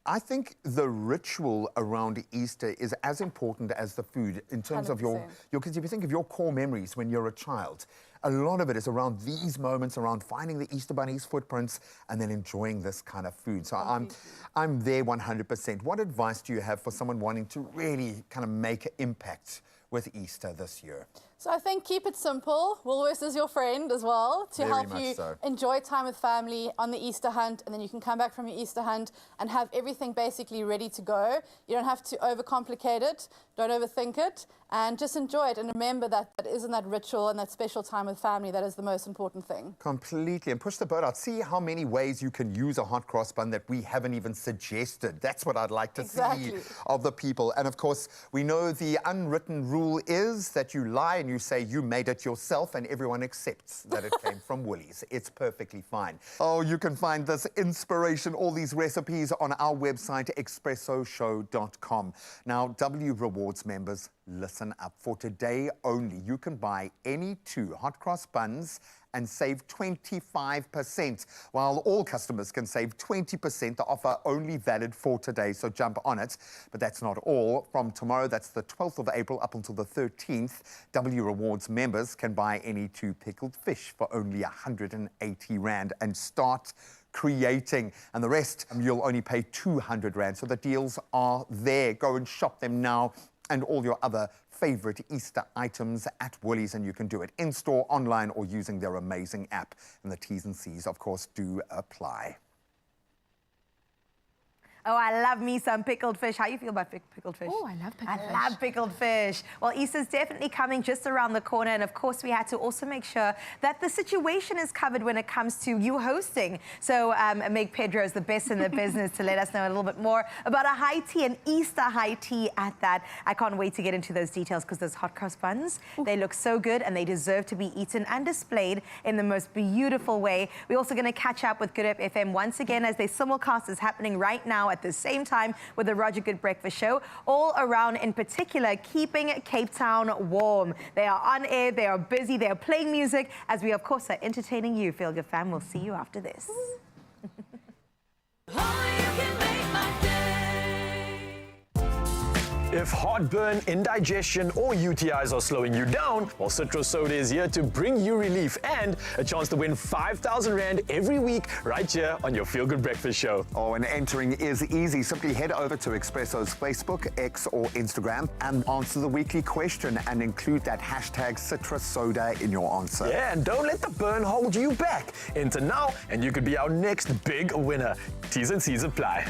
I think the ritual around Easter is as important as the food in terms 100%. Of your, because if you think of your core memories when you're a child, a lot of it is around these moments, around finding the Easter Bunny's footprints and then enjoying this kind of food. So I'm there 100%. What advice do you have for someone wanting to really kind of make an impact with Easter this year? So I think keep it simple. Woolworths is your friend as well to help you enjoy time with family on the Easter hunt, and then you can come back from your Easter hunt and have everything basically ready to go. You don't have to overcomplicate it, don't overthink it, and just enjoy it. And remember that it isn't that ritual and that special time with family that is the most important thing. Completely. And push the boat out. See how many ways you can use a hot cross bun that we haven't even suggested. That's what I'd like to see of the people. And of course, we know the unwritten rule is that you lie and you say you made it yourself, and everyone accepts that it came from Woolies. It's perfectly fine. Oh, you can find this inspiration, all these recipes on our website, expressoshow.com. Now, W Rewards members, listen up. For today only, you can buy any 2 hot cross buns and save 25%, while all customers can save 20%. The offer only valid for today, so jump on it. But that's not all. From tomorrow, that's the 12th of April, up until the 13th, W Rewards members can buy any 2 pickled fish for only 180 Rand and start creating. And the rest, you'll only pay 200 Rand. So the deals are there. Go and shop them now. And all your other favorite Easter items at Woolies, and you can do it in-store, online, or using their amazing app. And the T's and C's, of course, do apply. Oh, I love me some pickled fish. How do you feel about pickled fish? Oh, I love pickled fish. I love pickled fish. Well, Easter's definitely coming just around the corner. And of course, we had to also make sure that the situation is covered when it comes to you hosting. So Meg Pedro is the best in the business to let us know a little bit more about a high tea, an Easter high tea at that. I can't wait to get into those details because those hot cross buns, they look so good and they deserve to be eaten and displayed in the most beautiful way. We're also going to catch up with Good Up FM once again as their simulcast is happening right now at the same time with the Roger Good Breakfast Show, all around in particular keeping Cape Town warm. They are on air, they are busy, they are playing music as we of course are entertaining you. Feel Good Fam, we'll see you after this. If heartburn, indigestion, or UTIs are slowing you down, well, Citrus Soda is here to bring you relief and a chance to win 5,000 Rand every week right here on your Feel Good Breakfast Show. Oh, and entering is easy. Simply head over to Expresso's Facebook, X, or Instagram and answer the weekly question and include that hashtag Citrus Soda in your answer. Yeah, and don't let the burn hold you back. Enter now, and you could be our next big winner. T's and C's apply.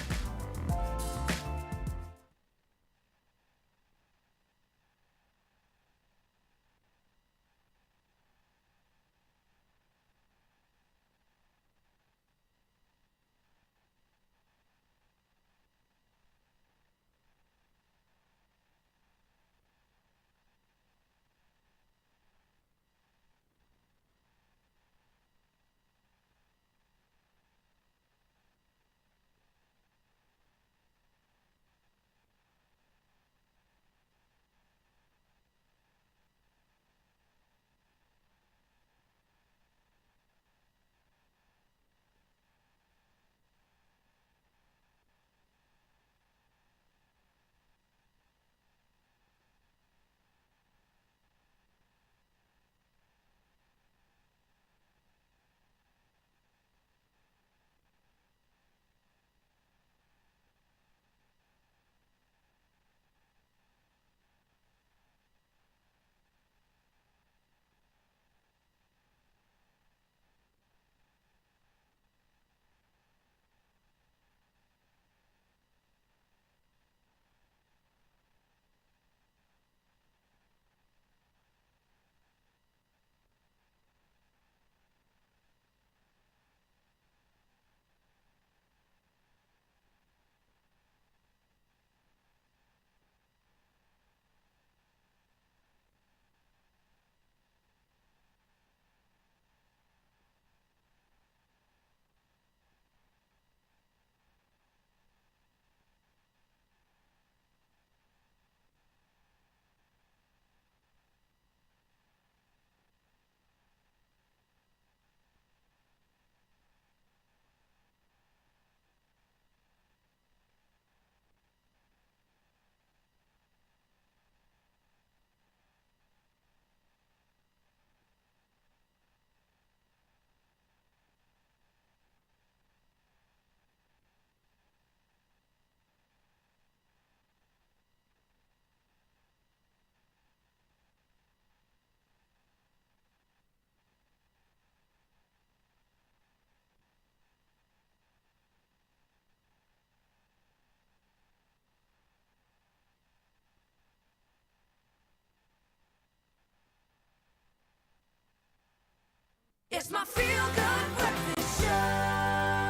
It's my Feel Good Breakfast Show.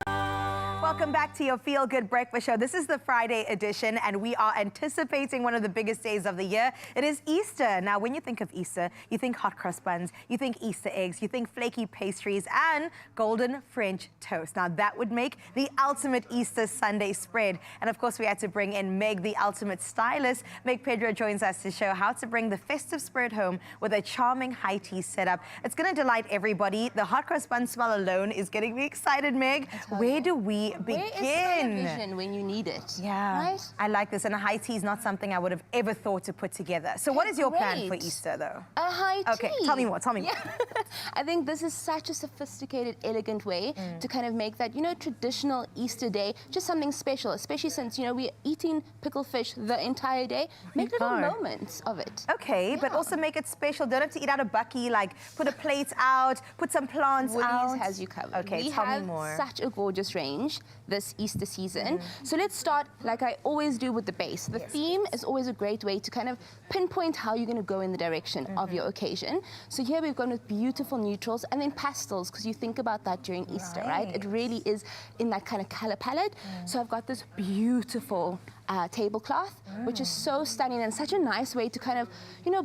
Welcome back to your Feel Good Breakfast Show. This is the Friday edition, and we are anticipating one of the biggest days of the year. It is Easter. Now, when you think of Easter, you think hot cross buns, you think Easter eggs, you think flaky pastries, and golden French toast. Now, that would make the ultimate Easter Sunday spread. And of course, we had to bring in Meg, the ultimate stylist. Meg Pedro joins us to show how to bring the festive spirit home with a charming high tea setup. It's going to delight everybody. The hot cross bun smell alone is getting me excited, Meg. Where do we begin? Where is television when you need it? Yeah, right? I like this. And a high tea is not something I would have ever thought to put together. So what is your plan for Easter, though? A high tea. Okay, tell me more, tell me more. I think this is such a sophisticated, elegant way to kind of make that, traditional Easter day just something special, especially since, we're eating pickled fish the entire day. Make little moments of it. Okay, but also make it special. Don't have to eat out of bucky, like put a plate out, put some plants out. Woolies has you covered. Okay, tell me more. We have such a gorgeous range this Easter season. So let's start, like I always do, with the base. The theme is always a great way to kind of pinpoint how you're going to go in the direction of your occasion. So here we've gone with beautiful neutrals and then pastels, because you think about that during Easter, right? It really is in that kind of color palette. So I've got this beautiful tablecloth, which is so stunning and such a nice way to kind of,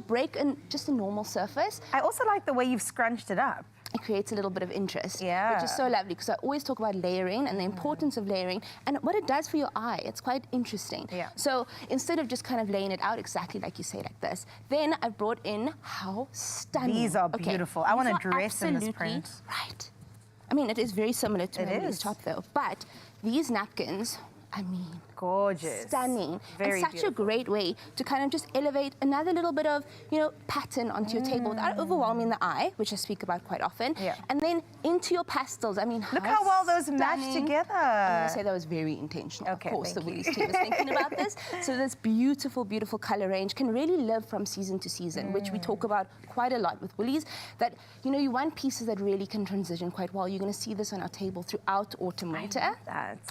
break in just a normal surface. I also like the way you've scrunched it up. It creates a little bit of interest, which is so lovely, because I always talk about layering and the importance of layering and what it does for your eye. It's quite interesting. So instead of just kind of laying it out exactly like you say, like this, then I've brought in how stunning. These are beautiful. I want to dress in this print. Right. I mean, it is very similar to Emily's top, though. But these napkins, I mean, Gorgeous. Stunning. Very and such beautiful. a great way to kind of just elevate another little bit of, you know, pattern onto your table without overwhelming the eye, which I speak about quite often. Yeah. And then into your pastels. I mean, Look how well those match stunning. together. I'm going to say that was very intentional. Okay, of course, the thank you. Woolies team is thinking about this. So this beautiful, beautiful color range can really live from season to season, which we talk about quite a lot with Woolies, that, you know, you want pieces that really can transition quite well. You're going to see this on our table throughout autumn, winter,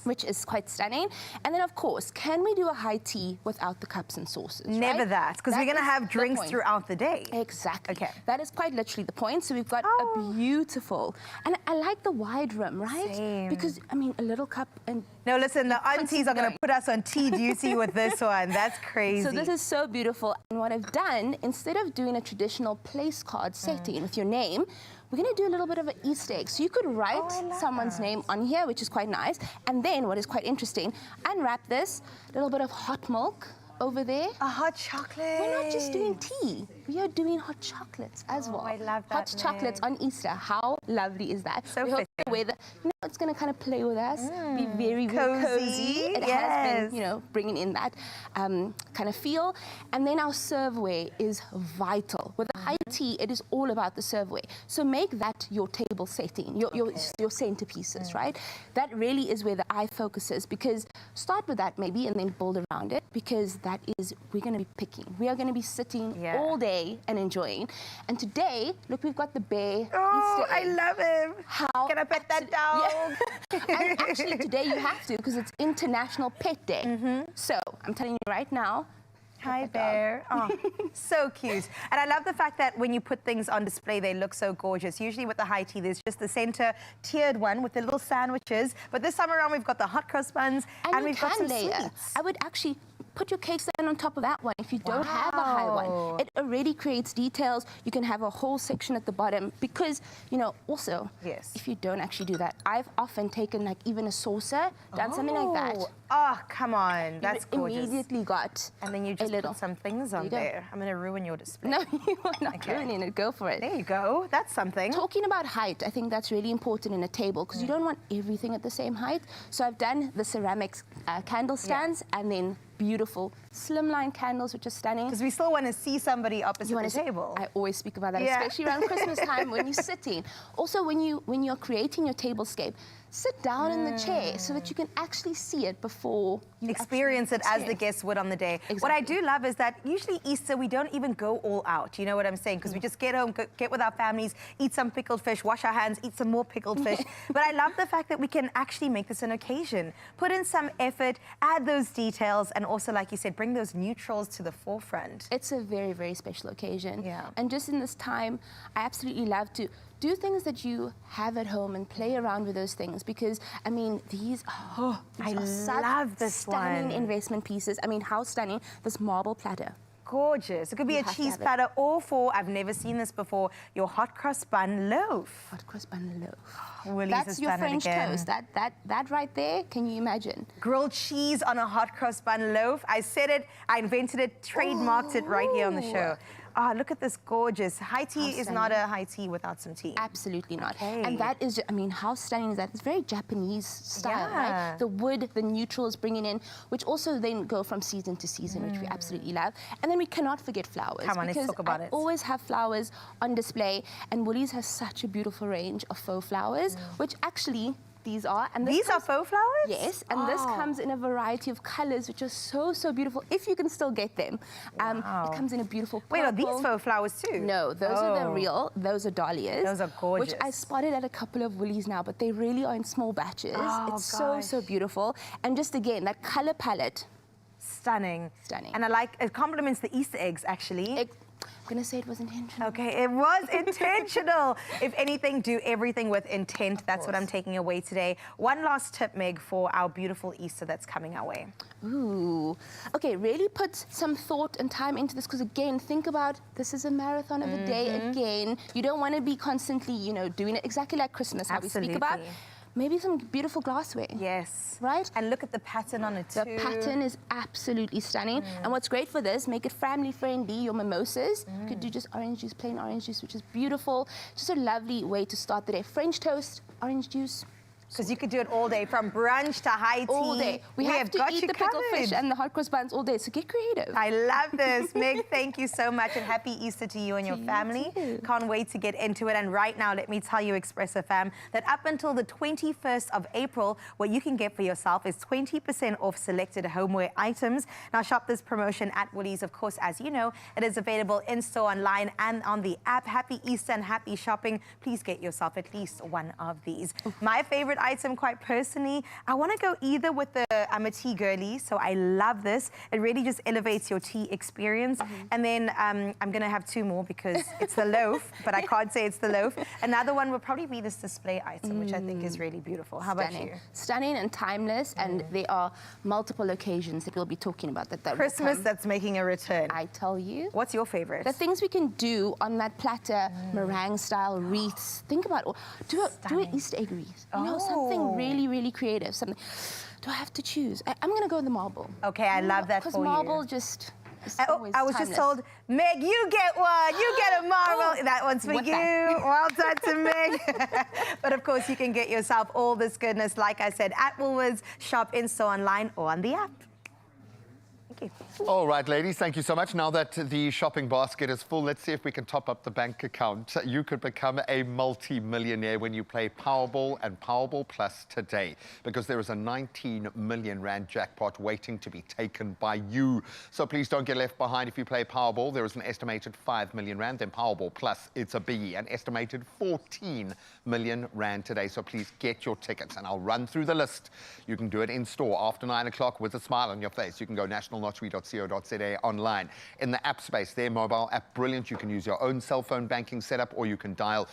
which is quite stunning. And then, of course, can we do a high tea without the cups and saucers? Never right? that, because we're going to is have the drinks point. throughout the day. Exactly. Okay. That is quite literally the point. So we've got a beautiful, and I like the wide rim, right? Same. Because, I mean, a little cup and... No, listen, the aunties are going to put us on tea duty with this one. That's crazy. So this is so beautiful. And what I've done, instead of doing a traditional place card setting with your name, we're going to do a little bit of an Easter egg. So you could write someone's name on here, which is quite nice. And then what is quite interesting, unwrap this, little bit of hot milk over there. A hot chocolate. We're not just doing tea. We are doing hot chocolates as well. I love that. Hot chocolates on Easter. How lovely is that? So we hope fitting. the weather, you know, it's going to kind of play with us, be very, very cozy. It has been, you know, bringing in that kind of feel. And then our serveware is vital. With a high tea, it is all about the serveware. So make that your table setting, your centerpieces, right? That really is where the eye focuses, because start with that maybe and then build around it, because that is, we're going to be picking. We are going to be sitting all day and enjoying. And today, look, we've got the bear Easter egg. I love him. How? Can I pet that dog? Yeah. And actually, today you have to, because it's International Pet Day. So I'm telling you right now. Hi, Bear. Oh, so cute. And I love the fact that when you put things on display, they look so gorgeous. Usually with the high tea, there's just the center tiered one with the little sandwiches. But this time around, we've got the hot cross buns and we've got some sweets. I would actually put your cake stand on top of that one if you don't have a high one. It already creates details. You can have a whole section at the bottom because, you know, also, if you don't actually do that, I've often taken like even a saucer, done something like that. Oh, come on. That's gorgeous. Immediately got and then you just put some things on there. I'm going to ruin your display. No, you are not ruining it. Go for it. There you go. That's something. Talking about height, I think that's really important in a table because you don't want everything at the same height. So I've done the ceramics candle stands and then beautiful slimline candles, which are stunning. Because we still want to see somebody opposite the table. I always speak about that, especially around Christmas time when you're sitting. Also, when you're creating your tablescape, sit down in the chair so that you can actually see it before you experience it as the guests would on the day. Exactly. What I do love is that usually Easter, we don't even go all out. You know what I'm saying? Because we just get home, get with our families, eat some pickled fish, wash our hands, eat some more pickled fish. But I love the fact that we can actually make this an occasion. Put in some effort, add those details, and also, like you said, bring those neutrals to the forefront. It's a very, very special occasion. Yeah. And just in this time, I absolutely love to do things that you have at home and play around with those things because, I mean, these are love this stunning one. investment pieces. I mean, how stunning, this marble platter. Gorgeous. It could be a cheese platter or for, I've never seen this before, your hot cross bun loaf. Hot cross bun loaf. Woolies That's your has done French it again. toast. That right there, can you imagine? Grilled cheese on a hot cross bun loaf. I said it, I invented it, trademarked it right here on the show. Ah, look at this gorgeous. High tea is not a high tea without some tea. Absolutely not. Okay. And that is, I mean, how stunning is that? It's very Japanese style, right? The wood, the neutrals bringing in, which also then go from season to season, which we absolutely love. And then we cannot forget flowers. Come on, let's talk about it. Always have flowers on display, and Woolies has such a beautiful range of faux flowers, which actually these are. And these are faux flowers? Yes, and this comes in a variety of colors, which are so, so beautiful, if you can still get them. It comes in a beautiful purple. Wait, are these faux flowers too? No, those are the real, those are dahlias. Those are gorgeous. Which I spotted at a couple of Woolies now, but they really are in small batches. It's so, so beautiful. And just again, that color palette. Stunning. Stunning. And I like, it complements the Easter eggs, actually. I'm going to say it was intentional. Okay, it was intentional. If anything, do everything with intent. That's what I'm taking away today. One last tip, Meg, for our beautiful Easter that's coming our way. Ooh. Okay, really put some thought and time into this because, again, think about this is a marathon of a day again. You don't want to be constantly, you know, doing it exactly like Christmas, how we speak about. Maybe some beautiful glassware. Yes. Right? And look at the pattern on it too. The pattern is absolutely stunning. And what's great for this, make it family friendly, your mimosas. You could do just orange juice, plain orange juice, which is beautiful. Just a lovely way to start the day. French toast, orange juice. Because you could do it all day, from brunch to high tea. All day. We have to got eat you the pickled fish covered. and the hot cross buns all day, so get creative. I love this. Meg, thank you so much, and happy Easter to you and your family. Can't wait to get into it. And right now, let me tell you, Expresso fam, that up until the 21st of April, what you can get for yourself is 20% off selected homeware items. Now, shop this promotion at Woolies. Of course, as you know, it is available in-store, online, and on the app. Happy Easter and happy shopping. Please get yourself at least one of these. My favorite item, quite personally, I want to go either with the, I'm a tea girly, so I love this. It really just elevates your tea experience. And then I'm going to have two more because it's the loaf, but I can't say it's the loaf. Another one would probably be this display item, which I think is really beautiful. How about you? Stunning and timeless, and there are multiple occasions that we'll be talking about that. Christmas that's making a return. I tell you. What's your favorite? The things we can do on that platter, meringue style wreaths. Think about do an Easter egg wreath. You know, something really, really creative. Something. Do I have to choose? I'm going to go with the marble. Okay, I love that for you. Because marble just. I was just told, Meg, you get one. You get a marble. That one's for you. Well done to Meg. But of course, you can get yourself all this goodness, like I said, at Woolworths, shop in-store, online, or on the app. Thank you. All right, ladies, thank you so much. Now that the shopping basket is full, let's see if we can top up the bank account. You could become a multi-millionaire when you play Powerball and Powerball Plus today, because there is a 19 million rand jackpot waiting to be taken by you. So please don't get left behind. If you play Powerball, there is an estimated 5 million rand. Then Powerball Plus, it's a biggie, an estimated 14 million rand today. So please get your tickets, and I'll run through the list. You can do it in store after 9 o'clock with a smile on your face. You can go nationallottery.co.za online. In the app space, their mobile app, brilliant. You can use your own cell phone banking setup, or you can dial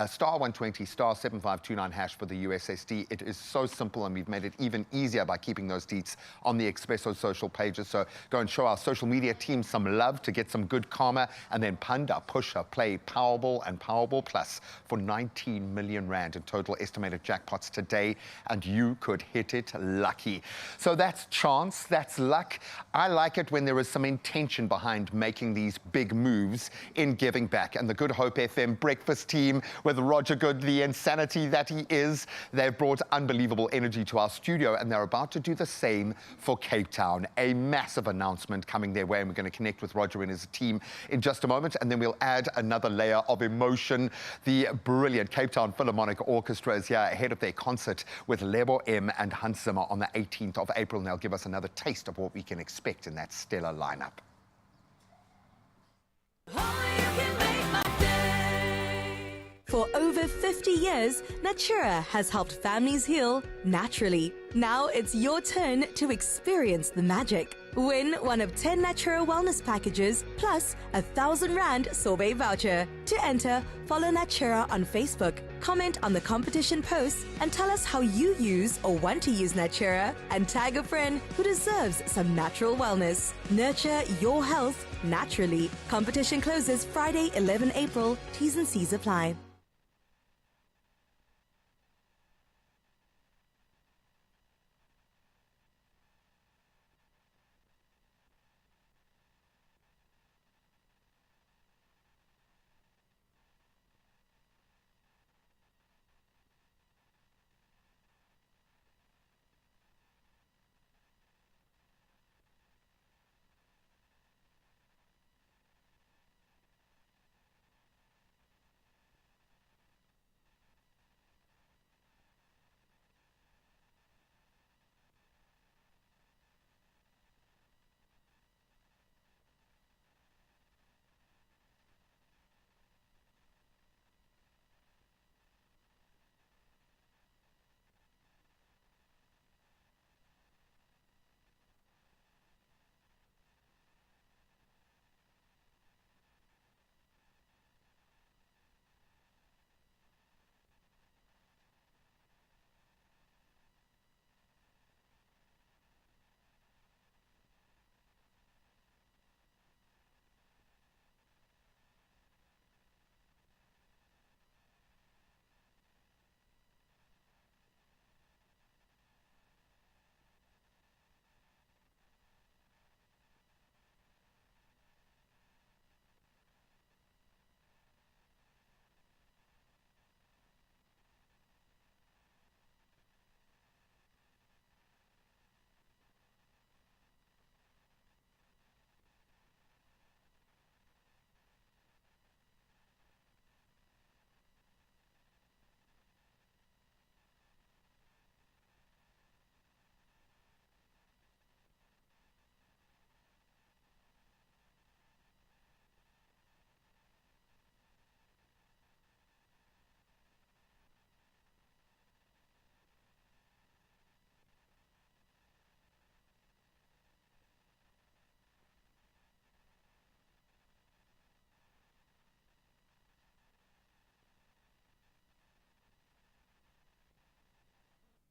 star 120 star 7529 hash for the USSD. It is so simple, and we've made it even easier by keeping those deets on the Expresso social pages. So go and show our social media team some love to get some good karma, and then Panda, Pusher, play Powerball and Powerball Plus for 19 million rand in total estimated jackpots today, and you could hit it lucky. So that's chance, that's luck. I like it when there is some intention behind making these big moves in giving back. And the Good Hope FM breakfast team, with Roger Good, the insanity that he is, they've brought unbelievable energy to our studio, and they're about to do the same for Cape Town. A massive announcement coming their way, and we're going to connect with Roger and his team in just a moment, and then we'll add another layer of emotion. The brilliant Cape Town Philharmonic Orchestra is here ahead of their concert with Lebo M and Hans Zimmer on the 18th of April, and they'll give us another taste of what we can expect in that stellar lineup. For over 50 years, Natura has helped families heal naturally. Now it's your turn to experience the magic. Win one of 10 Natura wellness packages plus a 1,000 rand sorbet voucher. To enter, follow Natura on Facebook, comment on the competition posts, and tell us how you use or want to use Natura, and tag a friend who deserves some natural wellness. Nurture your health naturally. Competition closes Friday, 11 April. T's and C's apply.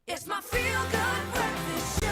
It's my feel-good breakfast show.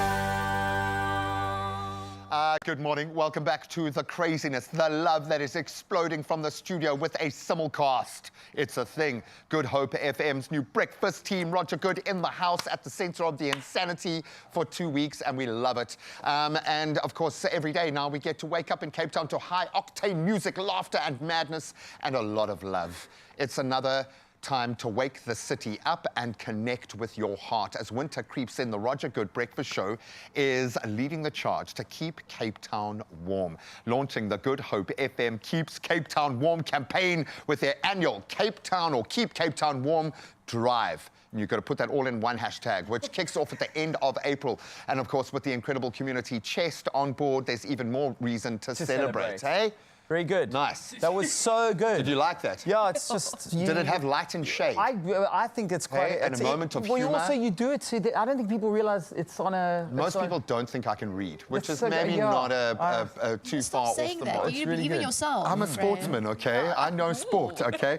Good morning. Welcome back to the craziness, the love that is exploding from the studio with a simulcast. It's a thing. Good Hope FM's new breakfast team, Roger Good in the house at the center of the insanity for 2 weeks, and we love it. And of course, every day now we get to wake up in Cape Town to high-octane music, laughter and madness, and a lot of love. It's another time to wake the city up and connect with your heart. As winter creeps in, the Roger Good Breakfast Show is leading the charge to keep Cape Town warm. Launching the Good Hope FM Keeps Cape Town Warm campaign with their annual Cape Town or Keep Cape Town Warm drive. And you've got to put that all in one hashtag, which kicks off at the end of April. And of course, with the incredible community chest on board, there's even more reason to celebrate, hey? Very good. Nice. That was so good. Did you like that? Yeah, it's just... Did it have light and shade? I think it's quite... Hey, and a moment of well, humor. Also, you do it so that I don't think people realize it's on a... Most people don't think I can read, which is so good, maybe yeah. not too far off the mark. It's really even yourself. I'm a sportsman, okay? I know sport, okay?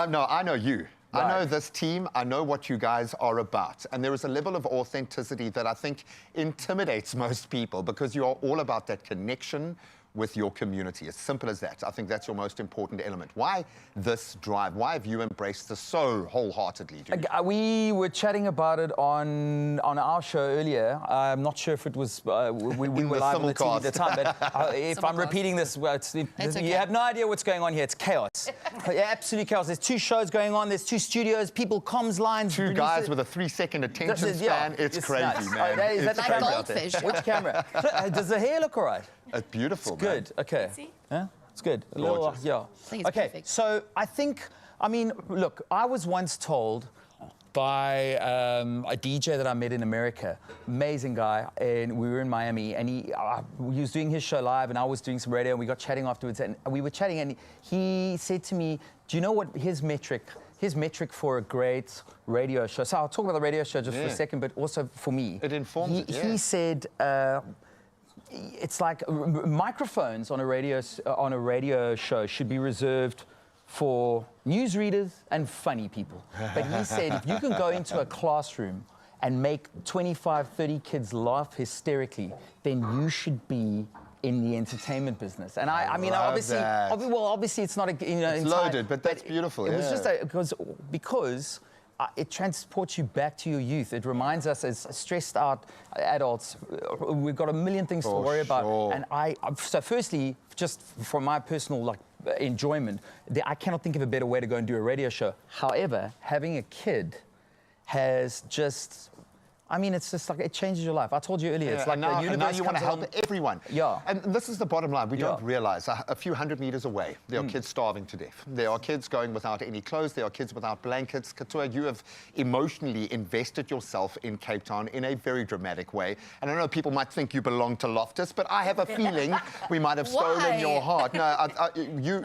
No, I know you. Right. I know this team. I know what you guys are about. And there is a level of authenticity that I think intimidates most people because you are all about that connection with your community. As simple as that. I think that's your most important element. Why this drive? Why have you embraced this so wholeheartedly, dude? We were chatting about it on our show earlier. I'm not sure if it was... we were live on the TV at the time, but if I'm repeating this, well, you have no idea what's going on here. It's chaos. Absolute chaos. There's 2 shows going on. There's 2 studios, people, comms lines. 2 guys with a 3-second attention span. It's crazy, nuts. man. Is that it's the camera out there? Which camera? Does the hair look all right? It's beautiful, It's good. Okay. Yeah, it's good. A little, Gorgeous. yeah. I think it's perfect. So I think, I mean, look, I was once told by a DJ that I met in America, amazing guy, and we were in Miami, and he was doing his show live, and I was doing some radio, and we got chatting afterwards, and we were chatting, and he said to me, do you know what his metric for a great radio show, so I'll talk about the radio show just for a second, but also for me. It informs it, He said, it's like microphones on a radio show should be reserved for newsreaders and funny people. But he said if you can go into a classroom and make 25, 30 kids laugh hysterically, then you should be in the entertainment business. And I mean, obviously, obviously it's not a, it's loaded, but that's beautiful. It was just because it transports you back to your youth. It reminds us as stressed out adults, we've got a million things to worry about. And so firstly, just for my personal enjoyment, I cannot think of a better way to go and do a radio show. However, having a kid has just... I mean, it's just like, it changes your life. I told you earlier, it's like now, the universe and now you want to help everyone. Yeah. And this is the bottom line. We don't realize a few hundred meters away, there are kids starving to death. There are kids going without any clothes. There are kids without blankets. Kittyoke, you have emotionally invested yourself in Cape Town in a very dramatic way. And I know people might think you belong to Loftus, but I have a feeling we might have stolen your heart. No, you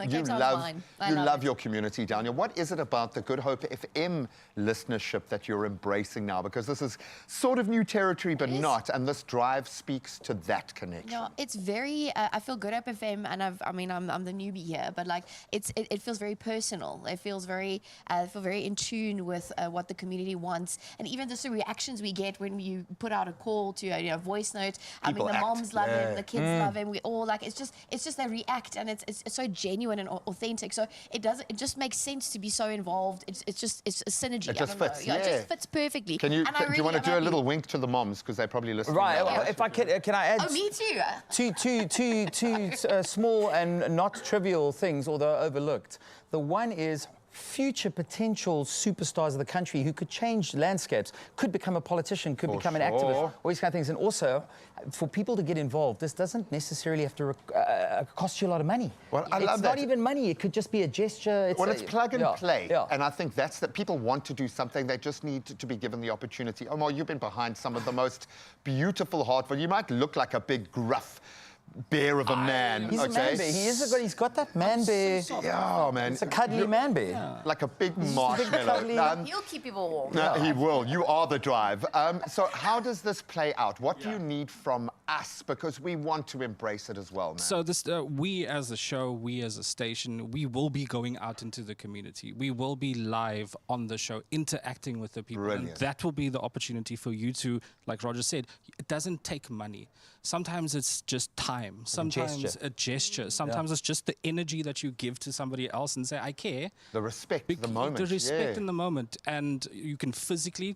love your community down here. What is it about the Good Hope FM listenership that you're embracing now? Because this is sort of new territory, but not, and this drive speaks to that connection. No, it's very. I feel Good Up FM, and I'm the newbie here, but like it feels very personal. It feels very, I feel very in tune with what the community wants, and even just the reactions we get when you put out a call to a voice note. People I mean, the moms love him, the kids love him. We all like. It's just they react, and it's so genuine and authentic. So it just makes sense to be so involved. It's a synergy. It just fits. It just fits perfectly. Do you want to do a little wink to the moms because they probably listen? Right. If I can I add? Oh, me too. Two small and not trivial things, although overlooked. The one is future potential superstars of the country who could change landscapes, could become a politician, could become an activist, all these kind of things. And also, for people to get involved, this doesn't necessarily have to cost you a lot of money. Well, I love that. It's not even money. It could just be a gesture. It's plug and play. Yeah. And I think that's that people want to do something. They just need to be given the opportunity. Omar, you've been behind some of the most beautiful heartfelt. You might look like a big gruff bear of a man. He's a man bear. He's got that man bear. Yeah, man. It's a cuddly man bear. Yeah. Like a big marshmallow. He'll keep people warm. He will. You are the drive. So how does this play out? What do you need from us? Because we want to embrace it as well, man. So this, we as a show, we as a station, we will be going out into the community. We will be live on the show, interacting with the people. Brilliant. And that will be the opportunity for you to, like Roger said, it doesn't take money. Sometimes it's just time. Sometimes a gesture. Sometimes it's just the energy that you give to somebody else and say, I care. The respect, the moment. The respect in the moment. And you can physically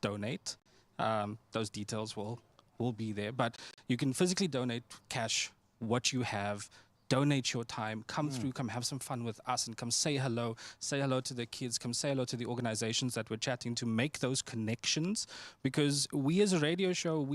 donate. Those details will be there. But you can physically donate cash, what you have, donate your time, come through, come have some fun with us, and come say hello to the kids, come say hello to the organizations that we're chatting to, make those connections. Because we as a radio show,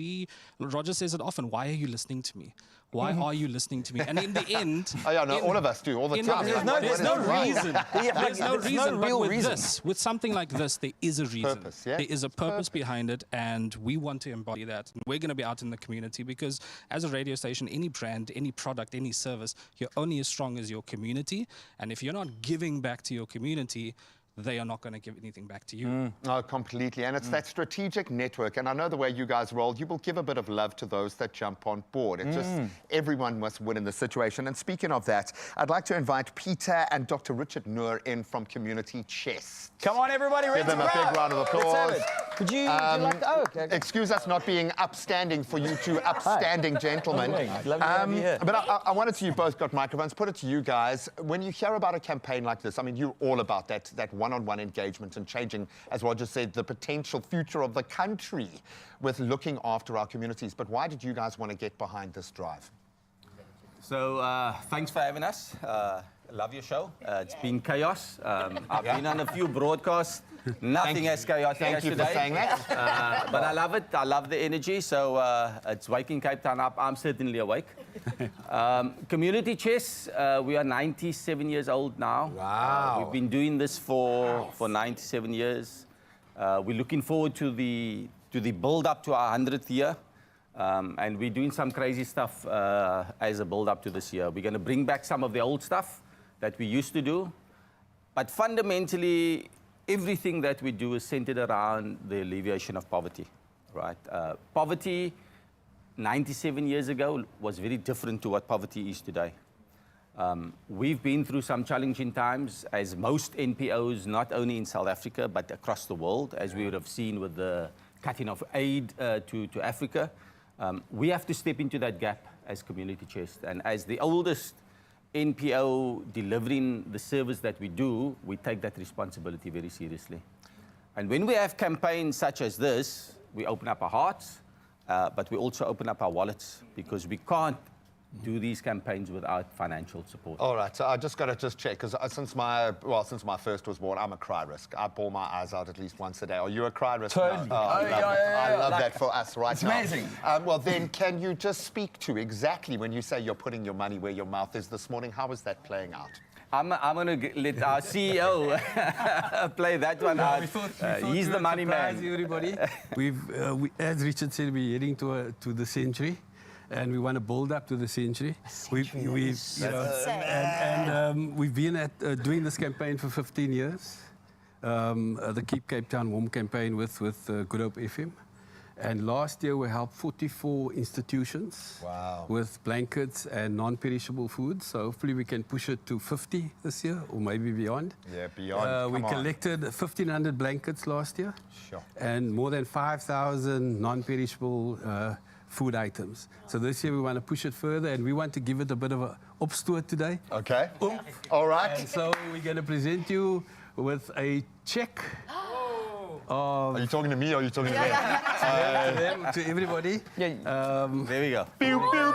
Roger says it often, why are you listening to me? Why are you listening to me? And in the end... Oh, yeah, no, all of us do, all the time. There's no reason. There's no reason, but with reason. with something like this, there is a reason. Purpose, yeah? There is a purpose behind it, and we want to embody that. We're going to be out in the community because as a radio station, any brand, any product, any service, you're only as strong as your community. And if you're not giving back to your community, they are not going to give anything back to you. No, completely. And it's that strategic network. And I know the way you guys roll, you will give a bit of love to those that jump on board. It's just everyone must win in this situation. And speaking of that, I'd like to invite Peter and Dr. Richard Noor in from Community Chess. Come on, everybody. Give them a big round of applause. Would you like to... Oh, okay. Excuse us not being upstanding for you two upstanding gentlemen. Lovely to have you here. But I wanted to, you both got microphones, put it to you guys. When you hear about a campaign like this, I mean, you're all about that one-on-one engagement and changing, as Roger said, the potential future of the country with looking after our communities. But why did you guys want to get behind this drive? So thanks for having us. Love your show. It's been chaos. I've been on a few broadcasts. Nothing as chaotic as today. Thank you for saying that. But I love it. I love the energy. So it's waking Cape Town up. I'm certainly awake. Community Chess, we are 97 years old now. Wow. We've been doing this for 97 years. We're looking forward to the build-up to our 100th year. And we're doing some crazy stuff as a build-up to this year. We're going to bring back some of the old stuff that we used to do. But fundamentally, everything that we do is centered around the alleviation of poverty, right? Poverty 97 years ago was very different to what poverty is today. We've been through some challenging times, as most NPOs, not only in South Africa, but across the world, as we would have seen with the cutting of aid to Africa. We have to step into that gap as Community Chest. And as the oldest NPO delivering the service that we do, we take that responsibility very seriously. And when we have campaigns such as this, we open up our hearts, but we also open up our wallets, because we can't do these campaigns without financial support. All right, so I just got to check, because since my first was born, I'm a cry risk. I bawl my eyes out at least once a day. Are you a cry risk? Totally. No. I love that for us right now. It's amazing. Well, then, can you just speak to exactly when you say you're putting your money where your mouth is this morning, how is that playing out? I'm going to let our CEO play that one out. He's the money man. Everybody. As Richard said, we're heading to the century. And we want to build up to the century. We've been doing this campaign for 15 years. The Keep Cape Town Warm campaign with Good Hope FM. And last year we helped 44 institutions with blankets and non-perishable food. So hopefully we can push it to 50 this year, or maybe beyond. Yeah, beyond. We collected 1,500 blankets last year. Sure. And more than 5,000 non-perishable food items. So this year we want to push it further, and we want to give it a bit of a opstoot today. Okay. All right. And so we're going to present you with a check. Are you talking to me or are you talking to them? To everybody. Yeah. There we go. Pew, pew, pew!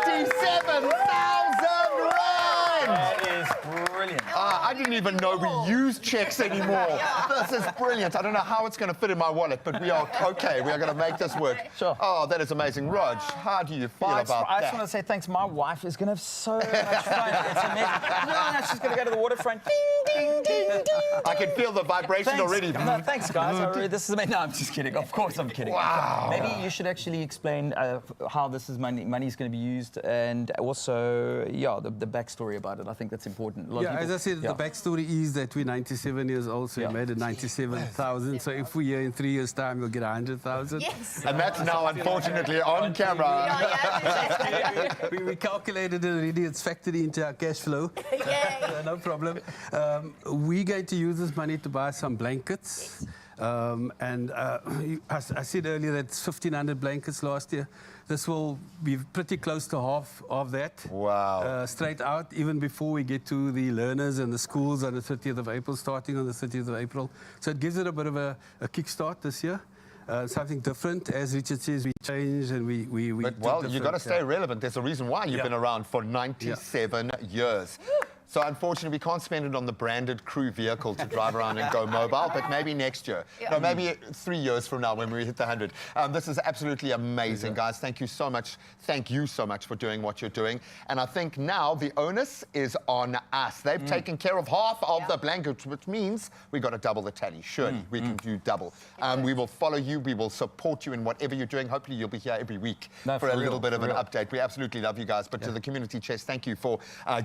97,000 rand! That is brilliant. I didn't even know we use checks anymore. This is brilliant. I don't know how it's going to fit in my wallet, but we are okay. We are going to make this work. Sure. Oh, that is amazing. Rog, how do you feel about that? I just want to say thanks. My wife is going to have so much fun. It's amazing. No, she's going to go to the waterfront. Ding, ding, ding, ding. I can feel the vibration already. No, thanks, guys. This is amazing. No, I'm just kidding. Of course I'm kidding. Wow. Maybe you should actually explain how this is money is going to be used, and also, the backstory about it. I think that's important. As I said at the backstory is that we're 97 years old, so we made it 97,000. So if we're here in 3 years' time, we'll get 100,000. Yes. And that's now, unfortunately, on camera. We calculated it already. It's factored into our cash flow. No problem. We're going to use this money to buy some blankets. I said earlier that 1,500 blankets last year. This will be pretty close to half of that. Wow. Straight out, even before we get to the learners and the schools on the 30th of April, starting on the 30th of April. So it gives it a bit of a kickstart this year. Something different. As Richard says, we change and we But, well, you've got to stay relevant. There's a reason why you've been around for 97 years. So unfortunately, we can't spend it on the branded crew vehicle to drive around and go mobile, but maybe next year. No, maybe 3 years from now when we hit the 100. This is absolutely amazing, guys. Thank you so much. Thank you so much for doing what you're doing. And I think now the onus is on us. They've taken care of half of the blankets, which means we got to double the tally. Surely we can do double. We will follow you. We will support you in whatever you're doing. Hopefully you'll be here every week for a little bit of an update. We absolutely love you guys. But to the community chest, thank you for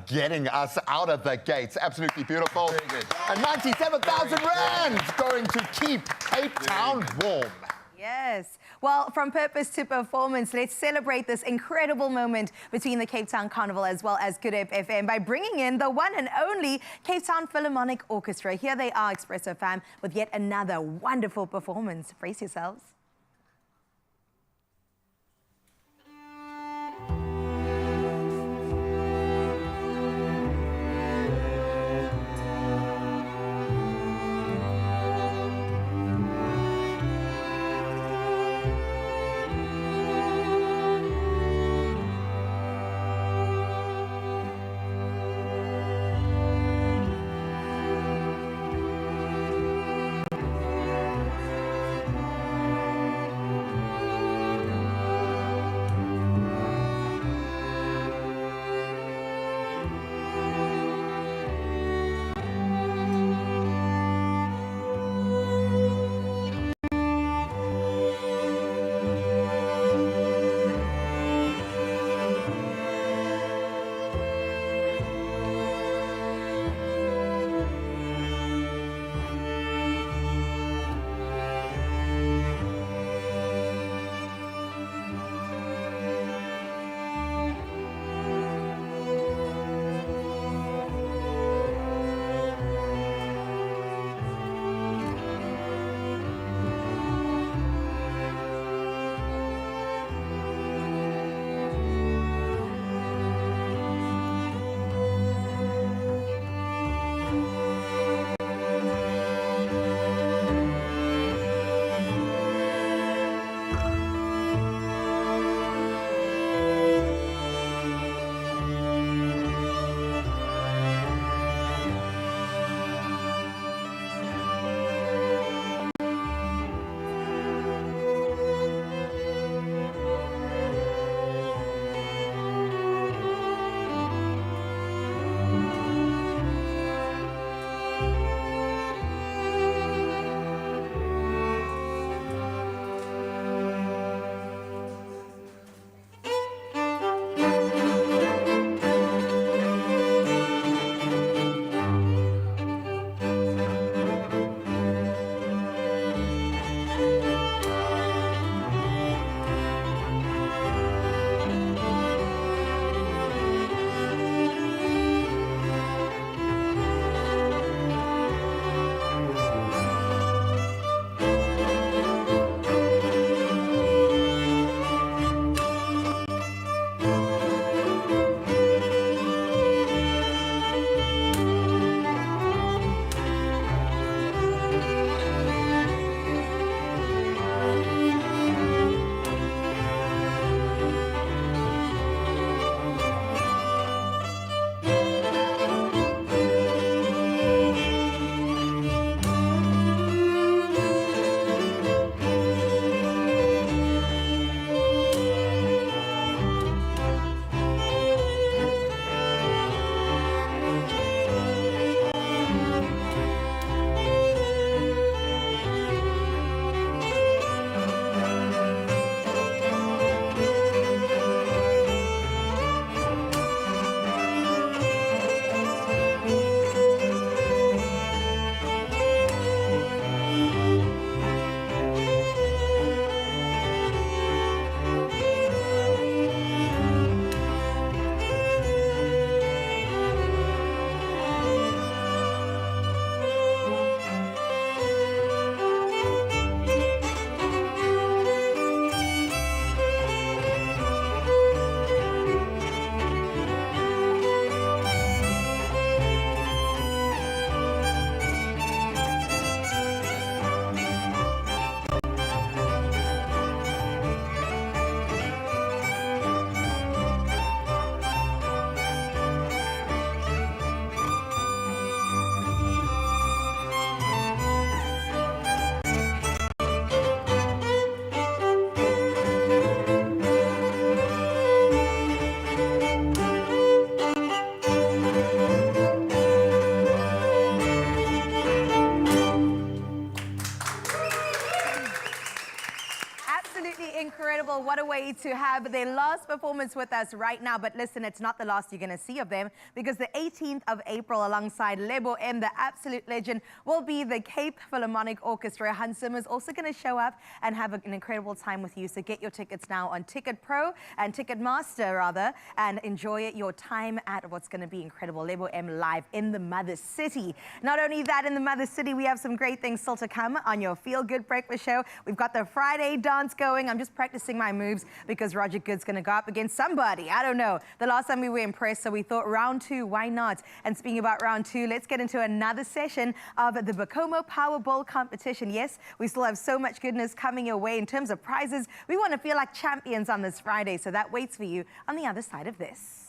getting us out of the gates. Absolutely beautiful. Very good. And 97,000 rand going to keep Cape Town warm. Yes. Well, from purpose to performance, let's celebrate this incredible moment between the Cape Town Carnival as well as Good Hope FM by bringing in the one and only Cape Town Philharmonic Orchestra. Here they are, Expresso fam, with yet another wonderful performance. Brace yourselves. incredible. What a way to have their last performance with us right now. But listen, it's not the last you're going to see of them, because the 18th of April, alongside Lebo M, the absolute legend, will be the Cape Philharmonic Orchestra. Hans Zimmer is also going to show up and have an incredible time with you. So get your tickets now on Ticket Pro and Ticketmaster, rather, and enjoy your time at what's going to be incredible. Lebo M live in the Mother City. Not only that, in the Mother City, we have some great things still to come on your Feel Good Breakfast Show. We've got the Friday dance going. I'm just practicing my moves because Roger Good's going to go up against somebody. I don't know. The last time we were impressed, so we thought round two, why not? And speaking about round two, let's get into another session of the Bakomo Powerball competition. Yes, we still have so much goodness coming your way in terms of prizes. We want to feel like champions on this Friday, so that waits for you on the other side of this.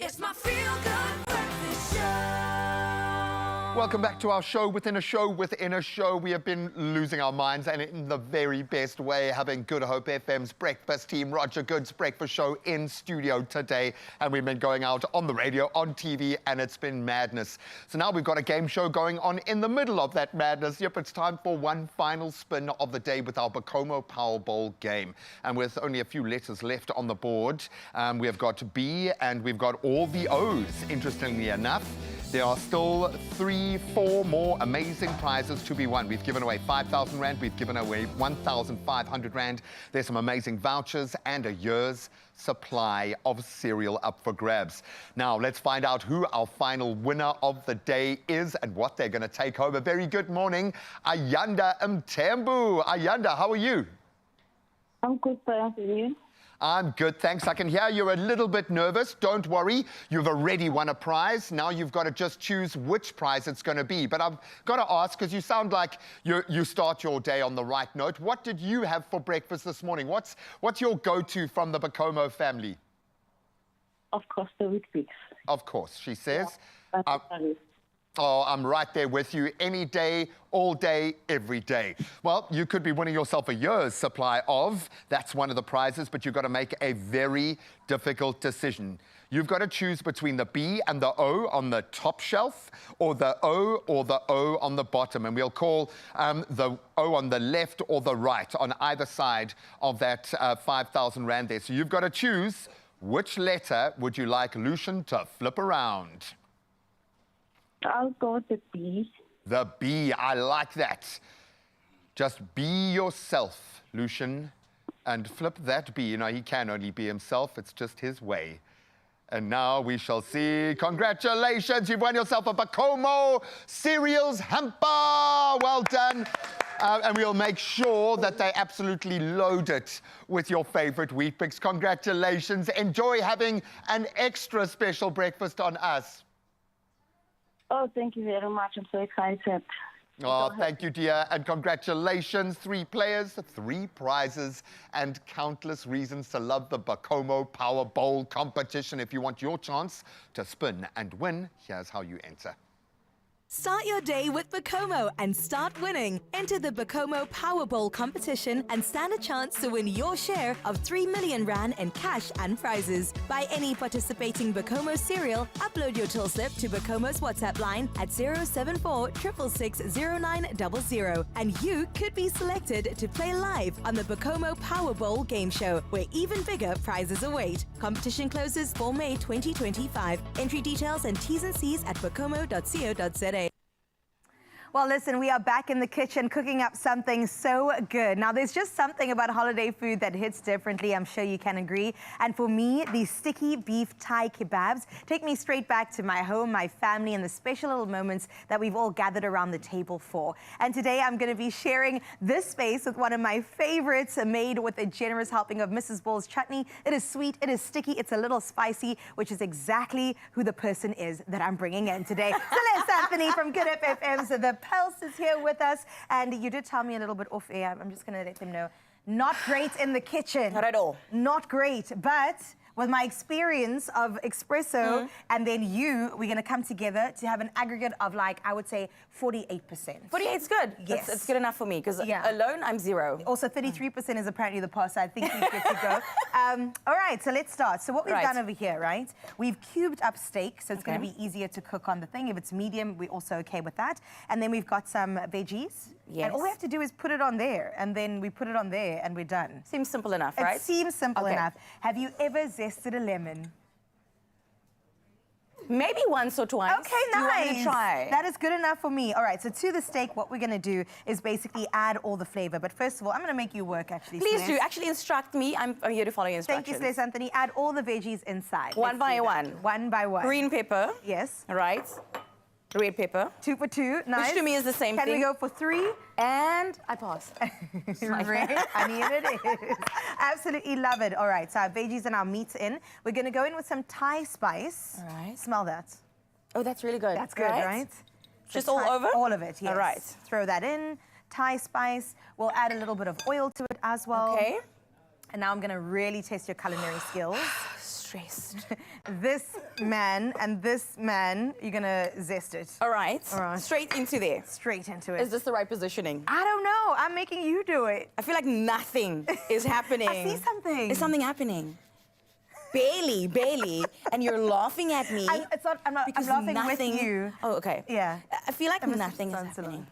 It's my Feel Good Breakfast Show. Welcome back to our show within a show within a show. We have been losing our minds, and in the very best way, having Good Hope FM's breakfast team, Roger Good's breakfast show, in studio today. And we've been going out on the radio, on TV, and it's been madness. So now we've got a game show going on in the middle of that madness. Yep, it's time for one final spin of the day with our Bakomo Powerball game. And with only a few letters left on the board, we have got B and we've got all the O's. Interestingly enough, there are still 3-4 more amazing prizes to be won. We've given away 5,000 Rand. We've given away 1,500 Rand. There's some amazing vouchers and a year's supply of cereal up for grabs. Now, let's find out who our final winner of the day is and what they're going to take home. A very good morning, Ayanda Mtembu. Ayanda, how are you? I'm good, thank you. I'm good, thanks. I can hear you're a little bit nervous. Don't worry, you've already won a prize. Now you've got to just choose which prize it's going to be. But I've got to ask, because you sound like you start your day on the right note. What did you have for breakfast this morning? What's your go-to from the Bakomo family? Of course, the wheat bix. Of course, she says. Yeah, oh, I'm right there with you. Any day, all day, every day. Well, you could be winning yourself a year's supply of. That's one of the prizes, but you've got to make a very difficult decision. You've got to choose between the B and the O on the top shelf, or the O on the bottom. And we'll call the O on the left or the right on either side of that 5,000 Rand there. So you've got to choose which letter would you like Lucian to flip around. I'll go with the B. The B, I like that. Just be yourself, Lucian, and flip that B. You know, he can only be himself. It's just his way. And now we shall see. Congratulations, you've won yourself a Bakomo cereals hamper. Well done. And we'll make sure that they absolutely load it with your favorite wheat picks. Congratulations. Enjoy having an extra special breakfast on us. Oh, thank you very much. I'm so excited. Oh, thank you, dear, and congratulations. 3 players, 3 prizes, and countless reasons to love the Bakomo Power Bowl competition. If you want your chance to spin and win, here's how you enter. Start your day with Bakomo and start winning. Enter the Bakomo Powerball competition and stand a chance to win your share of 3 million Rand in cash and prizes. Buy any participating Bakomo cereal, upload your till slip to Bakomo's WhatsApp line at 074 666 0900, and you could be selected to play live on the Bakomo Powerball game show, where even bigger prizes await. Competition closes 4 May 2025. Entry details and T's and C's at bakomo.co.za. Well, listen, we are back in the kitchen cooking up something so good. Now, there's just something about holiday food that hits differently. I'm sure you can agree. And for me, these sticky beef Thai kebabs take me straight back to my home, my family, and the special little moments that we've all gathered around the table for. And today, I'm going to be sharing this space with one of my favorites, made with a generous helping of Mrs. Ball's chutney. It is sweet, it is sticky, it's a little spicy, which is exactly who the person is that I'm bringing in today. Celeste Anthony from Good Up FM. So the Pulse is here with us, and you did tell me a little bit off air. I'm just going to let them know. Not great in the kitchen. Not at all. Not great, but with my experience of Expresso and then you, we're going to come together to have an aggregate of, like, I would say 48%. 48's good. Yes. It's good enough for me, because alone, I'm 0. Also, 33% is apparently the pass, so I think he's good to go. All right, so let's start. So what we've done over here, right? We've cubed up steak, so it's going to be easier to cook on the thing. If it's medium, we're also okay with that. And then we've got some veggies. Yes. And all we have to do is put it on there, and then we put it on there, and we're done. Seems simple enough, right? It seems simple enough. Have you ever zested a lemon? Maybe once or twice. Okay, nice. You want me to try? That is good enough for me. All right, so to the steak, what we're going to do is basically add all the flavor. But first of all, I'm going to make you work, actually. Please Celeste. do. Actually, instruct me. I'm here to follow your instructions. Thank you, Celeste Anthony. Add all the veggies inside. One by one. One by one. Green pepper. Yes. All right. Red pepper. 2 for 2. Nice. Which to me is the same thing. Can we go for 3? And I pass. Red onion it is. Absolutely love it. All right, so our veggies and our meats in. We're going to go in with some Thai spice. All right. Smell that. Oh, that's really good. That's good, right? Just So all over? All of it, yes. All right. Throw that in. Thai spice. We'll add a little bit of oil to it as well. Okay. And now I'm going to really test your culinary skills. Stressed. This man and this man, you're going to zest it. All right. All right. Straight into there. Straight into it. Is this the right positioning? I don't know. I'm making you do it. I feel like nothing is happening. I see something. Is something happening? Barely. And you're laughing at me. I'm laughing nothing... with you. Oh, okay. Yeah. I feel like nothing is happening.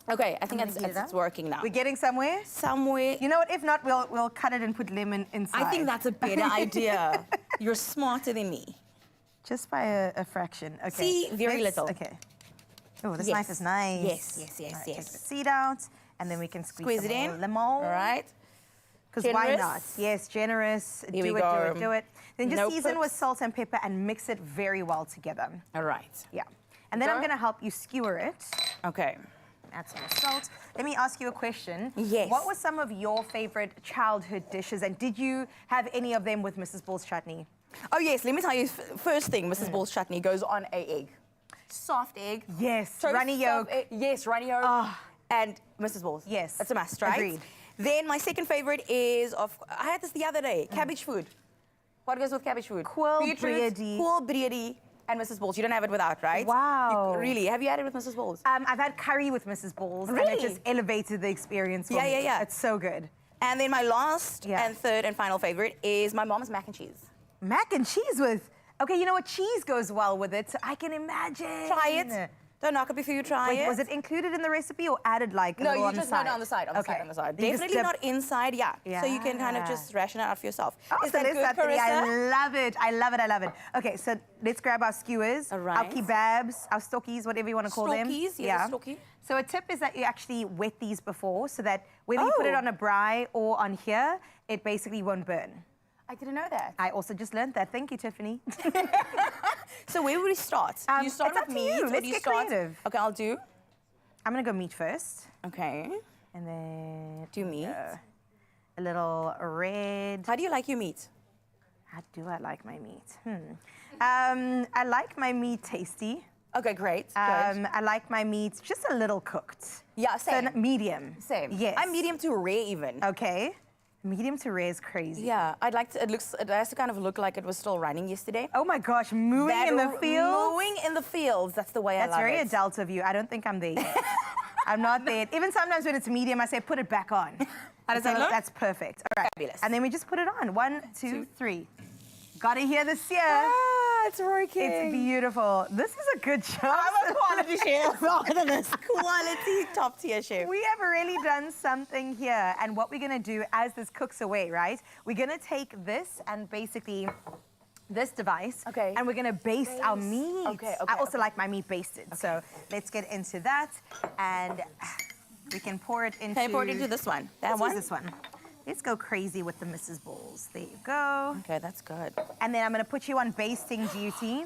Okay, I think it's working now. We're getting somewhere? Somewhere. You know what? If not, we'll cut it and put lemon inside. I think that's a better idea. You're smarter than me. Just by a fraction. Okay. See, very little. Okay. Oh, this knife is nice. Yes. Right, take the seed out, and then we can squeeze it in. Lemon. All right. Because why not? Yes, generous. Here we do go. it. Then just No season pips. with salt and pepper and mix it very well together. All right. Yeah. And then I'm going to help you skewer it. Okay. Add some salt. Let me ask you a question. Yes. What were some of your favorite childhood dishes, and did you have any of them with Mrs. Ball's chutney? Oh, yes. Let me tell you, first thing, Mrs. Ball's chutney goes on an egg. Soft egg. Yes, Toast runny yolk. Yes, runny yolk. Oh. And Mrs. Ball's. Yes. That's a must, right? Agreed. Then my second favorite is, I had this the other day, cabbage food. What goes with cabbage food? Kool Beetroot, bready. Kool bready, and Mrs. Ball's. You don't have it without, right? Wow. Really? Have you had it with Mrs. Ball's? I've had curry with Mrs. Ball's, and Really? it just elevated the experience for me. Yeah. It's so good. And then my last and third and final favorite is my mom's mac and cheese. Mac and cheese with Okay, you know what? Cheese goes well with it, so I can imagine. Try it. Don't knock it before you try it. Was it included in the recipe or added like No, a little you on just the side? on the side, on the Okay. side, on the side. You just Definitely dip- not inside, yeah. So you can kind of just ration it out for yourself. Oh, Is so that good, Anthony, I Carissa? love it. I love it. I love it. Okay, so let's grab our skewers, our right. kebabs, our stockies, whatever you want to call them. Stockies, yeah, stockie. So a tip is that you actually wet these before so that whether you put it on a braai or on here, it basically won't burn. I didn't know that. I also just learned that. Thank you, Tiffany. So where would we start? Do you start it's up with to meat you. or Let's do you get start? creative. Okay, I'll do. I'm going to go meat first. Okay. And then... Do meat. A little red. How do you like your meat? How do I like my meat? I like my meat tasty. Okay, great. Good. I like my meat just a little cooked. Yeah, same. So medium. Same. Yes. I'm medium to rare even. Okay. Medium to rare is crazy. Yeah, I'd like to, it has to kind of look like it was still running yesterday. Oh my gosh, mooing in the fields? Mooing in the fields, that's the way I love it. That's very adult of you. I don't think I'm there yet. I'm not there. Even sometimes when it's medium, I say, put it back on. How does that look? That's perfect. All right. Fabulous. And then we just put it on. 1, 2, 3. Gotta hear this here. Ah, it's working. It's beautiful. This is a good job. I'm a quality chef. Look at this. Quality, top tier chef. We have really done something here. And what we're gonna do as this cooks away, right? We're gonna take this and basically this device. Okay. And we're gonna baste our meat. Okay, I also like my meat basted. Okay. So let's get into that. And we can pour it into... Can I pour it into this one? That Let's one? use this one. Let's go crazy with the Mrs. Balls. There you go. Okay, that's good. And then I'm gonna put you on basting duty.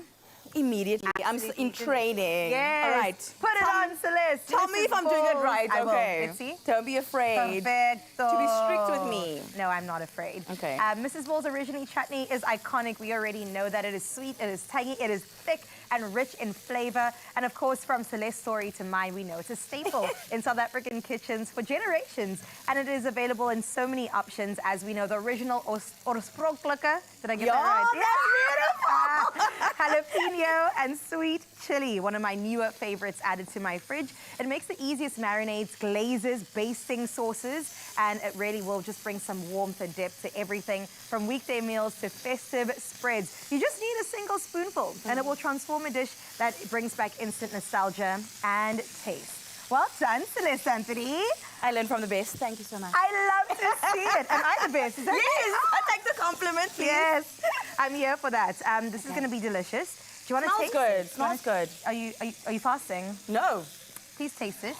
Immediately. I'm in training. Yes. All right. Put it on, Celeste. Tell me if I'm doing it right. I will. Okay. Let's see. Don't be afraid. Perfecto. To be strict with me. No, I'm not afraid. Okay. Mrs. Ball's originally chutney is iconic. We already know that it is sweet, it is tangy, it is thick and rich in flavor. And of course, from Celeste's story to mine, we know it's a staple in South African kitchens for generations. And it is available in so many options, as we know, the original oorspronkelijke. Did I get that right? That's beautiful. Jalapeno and sweet chili, one of my newer favorites added to my fridge. It makes the easiest marinades, glazes, basting sauces, and it really will just bring some warmth and depth to everything from weekday meals to festive spreads. You just need a single spoonful and it will transform a dish that brings back instant nostalgia and taste. Well done, Celeste Anthony. I learned from the best. Thank you so much. I love to see it. Am I the best? Is that Yes, I take the compliment, please. Yes, I'm here for that. This is going to be delicious. Do you want to taste good. it? Smells good. Are you fasting? No. Please taste it.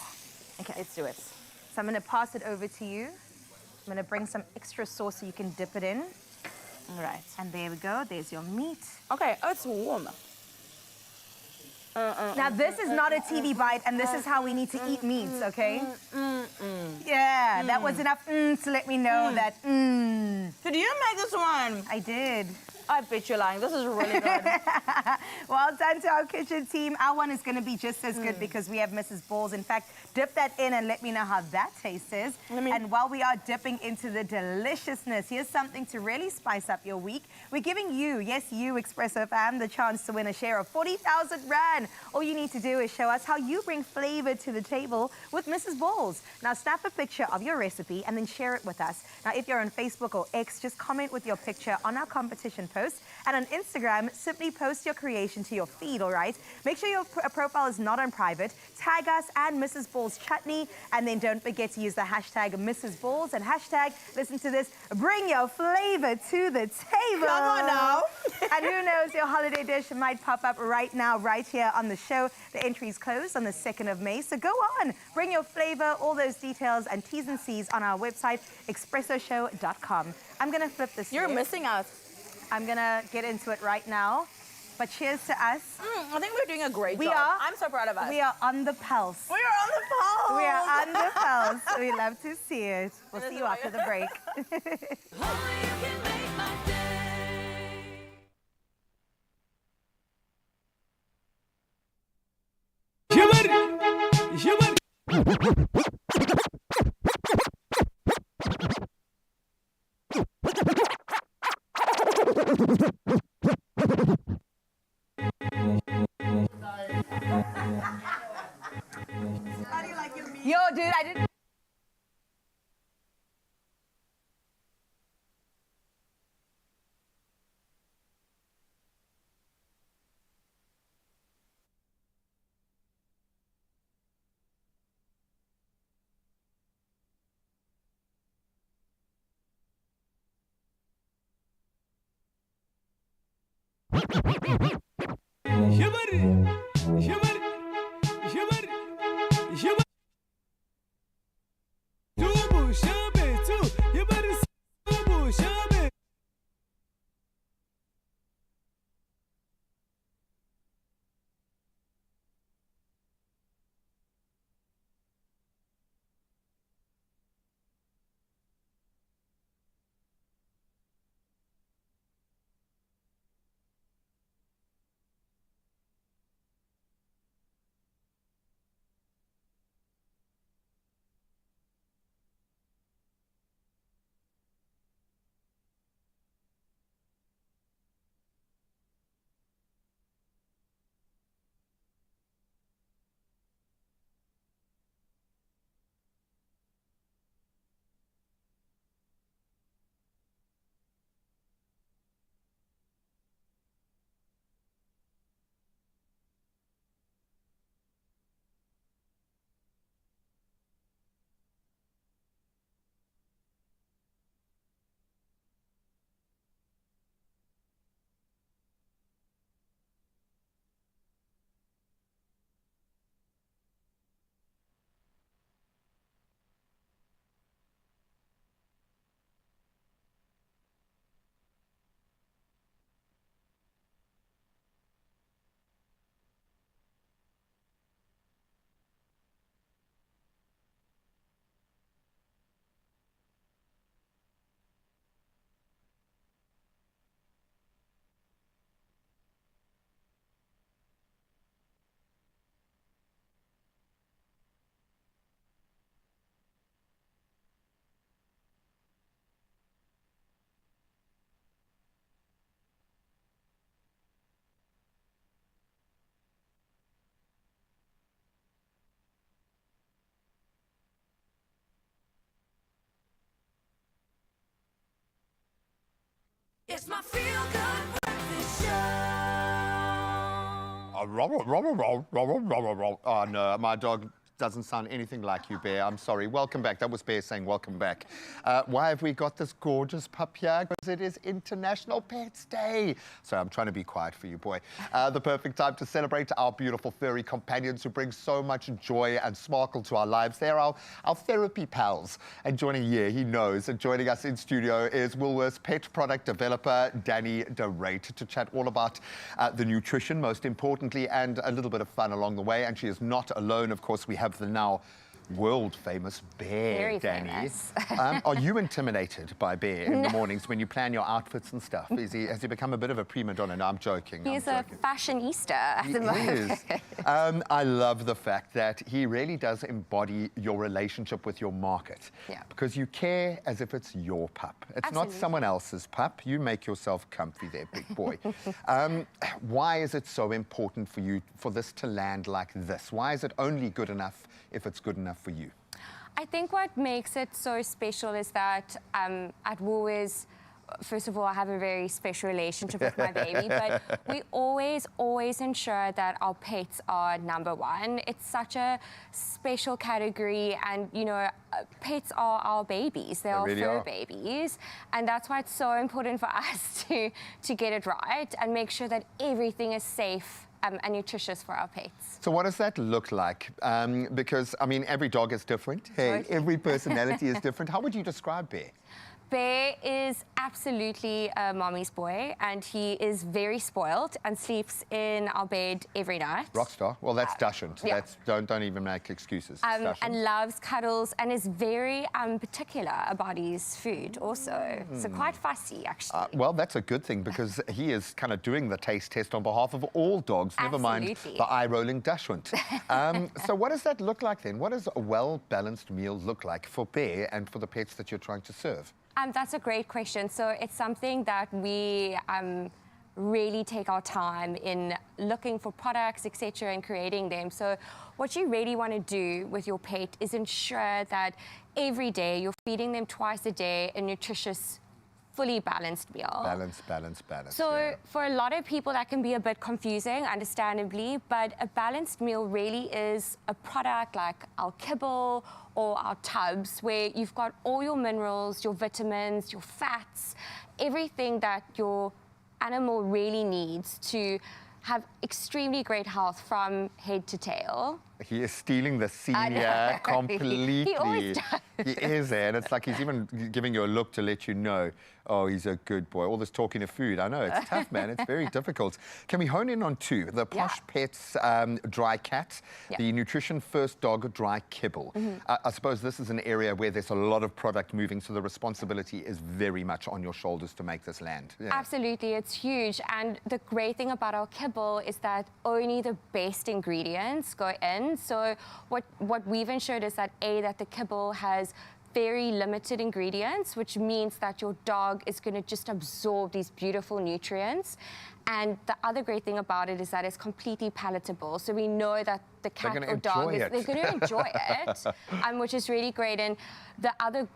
Okay. Let's do it. So I'm going to pass it over to you. I'm going to bring some extra sauce so you can dip it in. All right. And there we go. There's your meat. Okay. Oh, it's warm. Now, this is not a TV bite, and this is how we need to eat meats, okay? Yeah, that was enough to let me know that Did you make this one? I did. I bet you're lying. This is really good. Well done to our kitchen team. Our one is going to be just as good because we have Mrs. Balls. In fact, dip that in and let me know how that tastes. And while we are dipping into the deliciousness, here's something to really spice up your week. We're giving you, yes, you, Expresso fam, the chance to win a share of 40,000 Rand. All you need to do is show us how you bring flavor to the table with Mrs. Balls. Now, snap a picture of your recipe and then share it with us. Now, if you're on Facebook or X, just comment with your picture on our competition post. And on Instagram, simply post your creation to your feed, all right? Make sure your profile is not on private. Tag us and Mrs. Balls Chutney. And then don't forget to use the hashtag Mrs. Balls and hashtag, listen to this, bring your flavor to the table. Come on now. And who knows, your holiday dish might pop up right now, right here on the show. The entries close on the 2nd of May. So go on, bring your flavor, all those details and T's and C's on our website, expressoshow.com. I'm going to flip this. You're missing out. I'm going to get into it right now. But cheers to us. I think we're doing a great job. I'm so proud of us. We are on the pulse. We are on the pulse. We are on the pulse. We love to see it. We'll see you after the break. Yo, dude, I didn't. It's my feel-good breakfast show. Oh, no, my dog doesn't sound anything like you, Bear. I'm sorry. Welcome back. That was Bear saying welcome back. Why have we got this gorgeous pup here? Because it is International Pets Day. So I'm trying to be quiet for you, boy. The perfect time to celebrate our beautiful furry companions who bring so much joy and sparkle to our lives. They're our therapy pals. And joining here, he knows, and joining us in studio is Woolworths pet product developer, Danny DeRate, to chat all about the nutrition, most importantly, and a little bit of fun along the way. And she is not alone. Of course, we have the now world-famous Bear, Very Danny. famous. Are you intimidated by Bear in the mornings when you plan your outfits and stuff? Has he become a bit of a prima donna? No, I'm joking. He's a fashionista at the moment. I love the fact that he really does embody your relationship with your market. Yeah. Because you care as if it's your pup. It's not someone else's pup. You make yourself comfy there, big boy. Why is it so important for you for this to land like this? Why is it only good enough if it's good enough for you? I think what makes it so special is that at Woolworths, first of all, I have a very special relationship with my baby, but we always ensure that our pets are number one. It's such a special category, and you know, pets are our babies. They are really fur are. babies, and that's why it's so important for us to get it right and make sure that everything is safe and nutritious for our pets. So what does that look like? Because, I mean, every dog is different. Hey, Totally. every personality is different. How would you describe Bear? Bear is absolutely a mommy's boy, and he is very spoiled and sleeps in our bed every night. Rockstar? Well, that's Dashant. yeah. That's, don't even make excuses. And loves cuddles and is very particular about his food also. So quite fussy, actually. Well, that's a good thing because he is kind of doing the taste test on behalf of all dogs, never mind Absolutely. the eye-rolling Dashant. So what does that look like then? What does a well-balanced meal look like for Bear and for the pets that you're trying to serve? That's a great question. So it's something that we really take our time in looking for products, etc., and creating them. So what you really want to do with your pet is ensure that every day you're feeding them twice a day a nutritious, fully balanced meal. Balance. So yeah. for a lot of people that can be a bit confusing, understandably, but a balanced meal really is a product like our kibble or our tubs where you've got all your minerals, your vitamins, your fats, everything that your animal really needs to have extremely great health from head to tail. He is stealing the senior completely. He always does. He is, and it's like he's even giving you a look to let you know, oh, he's a good boy. All this talking of food, I know, it's tough, man. It's very difficult. Can we hone in on two? The Posh Pets dry cat, the Nutrition First Dog dry kibble. I suppose this is an area where there's a lot of product moving, so the responsibility is very much on your shoulders to make this land. Yeah. Absolutely, it's huge. And the great thing about our kibble is that only the best ingredients go in. So what we've ensured is that that the kibble has very limited ingredients, which means that your dog is going to just absorb these beautiful nutrients. And the other great thing about it is that it's completely palatable. So we know that the cat or dog they're going to enjoy it, which is really great. And the other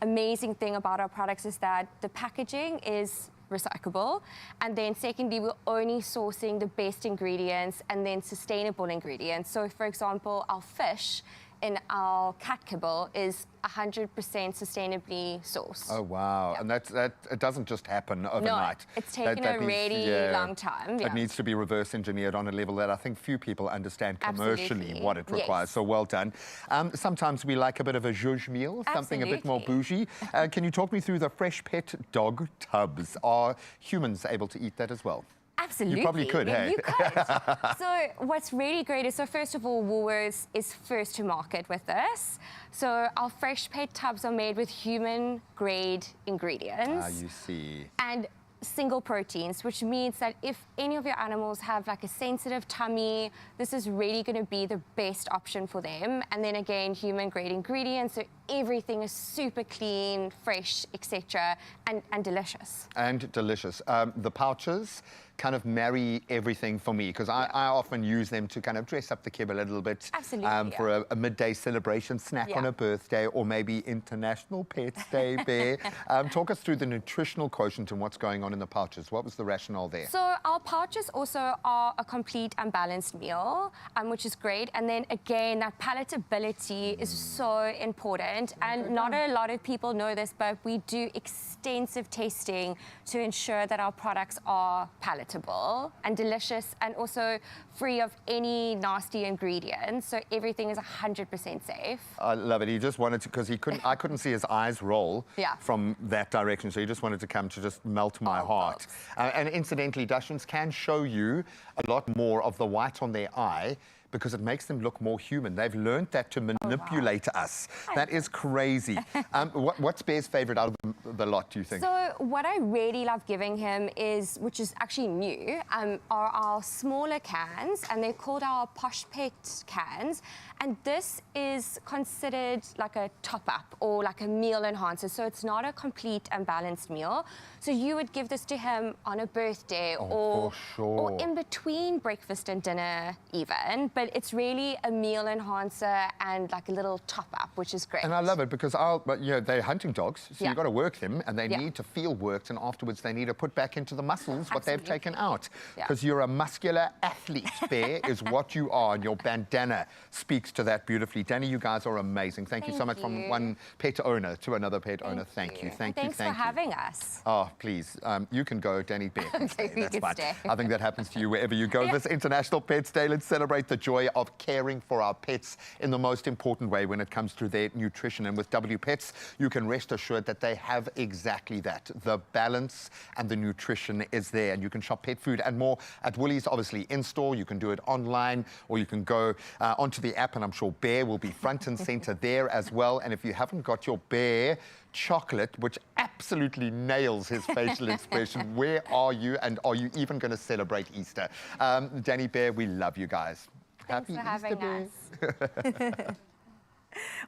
amazing thing about our products is that the packaging is recyclable, and then secondly, we're only sourcing the best ingredients and then sustainable ingredients. So for example, our fish in our cat kibble is 100% sustainably sourced. Oh wow! And that it doesn't just happen overnight. No, it's taken a really long time. It needs to be reverse engineered on a level that I think few people understand commercially what it requires. So well done. Sometimes we like a bit of a zhuzh meal, something a bit more bougie. Can you talk me through the Fresh Pet dog tubs? Are humans able to eat that as well? Absolutely. You probably could, hey? You could. So what's really great is, so first of all, Woolworths is first to market with this. So our Fresh Pet tubs are made with human-grade ingredients. You see. And single proteins, which means that if any of your animals have like a sensitive tummy, this is really going to be the best option for them. And then again, human-grade ingredients, so everything is super clean, fresh, etc., and delicious. And delicious. The pouches kind of marry everything for me, because I often use them to kind of dress up the kibble a little bit. Absolutely. For a midday celebration snack on a birthday, or maybe International Pets Day, Bear. Talk us through the nutritional quotient and what's going on in the pouches. What was the rationale there? So our pouches also are a complete and balanced meal, which is great. And then again, that palatability is so important. And not a lot of people know this, but we do extensive testing to ensure that our products are palatable and delicious, and also free of any nasty ingredients. So everything is 100% safe. I love it. He just wanted to, because I couldn't see his eyes roll from that direction. So he just wanted to come to just melt my heart. And incidentally, Dachshunds can show you a lot more of the white on their eye, because it makes them look more human. They've learned that to manipulate us. That is crazy. What's Bear's favorite out of the lot, do you think? So what I really love giving him is, which is actually new, are our smaller cans, and they're called our Posh Pet cans. And this is considered like a top-up or like a meal enhancer. So it's not a complete and balanced meal. So you would give this to him on a birthday or in between breakfast and dinner even. But it's really a meal enhancer and like a little top-up, which is great. And I love it, because they're hunting dogs, so you've got to work them, and they need to feel worked, and afterwards they need to put back into the muscles what they've taken out. Because you're a muscular athlete, Bear, is what you are, and your bandana speaks to that beautifully. Danny, you guys are amazing. Thank you so much. From one pet owner to another pet owner. Thank you. Thanks for having us. Oh, please. You can go, Danny. Bear. Okay, we can stay. I think that happens to you wherever you go. This International Pets Day, let's celebrate the joy of caring for our pets in the most important way when it comes to their nutrition. And with W Pets, you can rest assured that they have exactly that. The balance and the nutrition is there. And you can shop pet food and more at Woolies, obviously in-store. You can do it online, or you can go onto the app, and I'm sure Bear will be front and center there as well. And if you haven't got your Bear chocolate, which absolutely nails his facial expression, where are you, and are you even going to celebrate Easter? Danny, Bear, we love you guys. Thanks for having us.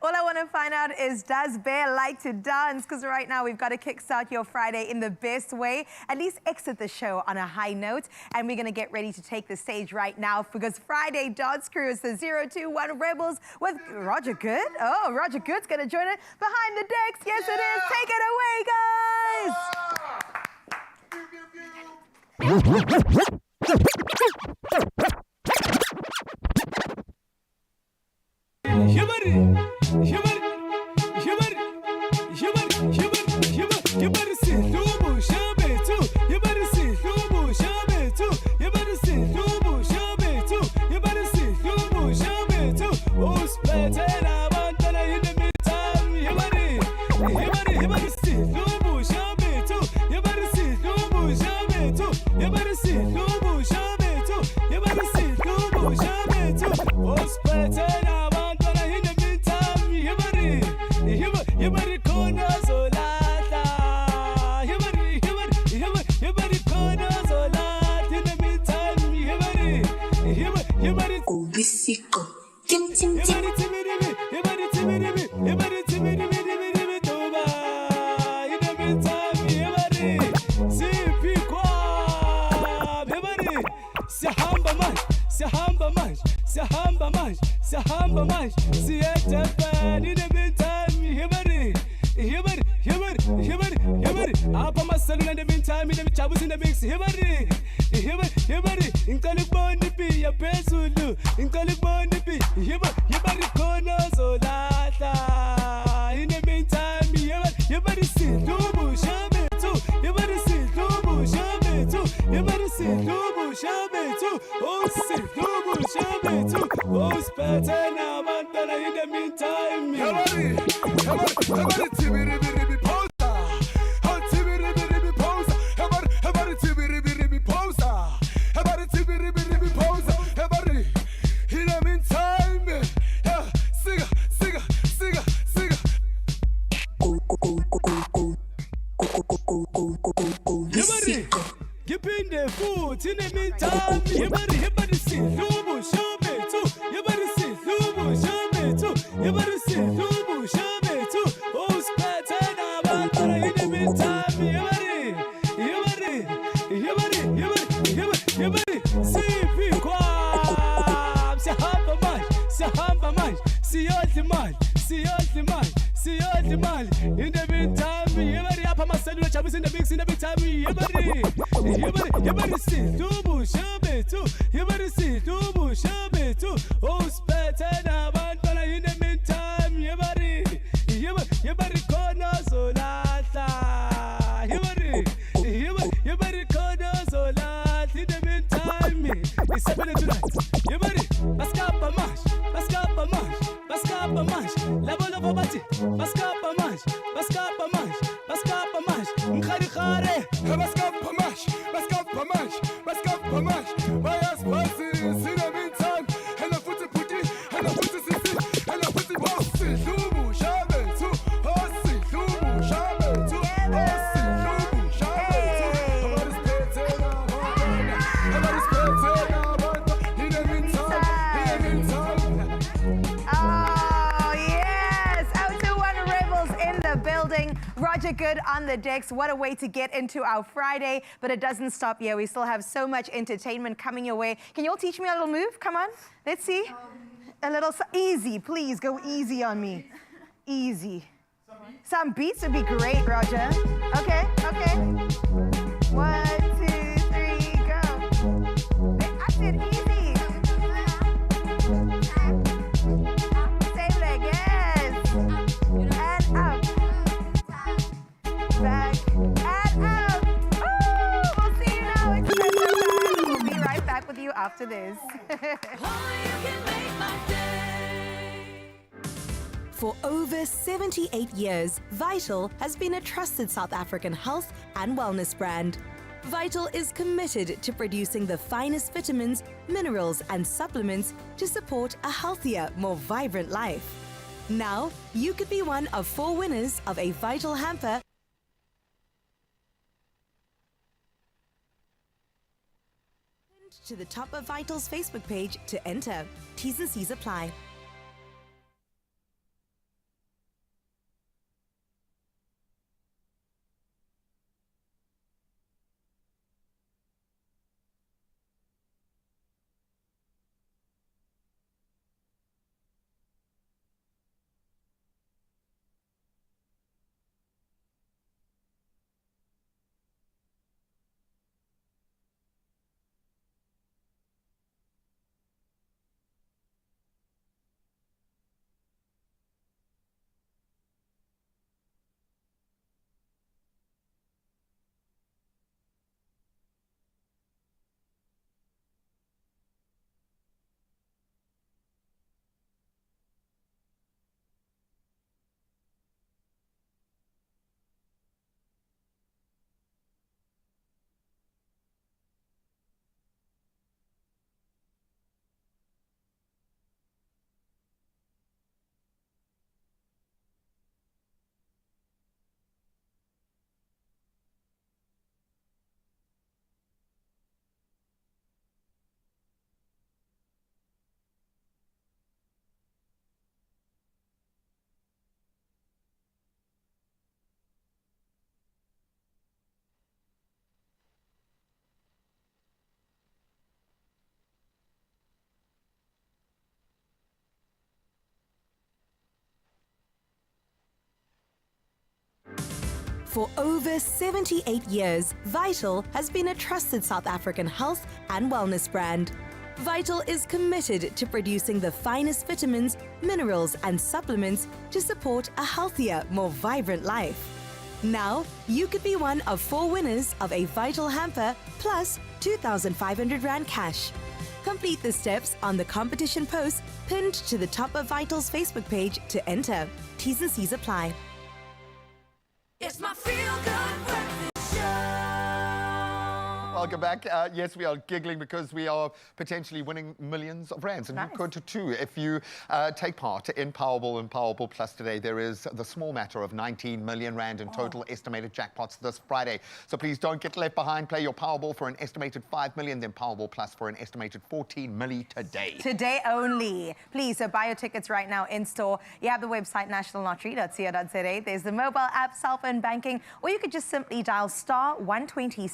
All I want to find out is, does Bear like to dance? Because right now we've got to kickstart your Friday in the best way. At least exit the show on a high note. And we're going to get ready to take the stage right now, because Friday Dance Crew is the 021 Rebels with Roger Good. Oh, Roger Good's going to join it behind the decks. Yes, it is. Take it away, guys. siyahamba manje siyedebheni in the meantime hibari apha amaselula in the meantime jabusi in the mix hibari ngicela ukubona ipiya phezulu ngicela ukubona ipiya hibari khona zolahla in the meantime hibari sidlubu shabetu hibari sidlubu shabetu hibari sidlubu shabetu oh sidlubu shabetu oh spete nabantwana in the meantime hibari tibiri biri posa oh tibiri biri posa hibari tibiri biri posa hibari tibiri biri posa hibari in the meantime siga hibari giphinde futhi in the meantime hibari sidlubu shabetu hibari sidlubu shabetu hibari sidlubu shabetu oh spete nabantwana in the meantime hibari sipi kwam siyahamba manje siyodla imali in the meantime hibari apha amaselula jabusi in the mix in the meantime hibari sidlubu shabetu oh spete nabantwana in the meantime hibari khona zolahla hibari khona zolahla in the meantime it's happening tonight hibari baskapa manje labo bathi baskapa manje ngikhare baskapa manje bayasiphathi in the meantime and futhi puti and futhi sisi and futhi boss sidlubu shabetu oh sidlubu shabetu in the meantime oh yes, out-to-one rebels in the building. Roger Good on the decks. What a way to get into our Friday, but it doesn't stop here. We still have so much entertainment coming your way. Can you all teach me a little move? Come on, let's see. A little easy, please go easy on me. Easy. Some beats would be great, Roger. Okay. 1, 2, 3, go. I said easy. Same leg, yes. And up. Back and up. We'll see you now. Expresso time. We'll be right back with you after this. For over 78 years, Vital has been a trusted South African health and wellness brand. Vital is committed to producing the finest vitamins, minerals, and supplements to support a healthier, more vibrant life. Now, you could be one of 4 winners of a Vital hamper to the top of Vital's Facebook page to enter. T's and C's apply. For over 78 years, Vital has been a trusted South African health and wellness brand. Vital is committed to producing the finest vitamins, minerals, and supplements to support a healthier, more vibrant life. Now, you could be one of 4 winners of a Vital hamper plus 2,500 Rand cash. Complete the steps on the competition post pinned to the top of Vital's Facebook page to enter. T's and C's apply. It's my feel-good breakfast show. Welcome back. Yes, we are giggling because we are potentially winning millions of rands, and you could too if you take part in Powerball and Powerball Plus today. There is the small matter of 19 million Rand in total estimated jackpots this Friday. So please don't get left behind. Play your Powerball for an estimated 5 million, then Powerball Plus for an estimated 14 milli today. Today only. Please, so buy your tickets right now in store. You have the website nationallottery.co.za. There's the mobile app, cell phone banking, or you could just simply dial *120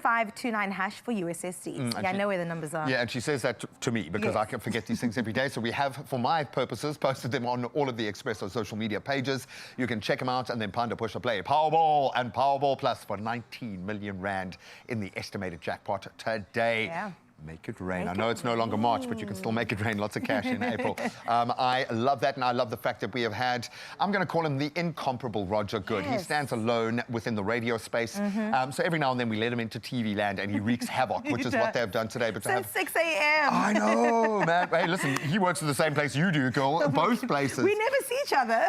*7529 hash for USSD. I know where the numbers are. Yeah, and she says that to me because I can forget these things every day. So we have, for my purposes, posted them on all of the Expresso social media pages. You can check them out and then Panda push or play Powerball and Powerball Plus for 19 million Rand in the estimated jackpot today. Yeah. Make it rain. I know it's no longer March, but you can still make it rain. Lots of cash in April. I love that, and I love the fact that we have had, I'm going to call him the incomparable Roger Good. He stands alone within the radio space. So every now and then we let him into TV land, and he wreaks havoc, which is what they've done today. But Since 6 a.m. I know, man. Hey, listen, he works at the same place you do, girl. Both places. We never see each other.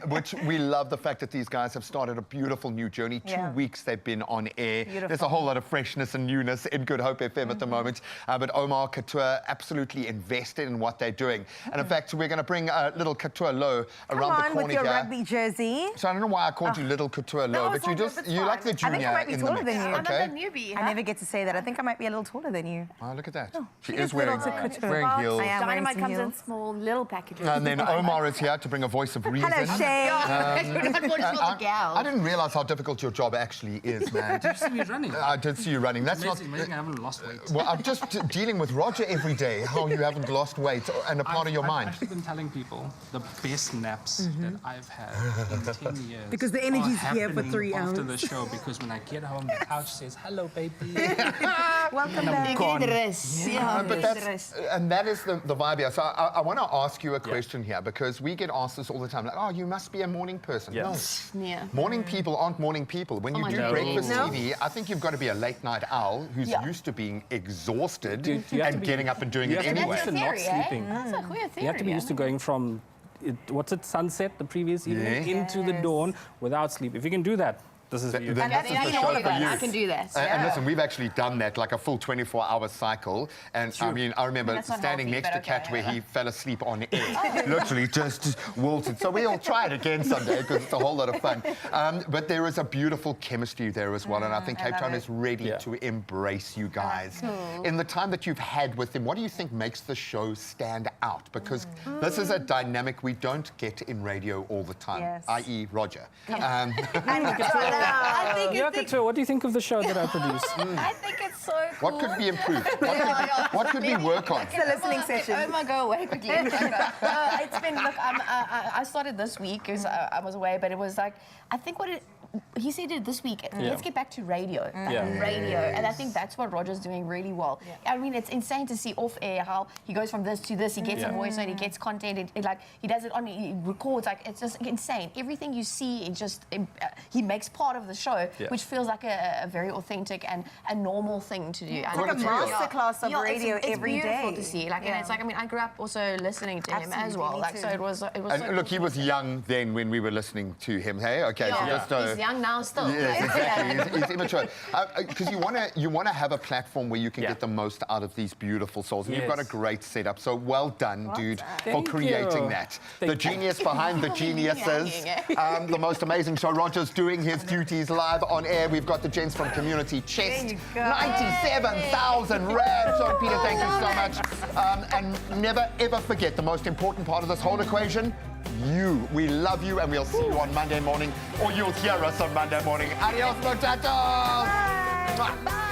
Which we love the fact that these guys have started a beautiful new journey. 2 weeks they've been on air. There's a whole lot of freshness and newness in Good Hope FM at the moment. But Omar, Kittyoke absolutely invested in what they're doing. And in fact, we're going to bring little Kittyoke Low around the corner with your here. rugby jersey. So I don't know why I called you little Kittyoke Low, but you like the junior. I think I might be taller than you. I'm the newbie. I never get to say that. I think I might be a little taller than you. Oh, look at that. She is wearing heels. I am wearing Dynamite some comes in heels. small little packages. And then Omar is here to bring a voice of reason. Hello, Shay. I didn't realize how difficult your job actually is, man. Did you see me running? I did see you running. That's amazing I haven't lost weight. Well, I'm just dealing with Roger every day, how you haven't lost weight and a part of your mind. I've actually been telling people the best naps that I've had in 10 years. Because the energy's are here for 3 hours. after the show, because when I get home, the couch says, "Hello, baby." Welcome and I'm back. gone. But that is the vibe here. So I want to ask you a question here, because we get asked this all the time, like, oh, you must be a morning person. No. Morning people aren't morning people. When you do breakfast TV, I think you've got to be a late night owl who's used to being exhausted and getting up and doing it anyway. That's not sleeping. That's a weird theory. You have to be used to going from, sunset the previous evening into the dawn without sleep. If you can do that, this is for you. Then this is the show for you. I can do that. And listen, we've actually done that, like a full 24-hour cycle. And I mean, I remember standing next to Kat where he fell asleep on air. Literally just wilted. So we'll try it again someday because it's a whole lot of fun. But there is a beautiful chemistry there as well. And I think Cape Town is ready to embrace you guys. In the time that you've had with him, what do you think makes the show stand out? Because this is a dynamic we don't get in radio all the time, i.e. Roger. I think what do you think of the show that I produce? I think it's so cool. What could be improved? What could we work on? It's a listening session. Oh my, go away quickly. It's been, look, I started this week because I was away, but it was like, I think he said it this week. Let's get back to radio. Radio. And I think that's what Roger's doing really well. I mean, it's insane to see off air how he goes from this to this. He gets a voice note, he gets content. Like, he does it on, he records. Like, it's just insane. Everything you see, he makes part of the show, which feels like a very authentic and a normal thing to do. It's like a masterclass of radio every day. It's beautiful to see. Like, and it's like, I mean, I grew up also listening to him as well. Like, so it was. And so look, he was young then when we were listening to him. Hey, okay, so just he's young now still. Yes, exactly. He's immature. Because you want to have a platform where you can get the most out of these beautiful souls. And you've got a great setup. So well done, dude, for creating that. The genius behind the geniuses. The most amazing show. Roger's doing his duties live on air. We've got the gents from Community Chest. 97,000 Rand. So, Peter, thank you so much. And never, ever forget the most important part of this whole equation. You. We love you, and we'll see you on Monday morning, or you'll hear us on Monday morning. Adios, muchachos! Bye.